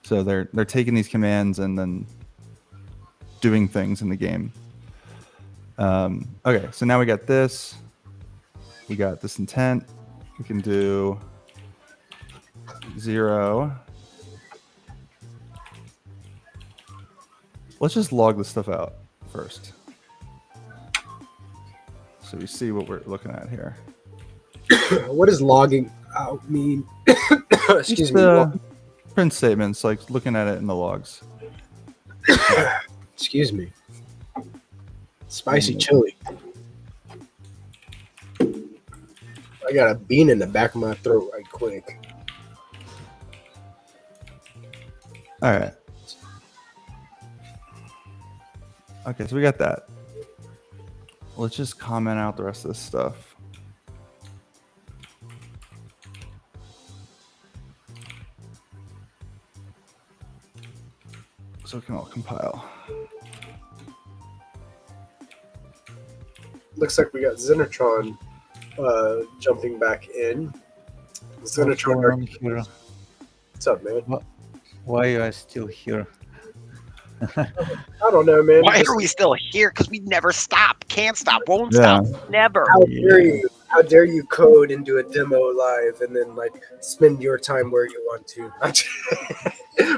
So they're taking these commands and then doing things in the game. Okay, so now we got this. We got this intent. We can do 0. Let's just log this stuff out first, so we see what we're looking at here. What does logging out mean? Excuse me. Print statements, like looking at it in the logs. Excuse me. Spicy chili. I got a bean in the back of my throat right quick. All right. Okay, so we got that. Let's just comment out the rest of this stuff. So it can all compile. Looks like we got Xenotron jumping back in. Xenotron, here. what's up, man? Why you are still here? I don't know, man. Why are we still here? Because we never stop, can't stop, won't stop, never. How dare you? How dare you code and do a demo live and then like spend your time where you want to?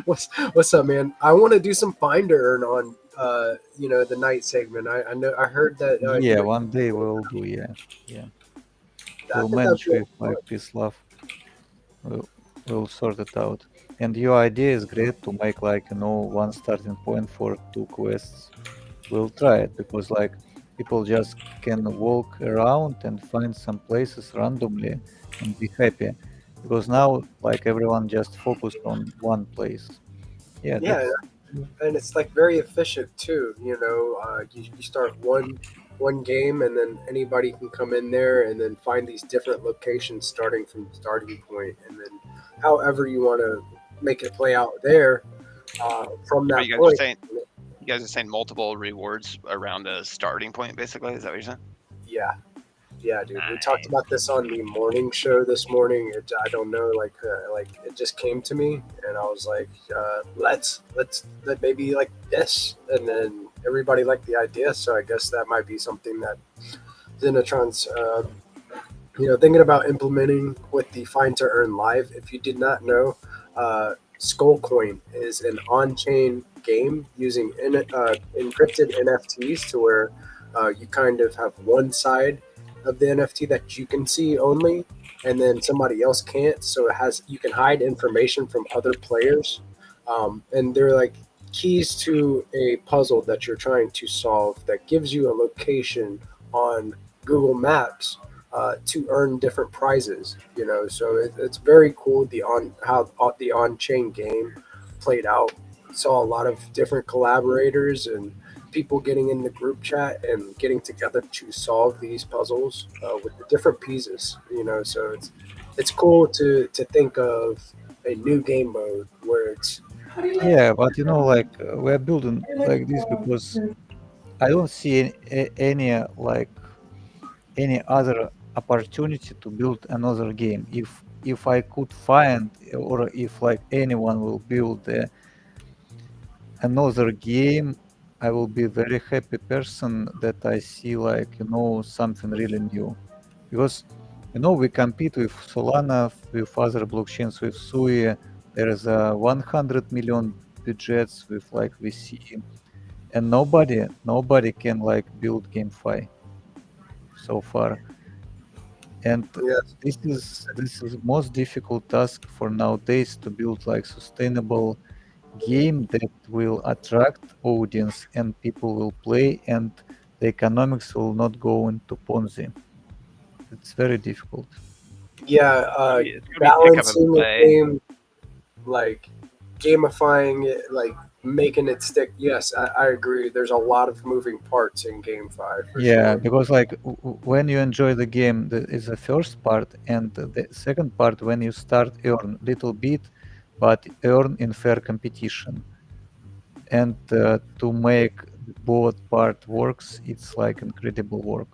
What's up, man? I want to do some find to earn on the night segment. I know I heard that. One day we'll do. Yeah. We'll manage with like this love. We'll sort it out. And your idea is great to make like one starting point for 2 quests. We'll try it because like people just can walk around and find some places randomly and be happy. Because now like everyone just focused on one place. Yeah. And it's like very efficient too. You start one game and then anybody can come in there and then find these different locations starting from the starting point, and then however you want to make it play out there from that point. You guys are saying multiple rewards around a starting point, basically. Is that what you're saying? Yeah, dude. We talked about this on the morning show this morning. I don't know, like it just came to me, and I was like, let's maybe like this, and then everybody liked the idea. So I guess that might be something that Xenotron's, thinking about implementing with the Find to Earn Live. If you did not know, Skullcoin is an on-chain game using encrypted NFTs to where you kind of have one side of the NFT that you can see only, and then somebody else can't. So you can hide information from other players, and they're like keys to a puzzle that you're trying to solve that gives you a location on Google Maps to earn different prizes. So it's very cool how the on-chain game played out. Saw a lot of different collaborators and people getting in the group chat and getting together to solve these puzzles with the different pieces. So it's cool to think of a new game mode where it's but we're building like this because I don't see any other opportunity to build another game. If if I could find, or if like anyone will build another game, I will be very happy person that I see like something really new, because we compete with Solana, with other blockchains, with Sui. There is a 100 million budgets with like VC, and nobody can like build GameFi so far. And Yes. this is most difficult task for nowadays, to build like sustainable game that will attract audience and people will play, and the economics will not go into Ponzi. It's very difficult. Yeah, It's gonna be pick up and balancing the play. game, like gamifying it, like making it stick. Yes, I agree. There's a lot of moving parts in Game 5 for Yeah, sure. because like when you enjoy the game, that is the first part, and the second part when you start earn little bit, but earn in fair competition. And to make both part works, it's like incredible work.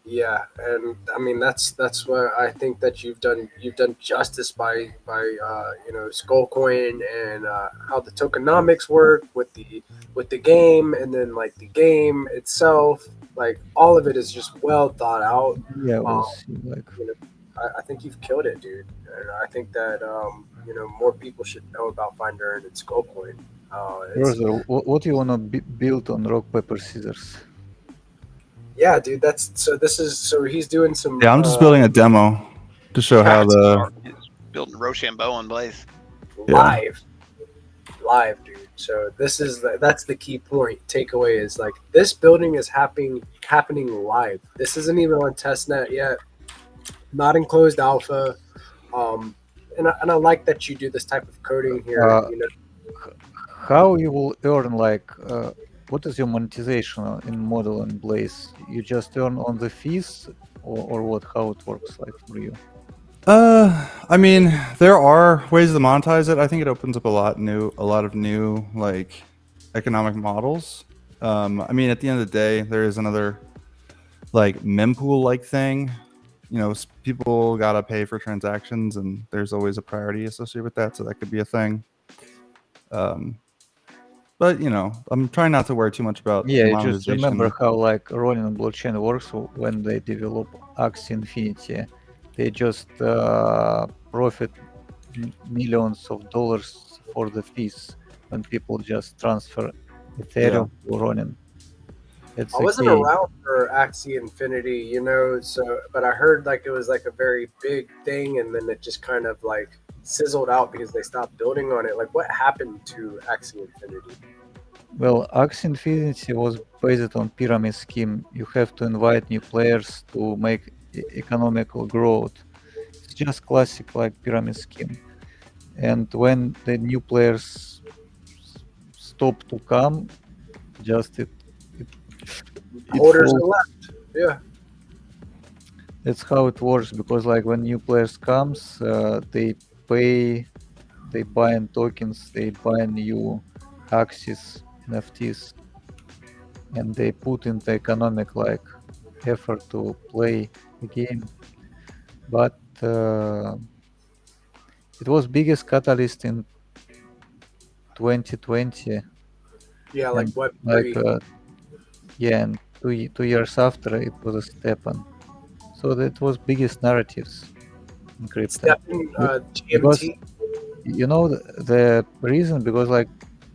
Yeah, and I mean that's where I think that you've done justice by Skullcoin and how the tokenomics work with the game, and then like the game itself, like all of it is just well thought out. Yeah, we'll Um, see. Like, you know, I think you've killed it, dude. And I think that more people should know about Finder and Skullcoin. It's Brother, what you wanna build on rock paper scissors? Yeah, dude. So he's doing some. Yeah, I'm just building a demo to show how the He's building Rochambeau on Blaze. live, dude. So that's the key point. Takeaway is like this building is happening live. This isn't even on testnet yet, not in closed alpha. And I like that you do this type of coding here. How you will earn what is your monetization in model and Blaze? You just earn on the fees, or what? How it works like for you? I mean, there are ways to monetize it. I think it opens up a lot of new like economic models. I mean, at the end of the day, there is another like mempool like thing. People gotta pay for transactions, and there's always a priority associated with that, so that could be a thing. But I'm trying not to worry too much about Yeah, just monetization. remember how like Ronin blockchain works when they develop Axie Infinity. They just profit millions of dollars for the fees when people just transfer Ethereum to Ronin. It's I wasn't okay. around for Axie Infinity, but I heard like it was like a very big thing, and then it just kind of like sizzled out because they stopped building on it. Like, what happened to Axie Infinity? Well, Axie Infinity was based on pyramid scheme. You have to invite new players to make economical growth. It's just classic like pyramid scheme. And when the new players stop to come, just it Holders falls. are left. Yeah. That's how it works, because like when new players comes, they buy in tokens, they buy new Axis NFTs, and they put in the economic like effort to play the game. But it was biggest catalyst in 2020. Yeah, like And Web3. and two years after it was a Stepan. So that was biggest narratives in crypto. Stepping Because GMT. the reason, because like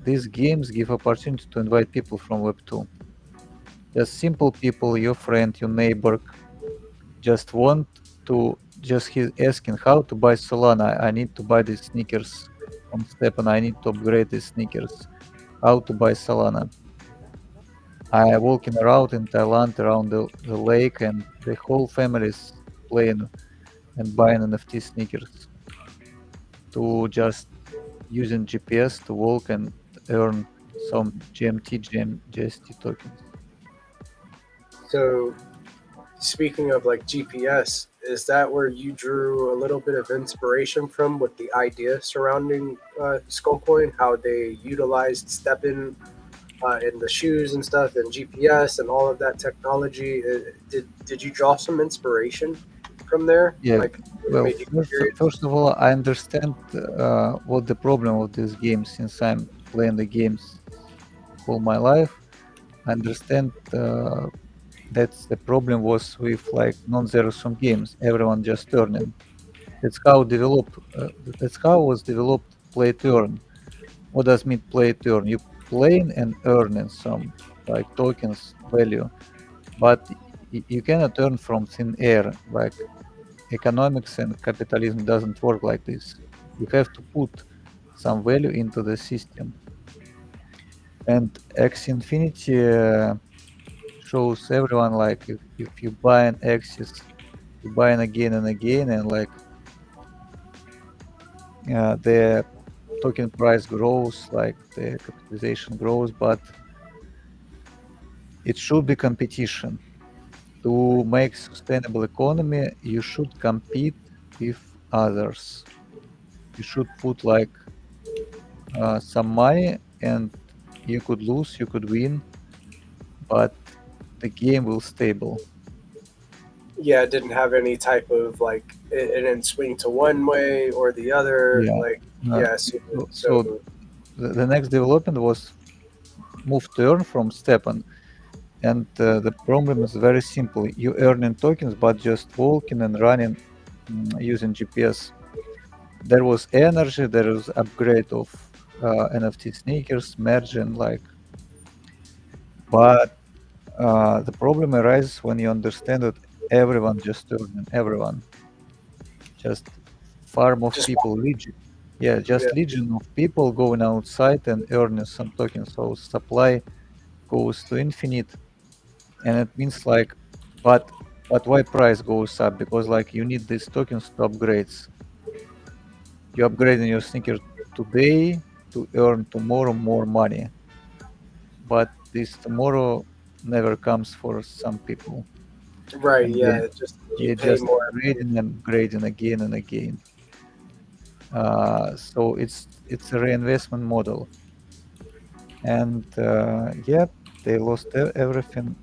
these games give opportunity to invite people from Web2. Just simple people, your friend, your neighbor, just want to he's asking how to buy Solana. I need to buy these sneakers from Stepan. I need to upgrade these sneakers. How to buy Solana? I walking around in Thailand around the lake, and the whole family is playing and buying NFT sneakers to just using GPS to walk and earn some GST tokens. So, speaking of like GPS, is that where you drew a little bit of inspiration from with the idea surrounding Skullcoin, how they utilized Steppen in the shoes and stuff, and GPS and all of that technology? Did you draw some inspiration? from there? Yeah. Like, Well, made you curious? first of all, I understand what the problem of this game, since I'm playing the games all my life. I understand that the problem was with like non-zero sum games. Everyone just earning. That's how develop. That's how was developed play to earn. What does mean play to earn? You playing and earning some like tokens value, but you cannot earn from thin air. Like economics and capitalism doesn't work like this. You have to put some value into the system. And X Infinity shows everyone like if you buy an Axis, you buy it again and again, and like the token price grows, like the capitalization grows, but it should be competition. To make sustainable economy, you should compete with others. You should put like some money, and you could lose, you could win, but the game will stable. Yeah, it didn't have any type of like it didn't swing to one way or the other. Yeah. Like, Uh, yeah, so the next development was move to earn from Stepan, and the problem is very simple. You earn in tokens, but just walking and running using GPS. There was energy, there was upgrade of NFT sneakers, merging, like, but the problem arises when you understand that everyone just earning, everyone, just farm of Just people, legion. Yeah, just Yeah. legion of people going outside and earning some tokens. So supply goes to infinite, and it means like, but why price goes up? Because like you need these tokens to upgrades. You upgrading your sneaker today to earn tomorrow more money, but this tomorrow never comes for some people, right, and yeah, it just you they pay just more. upgrading and upgrading again and again. So it's a reinvestment model, and yeah, they lost everything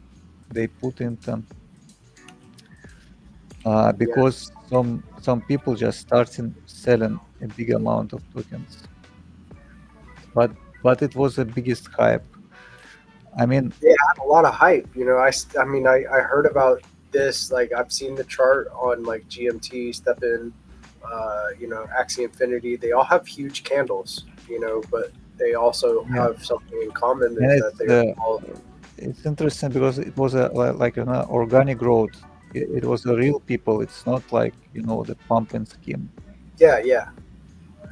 they put into because some people just starting selling a big amount of tokens, but it was the biggest hype. I mean, Yeah, I had a lot of hype. You know, I mean, I heard about this. Like, I've seen the chart on like GMT, Step In, you know, Axie Infinity. They all have huge candles. You know, but they also yeah, have something in common and is that they're all it's interesting because it was a like an organic growth. It was a real people. It's not like the pumping scheme. yeah, yeah,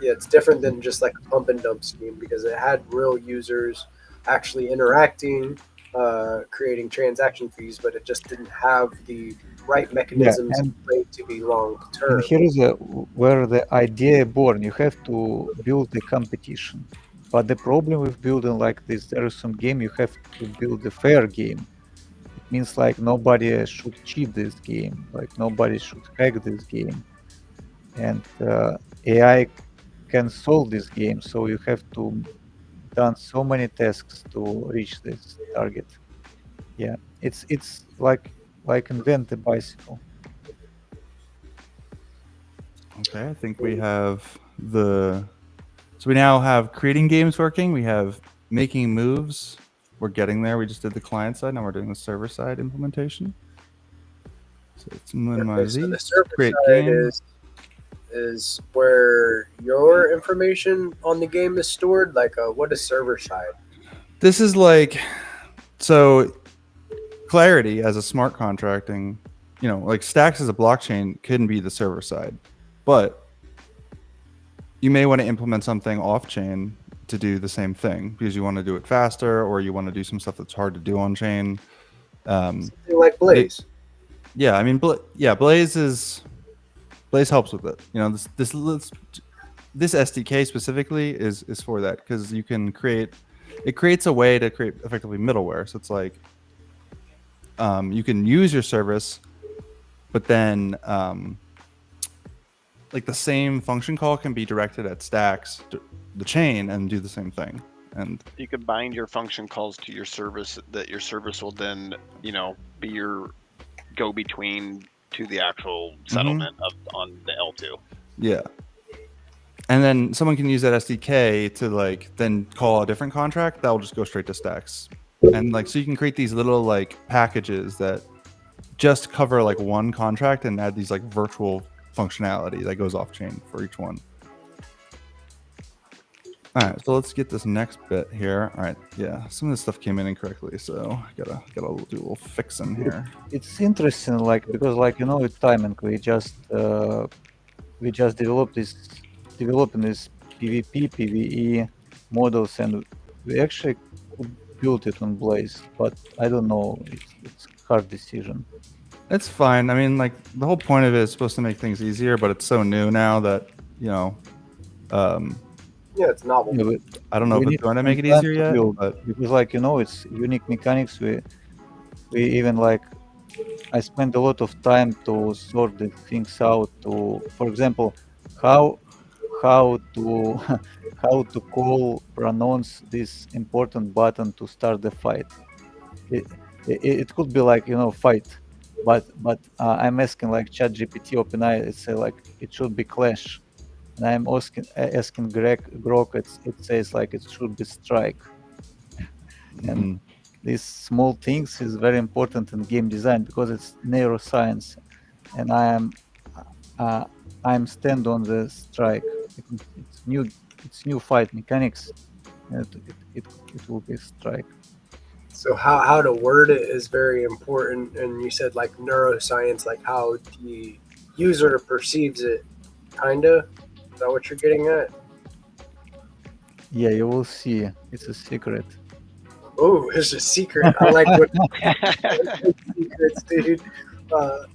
yeah. It's different than just like a pump and dump scheme because it had real users actually interacting, creating transaction fees, but it just didn't have the right Yeah, mechanisms in place to be long and term. here is where the idea born. You have to build the competition, but the problem with building like this, there is some game you have to build a fair game. It means like nobody should cheat this game, like nobody should hack this game, and AI can solve this game. So you have to done so many tasks to reach this target. Yeah, it's like invent a bicycle. Okay, I think we have so we now have creating games working. We have making moves. We're getting there. We just did the client side. Now we're doing the server side implementation. So let's Okay, minimize so the these. server Create side game. is where your information on the game is stored. Like, what is server side? This is like, so Clarity as a smart contracting, like Stacks as a blockchain couldn't be the server side, but you may want to implement something off chain to do the same thing because you want to do it faster or you want to do some stuff that's hard to do on chain. Something like Blaze. Yeah, I mean, Blaze helps with it. This SDK specifically is for that because it creates a way to create effectively middleware. So it's like you can use your service, but then like the same function call can be directed at Stacks, the chain, and do the same thing. And you could bind your function calls to your service that your service will then, be your go between to the actual settlement on the L2. Yeah. And then someone can use that SDK to like then call a different contract that will just go straight to Stacks. And like so you can create these little like packages that just cover like one contract and add these like virtual functionality that goes off chain for each one. All right, so let's get this next bit here. All right, yeah, some of this stuff came in incorrectly, so I gotta do a little fixing here. It's interesting, like because like with timing, we just developing this PvP, PvE models, and we actually could build it on Blaze, but I don't know. It's hard decision. It's fine. I mean, like the whole point of it is supposed to make things easier, but it's so new now that Yeah, it's novel. Yeah, but I don't know we if need it's going to some make it time easier to yet. build, But because like it's unique mechanics. We even like I spent a lot of time to sort the things out. To, for example, how to how to pronounce this important button to start the fight. It could be like fight, but I'm asking like ChatGPT, OpenAI. It's like it should be clash, and I'm asking Grok. It says like it should be strike. And these small things is very important in game design because it's neuroscience, and I'm stand on the strike. It's new fight mechanics, and it will be strike. So how to word it is very important. And you said like neuroscience, like how the user perceives it, kinda. Is that what you're getting at? Yeah, you will see. It's a secret. Oh, it's a secret. I like what secrets, dude.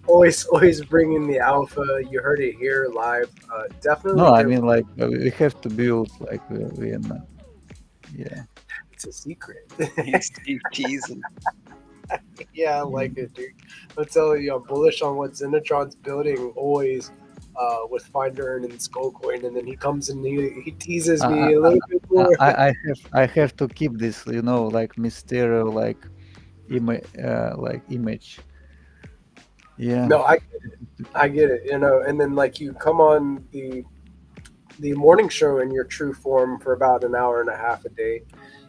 Always bringing the alpha. You heard it here live. Definitely. No, I mean like we have to build like we yeah. It's a secret. He's teasing. Yeah, I like it, dude. I'm telling you, I'm bullish on what Zenitron's building always with Finder and Skullcoin, and then he comes and he teases me a little bit more. I have to keep this, like Mysterio, like image. Yeah. No, I get it, and then like you come on the morning show in your true form for about an hour and a half a day,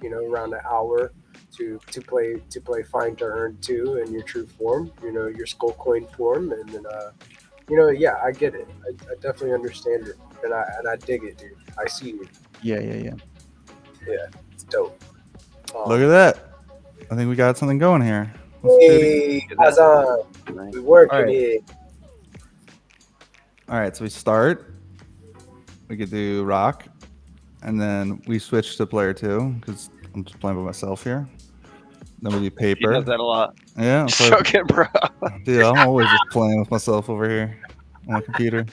around an hour to play Find to Earn 2 in your true form, your Skullcoin form, and then yeah, I get it. I definitely understand it, and I dig it, dude. I see you. Yeah. Yeah, it's dope. look at that. I think we got something going here. Hey, Hazan, we working All right. here. All right, so we start. We could do rock, and then we switch to player 2 because I'm just playing by myself here. Then we do He paper. does that a lot. Yeah, so, Joking, bro. dude, I'm always just playing with myself over here on my computer.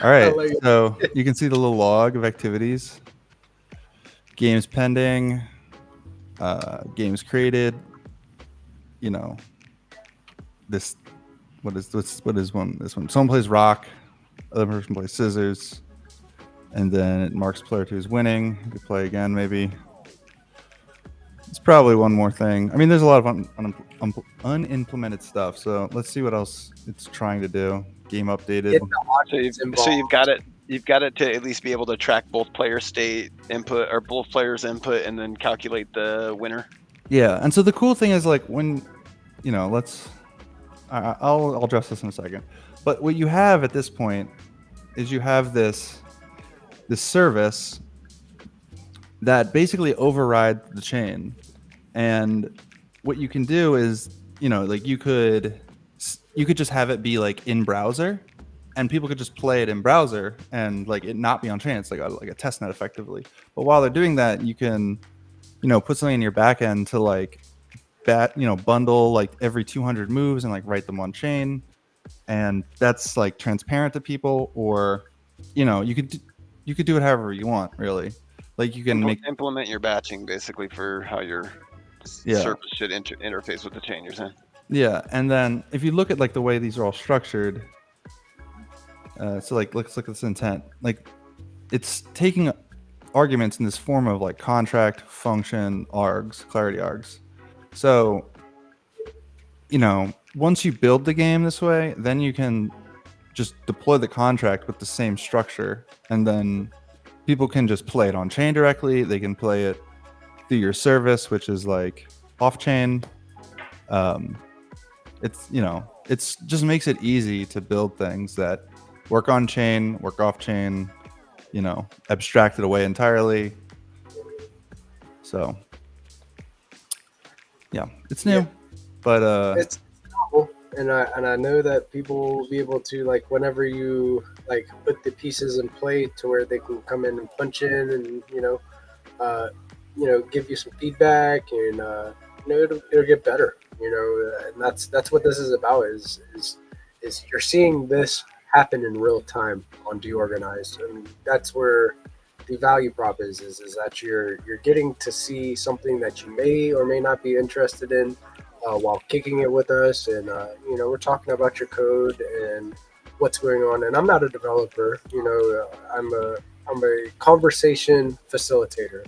All right, like it. so you can see the little log of activities. Games pending, games created. This what is one? This one. Someone plays rock, other person plays scissors, and then it marks player 2 is winning. You could play again, maybe. It's probably one more thing. I mean, there's a lot of unimplemented stuff. So let's see what else it's trying to do. Game updated. Get the audience involved. So you've got it to at least be able to track both player state input or both players input and then calculate the winner. Yeah, and so the cool thing is like when, I'll address this in a second. But what you have at this point is you have this service that basically overrides the chain, and what you can do is like you could just have it be like in browser, and people could just play it in browser and like it not be on chain. It's like a test net effectively. But while they're doing that, you can put something in your back end to like bundle like every 200 moves and like write them on chain, and that's like transparent to people. Or you could do it however you want, really. Like you can implement your batching basically for how your service should interface with the chain you're saying. Yeah, and then if you look at like the way these are all structured, so like let's look at this intent. Like it's taking arguments in this form of like contract, function, args, clarity args. So once you build the game this way, then you can just deploy the contract with the same structure, and then people can just play it on chain directly. They can play it through your service, which is like off chain. It's it's just makes it easy to build things that work on chain, work off chain, abstracted away entirely. So yeah, it's new, but It's novel, and I know that people will be able to, like, whenever you like put the pieces in play to where they can come in and punch in and give you some feedback, and it'll get better. And that's what this is about. Is you're seeing this happen in real time on DeOrganized, and that's where the value prop is that you're getting to see something that you may or may not be interested in while kicking it with us, and we're talking about your code and what's going on. And I'm not a developer, I'm a conversation facilitator,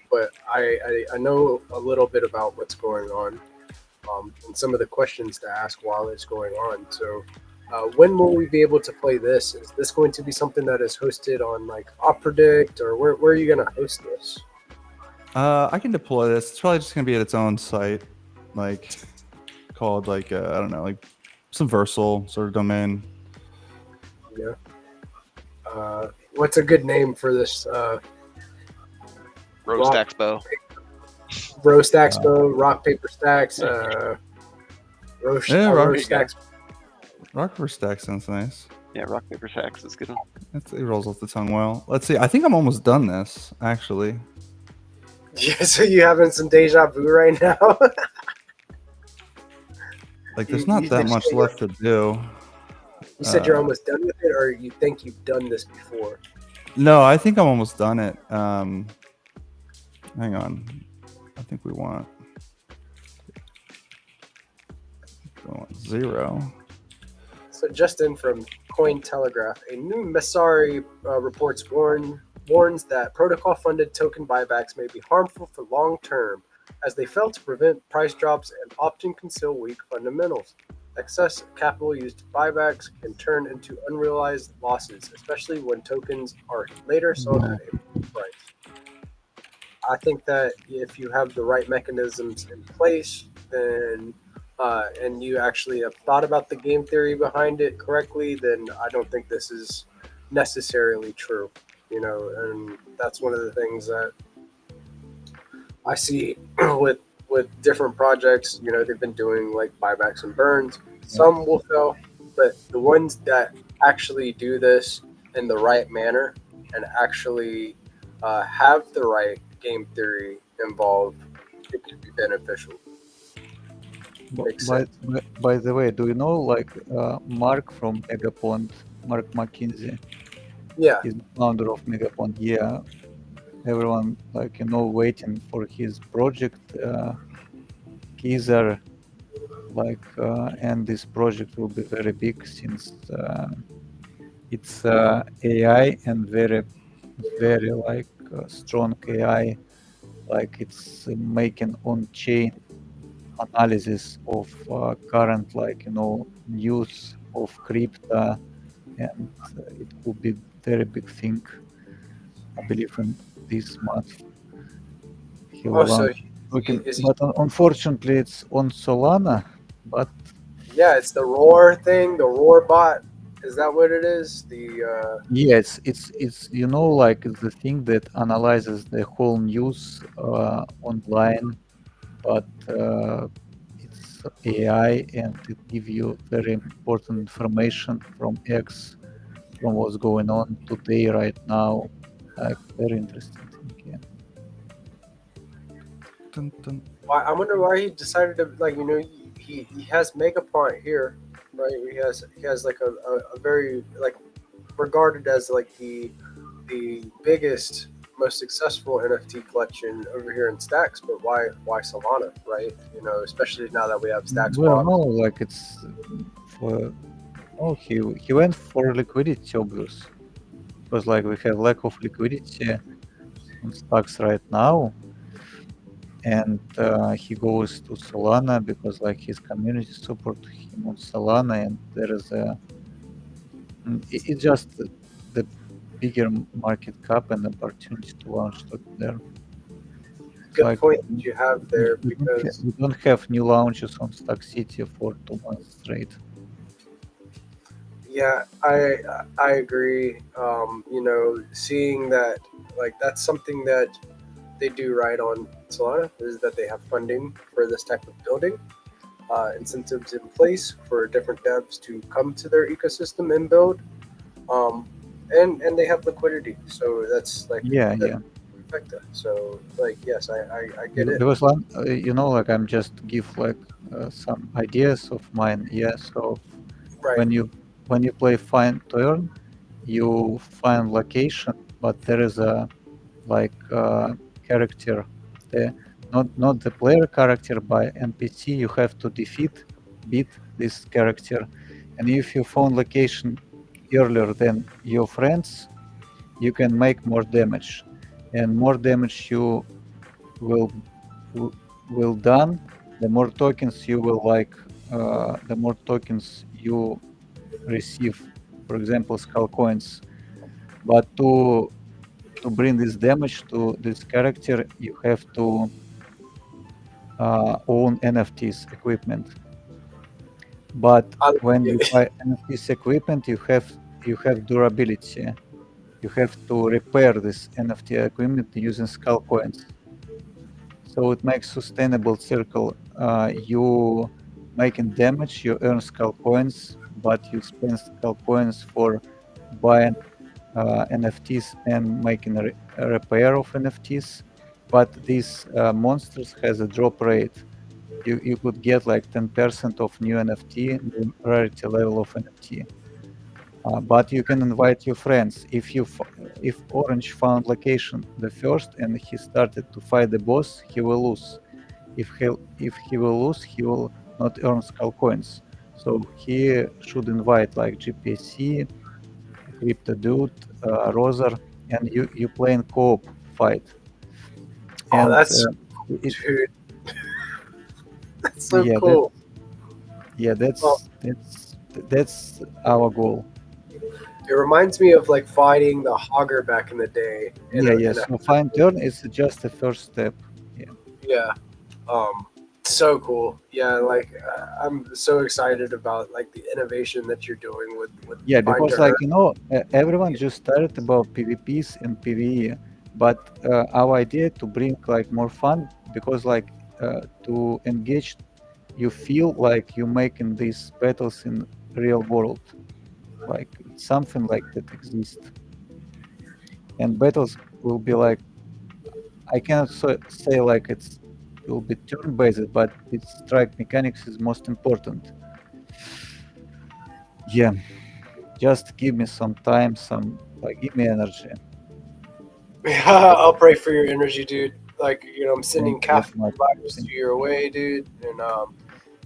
but I know a little bit about what's going on, and some of the questions to ask while it's going on. So when will we be able to play this? Is this going to be something that is hosted on like OpPredict, or where are you going to host this? I can deploy this. It's probably just gonna be at its own site, like called like I don't know, like some Versal sort of domain. Yeah. What's a good name for this? Roast Expo. Roast Expo, Rock Paper Stacks, Roast Stacks. Rock paper stacks sounds nice. Yeah, rock paper stacks is good one. It rolls off the tongue well. Let's see. I think I'm almost done this actually. Yeah, so you having some deja vu right now? Like there's not that much left to do. You said you're almost done with it, or you think you've done this before? No, I think I'm almost done it. Hang on. I think we want 0. So just in from Cointelegraph, a new Messari reports warns that protocol-funded token buybacks may be harmful for long term, as they fail to prevent price drops and often conceal weak fundamentals. Excess capital used to buybacks can turn into unrealized losses, especially when tokens are later sold at a price. I think that if you have the right mechanisms in place, then and you actually have thought about the game theory behind it correctly, then I don't think this is necessarily true. And that's one of the things that I see with different projects. They've been doing like buybacks and burns. Some will fail, but the ones that actually do this in the right manner and actually have the right game theory involved, it could be beneficial. By the way, do you know Mark from Megapond, Mark McKinsey? Yeah. He's the founder of Megapond. Yeah. Everyone waiting for his project. Teaser, and this project will be very big since it's AI and very, very strong AI. It's making on-chain analysis of current news of crypto, and it could be very big thing. I believe in this month he will launch. But unfortunately it's on Solana. But yeah, it's the Roar thing, the Roar bot. Is that what it is? Yes, it's the thing that analyzes the whole news online, but it's AI, and it gives you very important information from X, from what's going on today, right now. Very interesting thing. Yeah. I wonder why he decided to he has Megapont here, right? He has a very regarded as the biggest, most successful NFT collection over here in Stacks, but why Solana, right? Especially now that we have Stacks. Well, no, it's for he went for liquidity, obvious, because we have lack of liquidity on Stacks right now. and he goes to Solana because like his community support him on Solana, and there is it's just the bigger market cap and opportunity to launch stock there. It's Good like point that you have there, because we don't have new launches on Stock City for 2 months straight. yeah, I agree. You know, seeing that, like, that's something that they do right on Solana, is that they have funding for this type of building, incentives in place for different devs to come to their ecosystem and build, and they have liquidity, so that's like Yeah, that's yeah. effective. So like, yes, I get it. Because one, you know, like I'm just give like some ideas of mine. Yeah, so Right. when you play find to earn, you find location, but there is a like character, the not the player character, by NPC. You have to beat this character, and if you found location earlier than your friends, you can make more damage, and more damage you will will done, the more tokens you will like, the more tokens you receive, for example skull coins. But to bring this damage to this character, you have to own NFTs equipment. But I- when you buy NFTs equipment, you have durability. You have to repair this NFT equipment using skull coins. So it makes sustainable circle. You making damage, you earn skull coins, but you spend skull coins for buying NFTs and making a repair of NFTs. But these monsters has a drop rate. You could get like 10% of new NFT, new rarity level of NFT. But you can invite your friends. If Orange found location the first and he started to fight the boss, he will lose. If he will lose, he will not earn skull coins. So he should invite like GPC, Crypto Dude, Roser, and you play in co-op fight. Oh, And that's it, dude. That's so yeah, cool. Well, that's our goal. it reminds me of like fighting the Hogger back in the day. Yeah. So find turn is just the first step. Yeah. So cool. Yeah, like I'm so excited about like the innovation that you're doing with Yeah, Find because to like Earn. everyone just started about PvPs and PvE, but our idea to bring like more fun, because like to engage, you feel like you're making these battles in real world, like it's something like that exists, and battles will be like, I cannot say like it will be turn based, but its strike mechanics is most important. Yeah, just give me some time, give me energy. Yeah, I'll pray for your energy, dude. Like, you know, I'm sending Thank you very caffeine much. vibes to your way, dude. And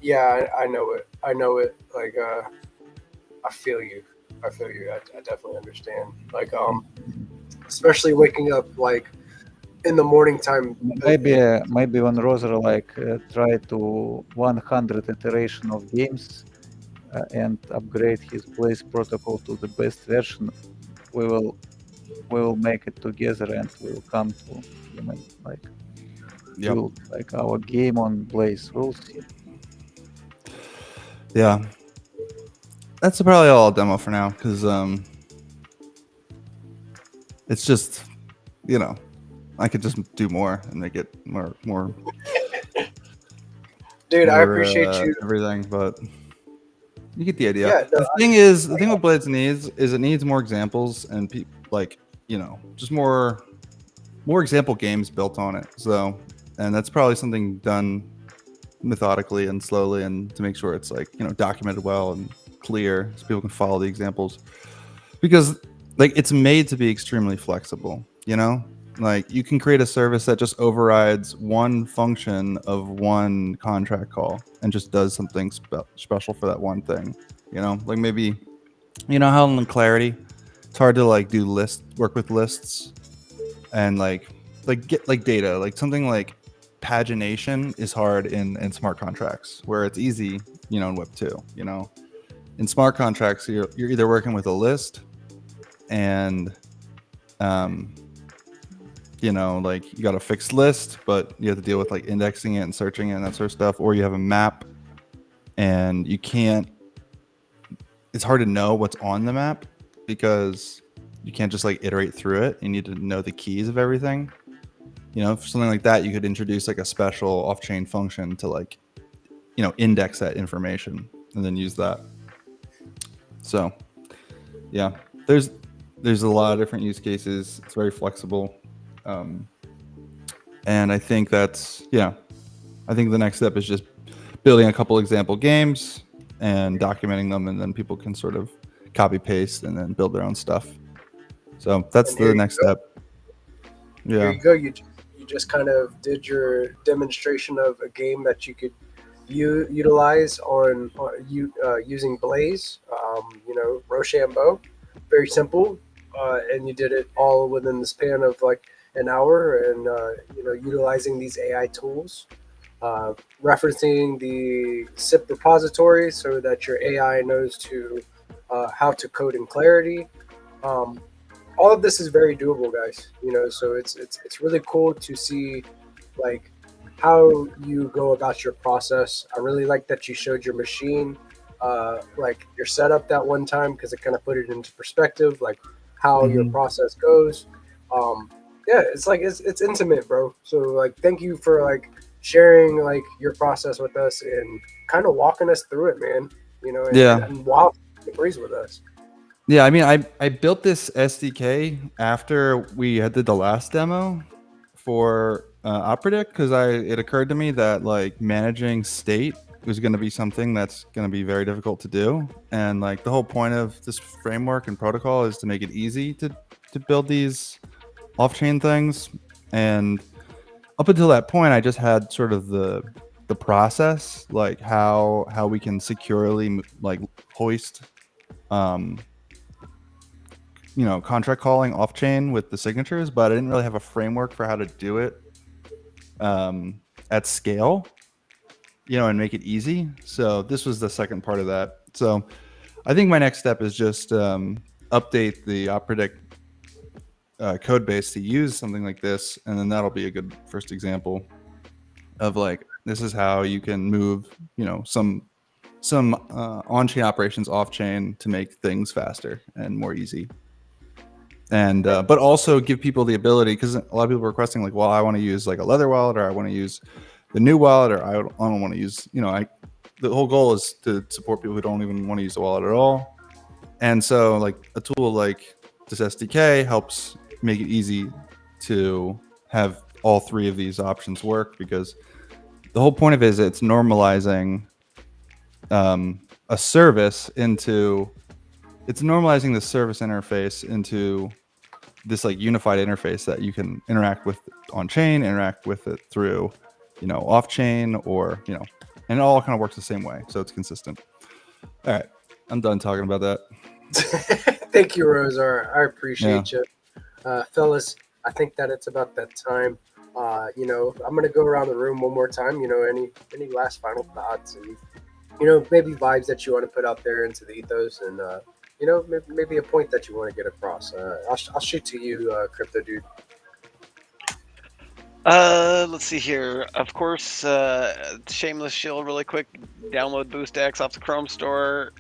yeah, I know it. I know it. Like, I feel you. I feel you. I definitely understand. Like, especially waking up like in the morning time. Maybe when Roser try to 100 iteration of games and upgrade his Blaze protocol to the best version, we will make it together and we will come to build like our game on Blaze. We'll see. Yeah, that's probably all I'll demo for now, because it's just, you know, I could just do more and make it more Dude, I appreciate you. everything, but you get the idea. Yeah, no, the thing what Blades needs is it needs more examples and like, you know, just more example games built on it. So, and that's probably something done methodically and slowly, and to make sure it's like, you know, documented well and clear so people can follow the examples, because like it's made to be extremely flexible, you know, like you can create a service that just overrides one function of one contract call and just does something special for that one thing, you know, like maybe, you know how in Clarity it's hard to like do work with lists and like get like data, like something like pagination is hard in smart contracts, where it's easy, in Web 2. In smart contracts, you're either working with a list and, like you got a fixed list, but you have to deal with like indexing it and searching it and that sort of stuff, or you have a map and it's hard to know what's on the map because you can't just like iterate through it. You need to know the keys of everything. For something like that, you could introduce like a special off-chain function to like, index that information and then use that. So, yeah, there's a lot of different use cases. It's very flexible, and I think I think the next step is just building a couple example games and documenting them, and then people can sort of copy paste and then build their own stuff. So that's the next step. Yeah. There you go. You just kind of did your demonstration of a game that you could utilize on using Blaze, Rochambeau. Very simple, and you did it all within the span of like an hour, and utilizing these AI tools, referencing the SIP repository so that your AI knows how to code in Clarity. All of this is very doable, guys. So it's really cool to see like how you go about your process. I really like that you showed your machine, like your setup that one time, because it kind of put it into perspective, like how your process goes. It's like it's intimate, bro. So like, thank you for like sharing like your process with us and kind of walking us through it, man. And wow, agrees with us. Yeah, I mean, I built this SDK after we did the last demo for Opredict, because it occurred to me that like managing state was going to be something that's going to be very difficult to do, and like the whole point of this framework and protocol is to make it easy to build these off-chain things. And up until that point, I just had sort of the process, like how we can securely like hoist contract calling off chain with the signatures, but I didn't really have a framework for how to do it at scale, and make it easy. So this was the second part of that. So I think my next step is just update the Opredict code base to use something like this, and then that'll be a good first example of like, this is how you can move some on-chain operations off-chain to make things faster and more easy. And but also give people the ability, because a lot of people are requesting like, well, I want to use like a leather wallet, or I want to use the new wallet, or I don't want to use, the whole goal is to support people who don't even want to use the wallet at all. And so like a tool like this SDK helps make it easy to have all three of these options work, because the whole point of it is it's normalizing a service into, it's normalizing the service interface into this like unified interface that you can interact with on chain, interact with it through, off chain, or, and it all kind of works the same way. So it's consistent. All right. I'm done talking about that. Thank you, Rosar. I appreciate you. Fellas, I think that it's about that time. I'm going to go around the room one more time. Any last final thoughts and, maybe vibes that you want to put out there into the ethos, and, maybe a point that you want to get across. I'll shoot to you, Crypto Dude. Let's see here. Of course, shameless shield really quick. Download BoostX off the Chrome store.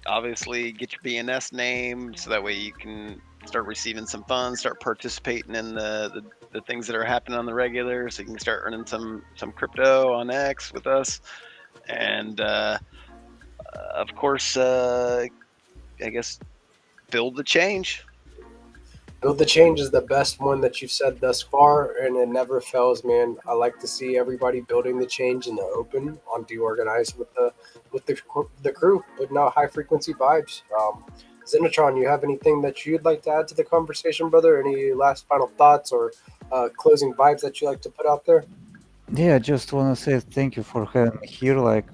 Obviously, get your BNS name so that way you can start receiving some funds, start participating in the things that are happening on the regular, so you can start earning some crypto on X with us. And of course, I guess build the change. Build the change is the best one that you've said thus far, and it never fails, man. I like to see everybody building the change in the open on DeOrganized with the crew, putting out high frequency vibes. Zenatron, you have anything that you'd like to add to the conversation, brother? Any last final thoughts or closing vibes that you like to put out there? Yeah, just want to say thank you for having me here. Like,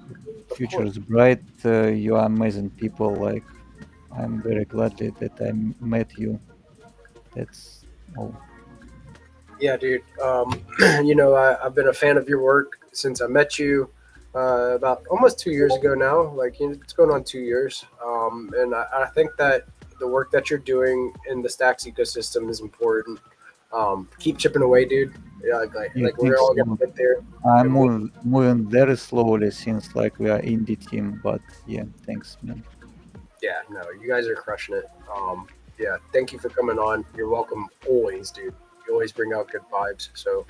future is bright. You are amazing people. Like, I'm very glad that I met you. That's all. Yeah, dude. I've been a fan of your work since I met you about almost 2 years ago now. It's going on 2 years. And I think that the work that you're doing in the Stacks ecosystem is important. Keep chipping away, dude. Yeah, Yeah, we're thanks all so gonna much. get there. I'm And moving very slowly since like we are indie team, but yeah, thanks, man. yeah, no, you guys are crushing it. Yeah, thank you for coming on. You're welcome always, dude. You always bring out good vibes. So,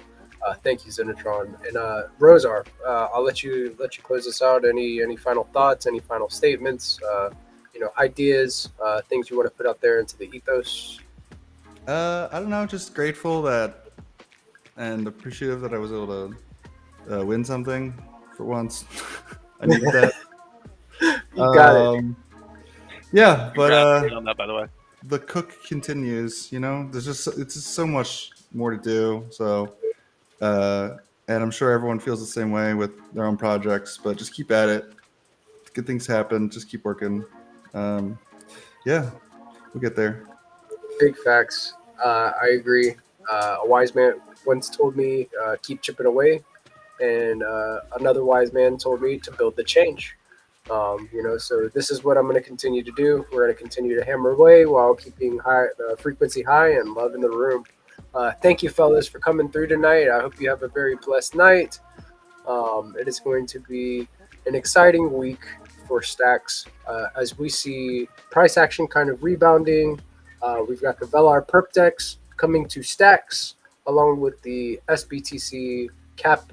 thank you, Zenitron and Rosar. I'll let you close this out. Any final thoughts? Any final statements? Ideas, things you want to put out there into the ethos. I don't know, just grateful that and appreciative that I was able to win something for once. I needed that. You got it. Yeah, but Congrats on that, by the way. the cook continues. It's just so much more to do. So, and I'm sure everyone feels the same way with their own projects. But just keep at it. Good things happen. Just keep working. Yeah, we'll get there. Big facts. I agree. A wise man once told me, keep chipping away. And another wise man told me to build the change. So this is what I'm going to continue to do. We're going to continue to hammer away while keeping the frequency high and love in the room. Thank you, fellas, for coming through tonight. I hope you have a very blessed night. It is going to be an exciting week for Stacks as we see price action kind of rebounding. We've got the Velar perp decks coming to Stacks along with the SBTC cap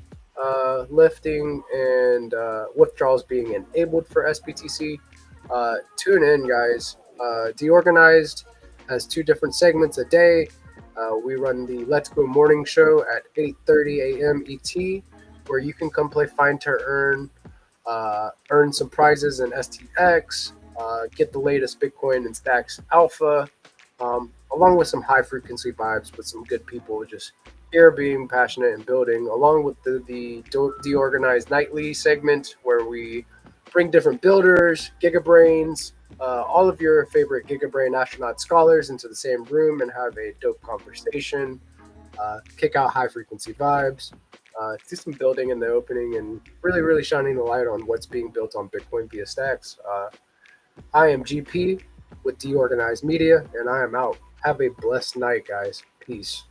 lifting and withdrawals being enabled for SBTC. Tune in, guys. DeOrganized has 2 different segments a day. We run the Let's Go morning show at 8:30 a.m. ET, where you can come play Find to earn some prizes in STX, get the latest Bitcoin and Stacks Alpha, along with some high frequency vibes with some good people just here being passionate and building, along with the DeOrganized nightly segment where we bring different builders, gigabrains, all of your favorite gigabrain astronaut scholars into the same room and have a dope conversation, kick out high frequency vibes, do some building in the opening, and really, really shining the light on what's being built on Bitcoin via Stacks. I am GP with DeOrganized Media, and I am out. Have a blessed night, guys. Peace.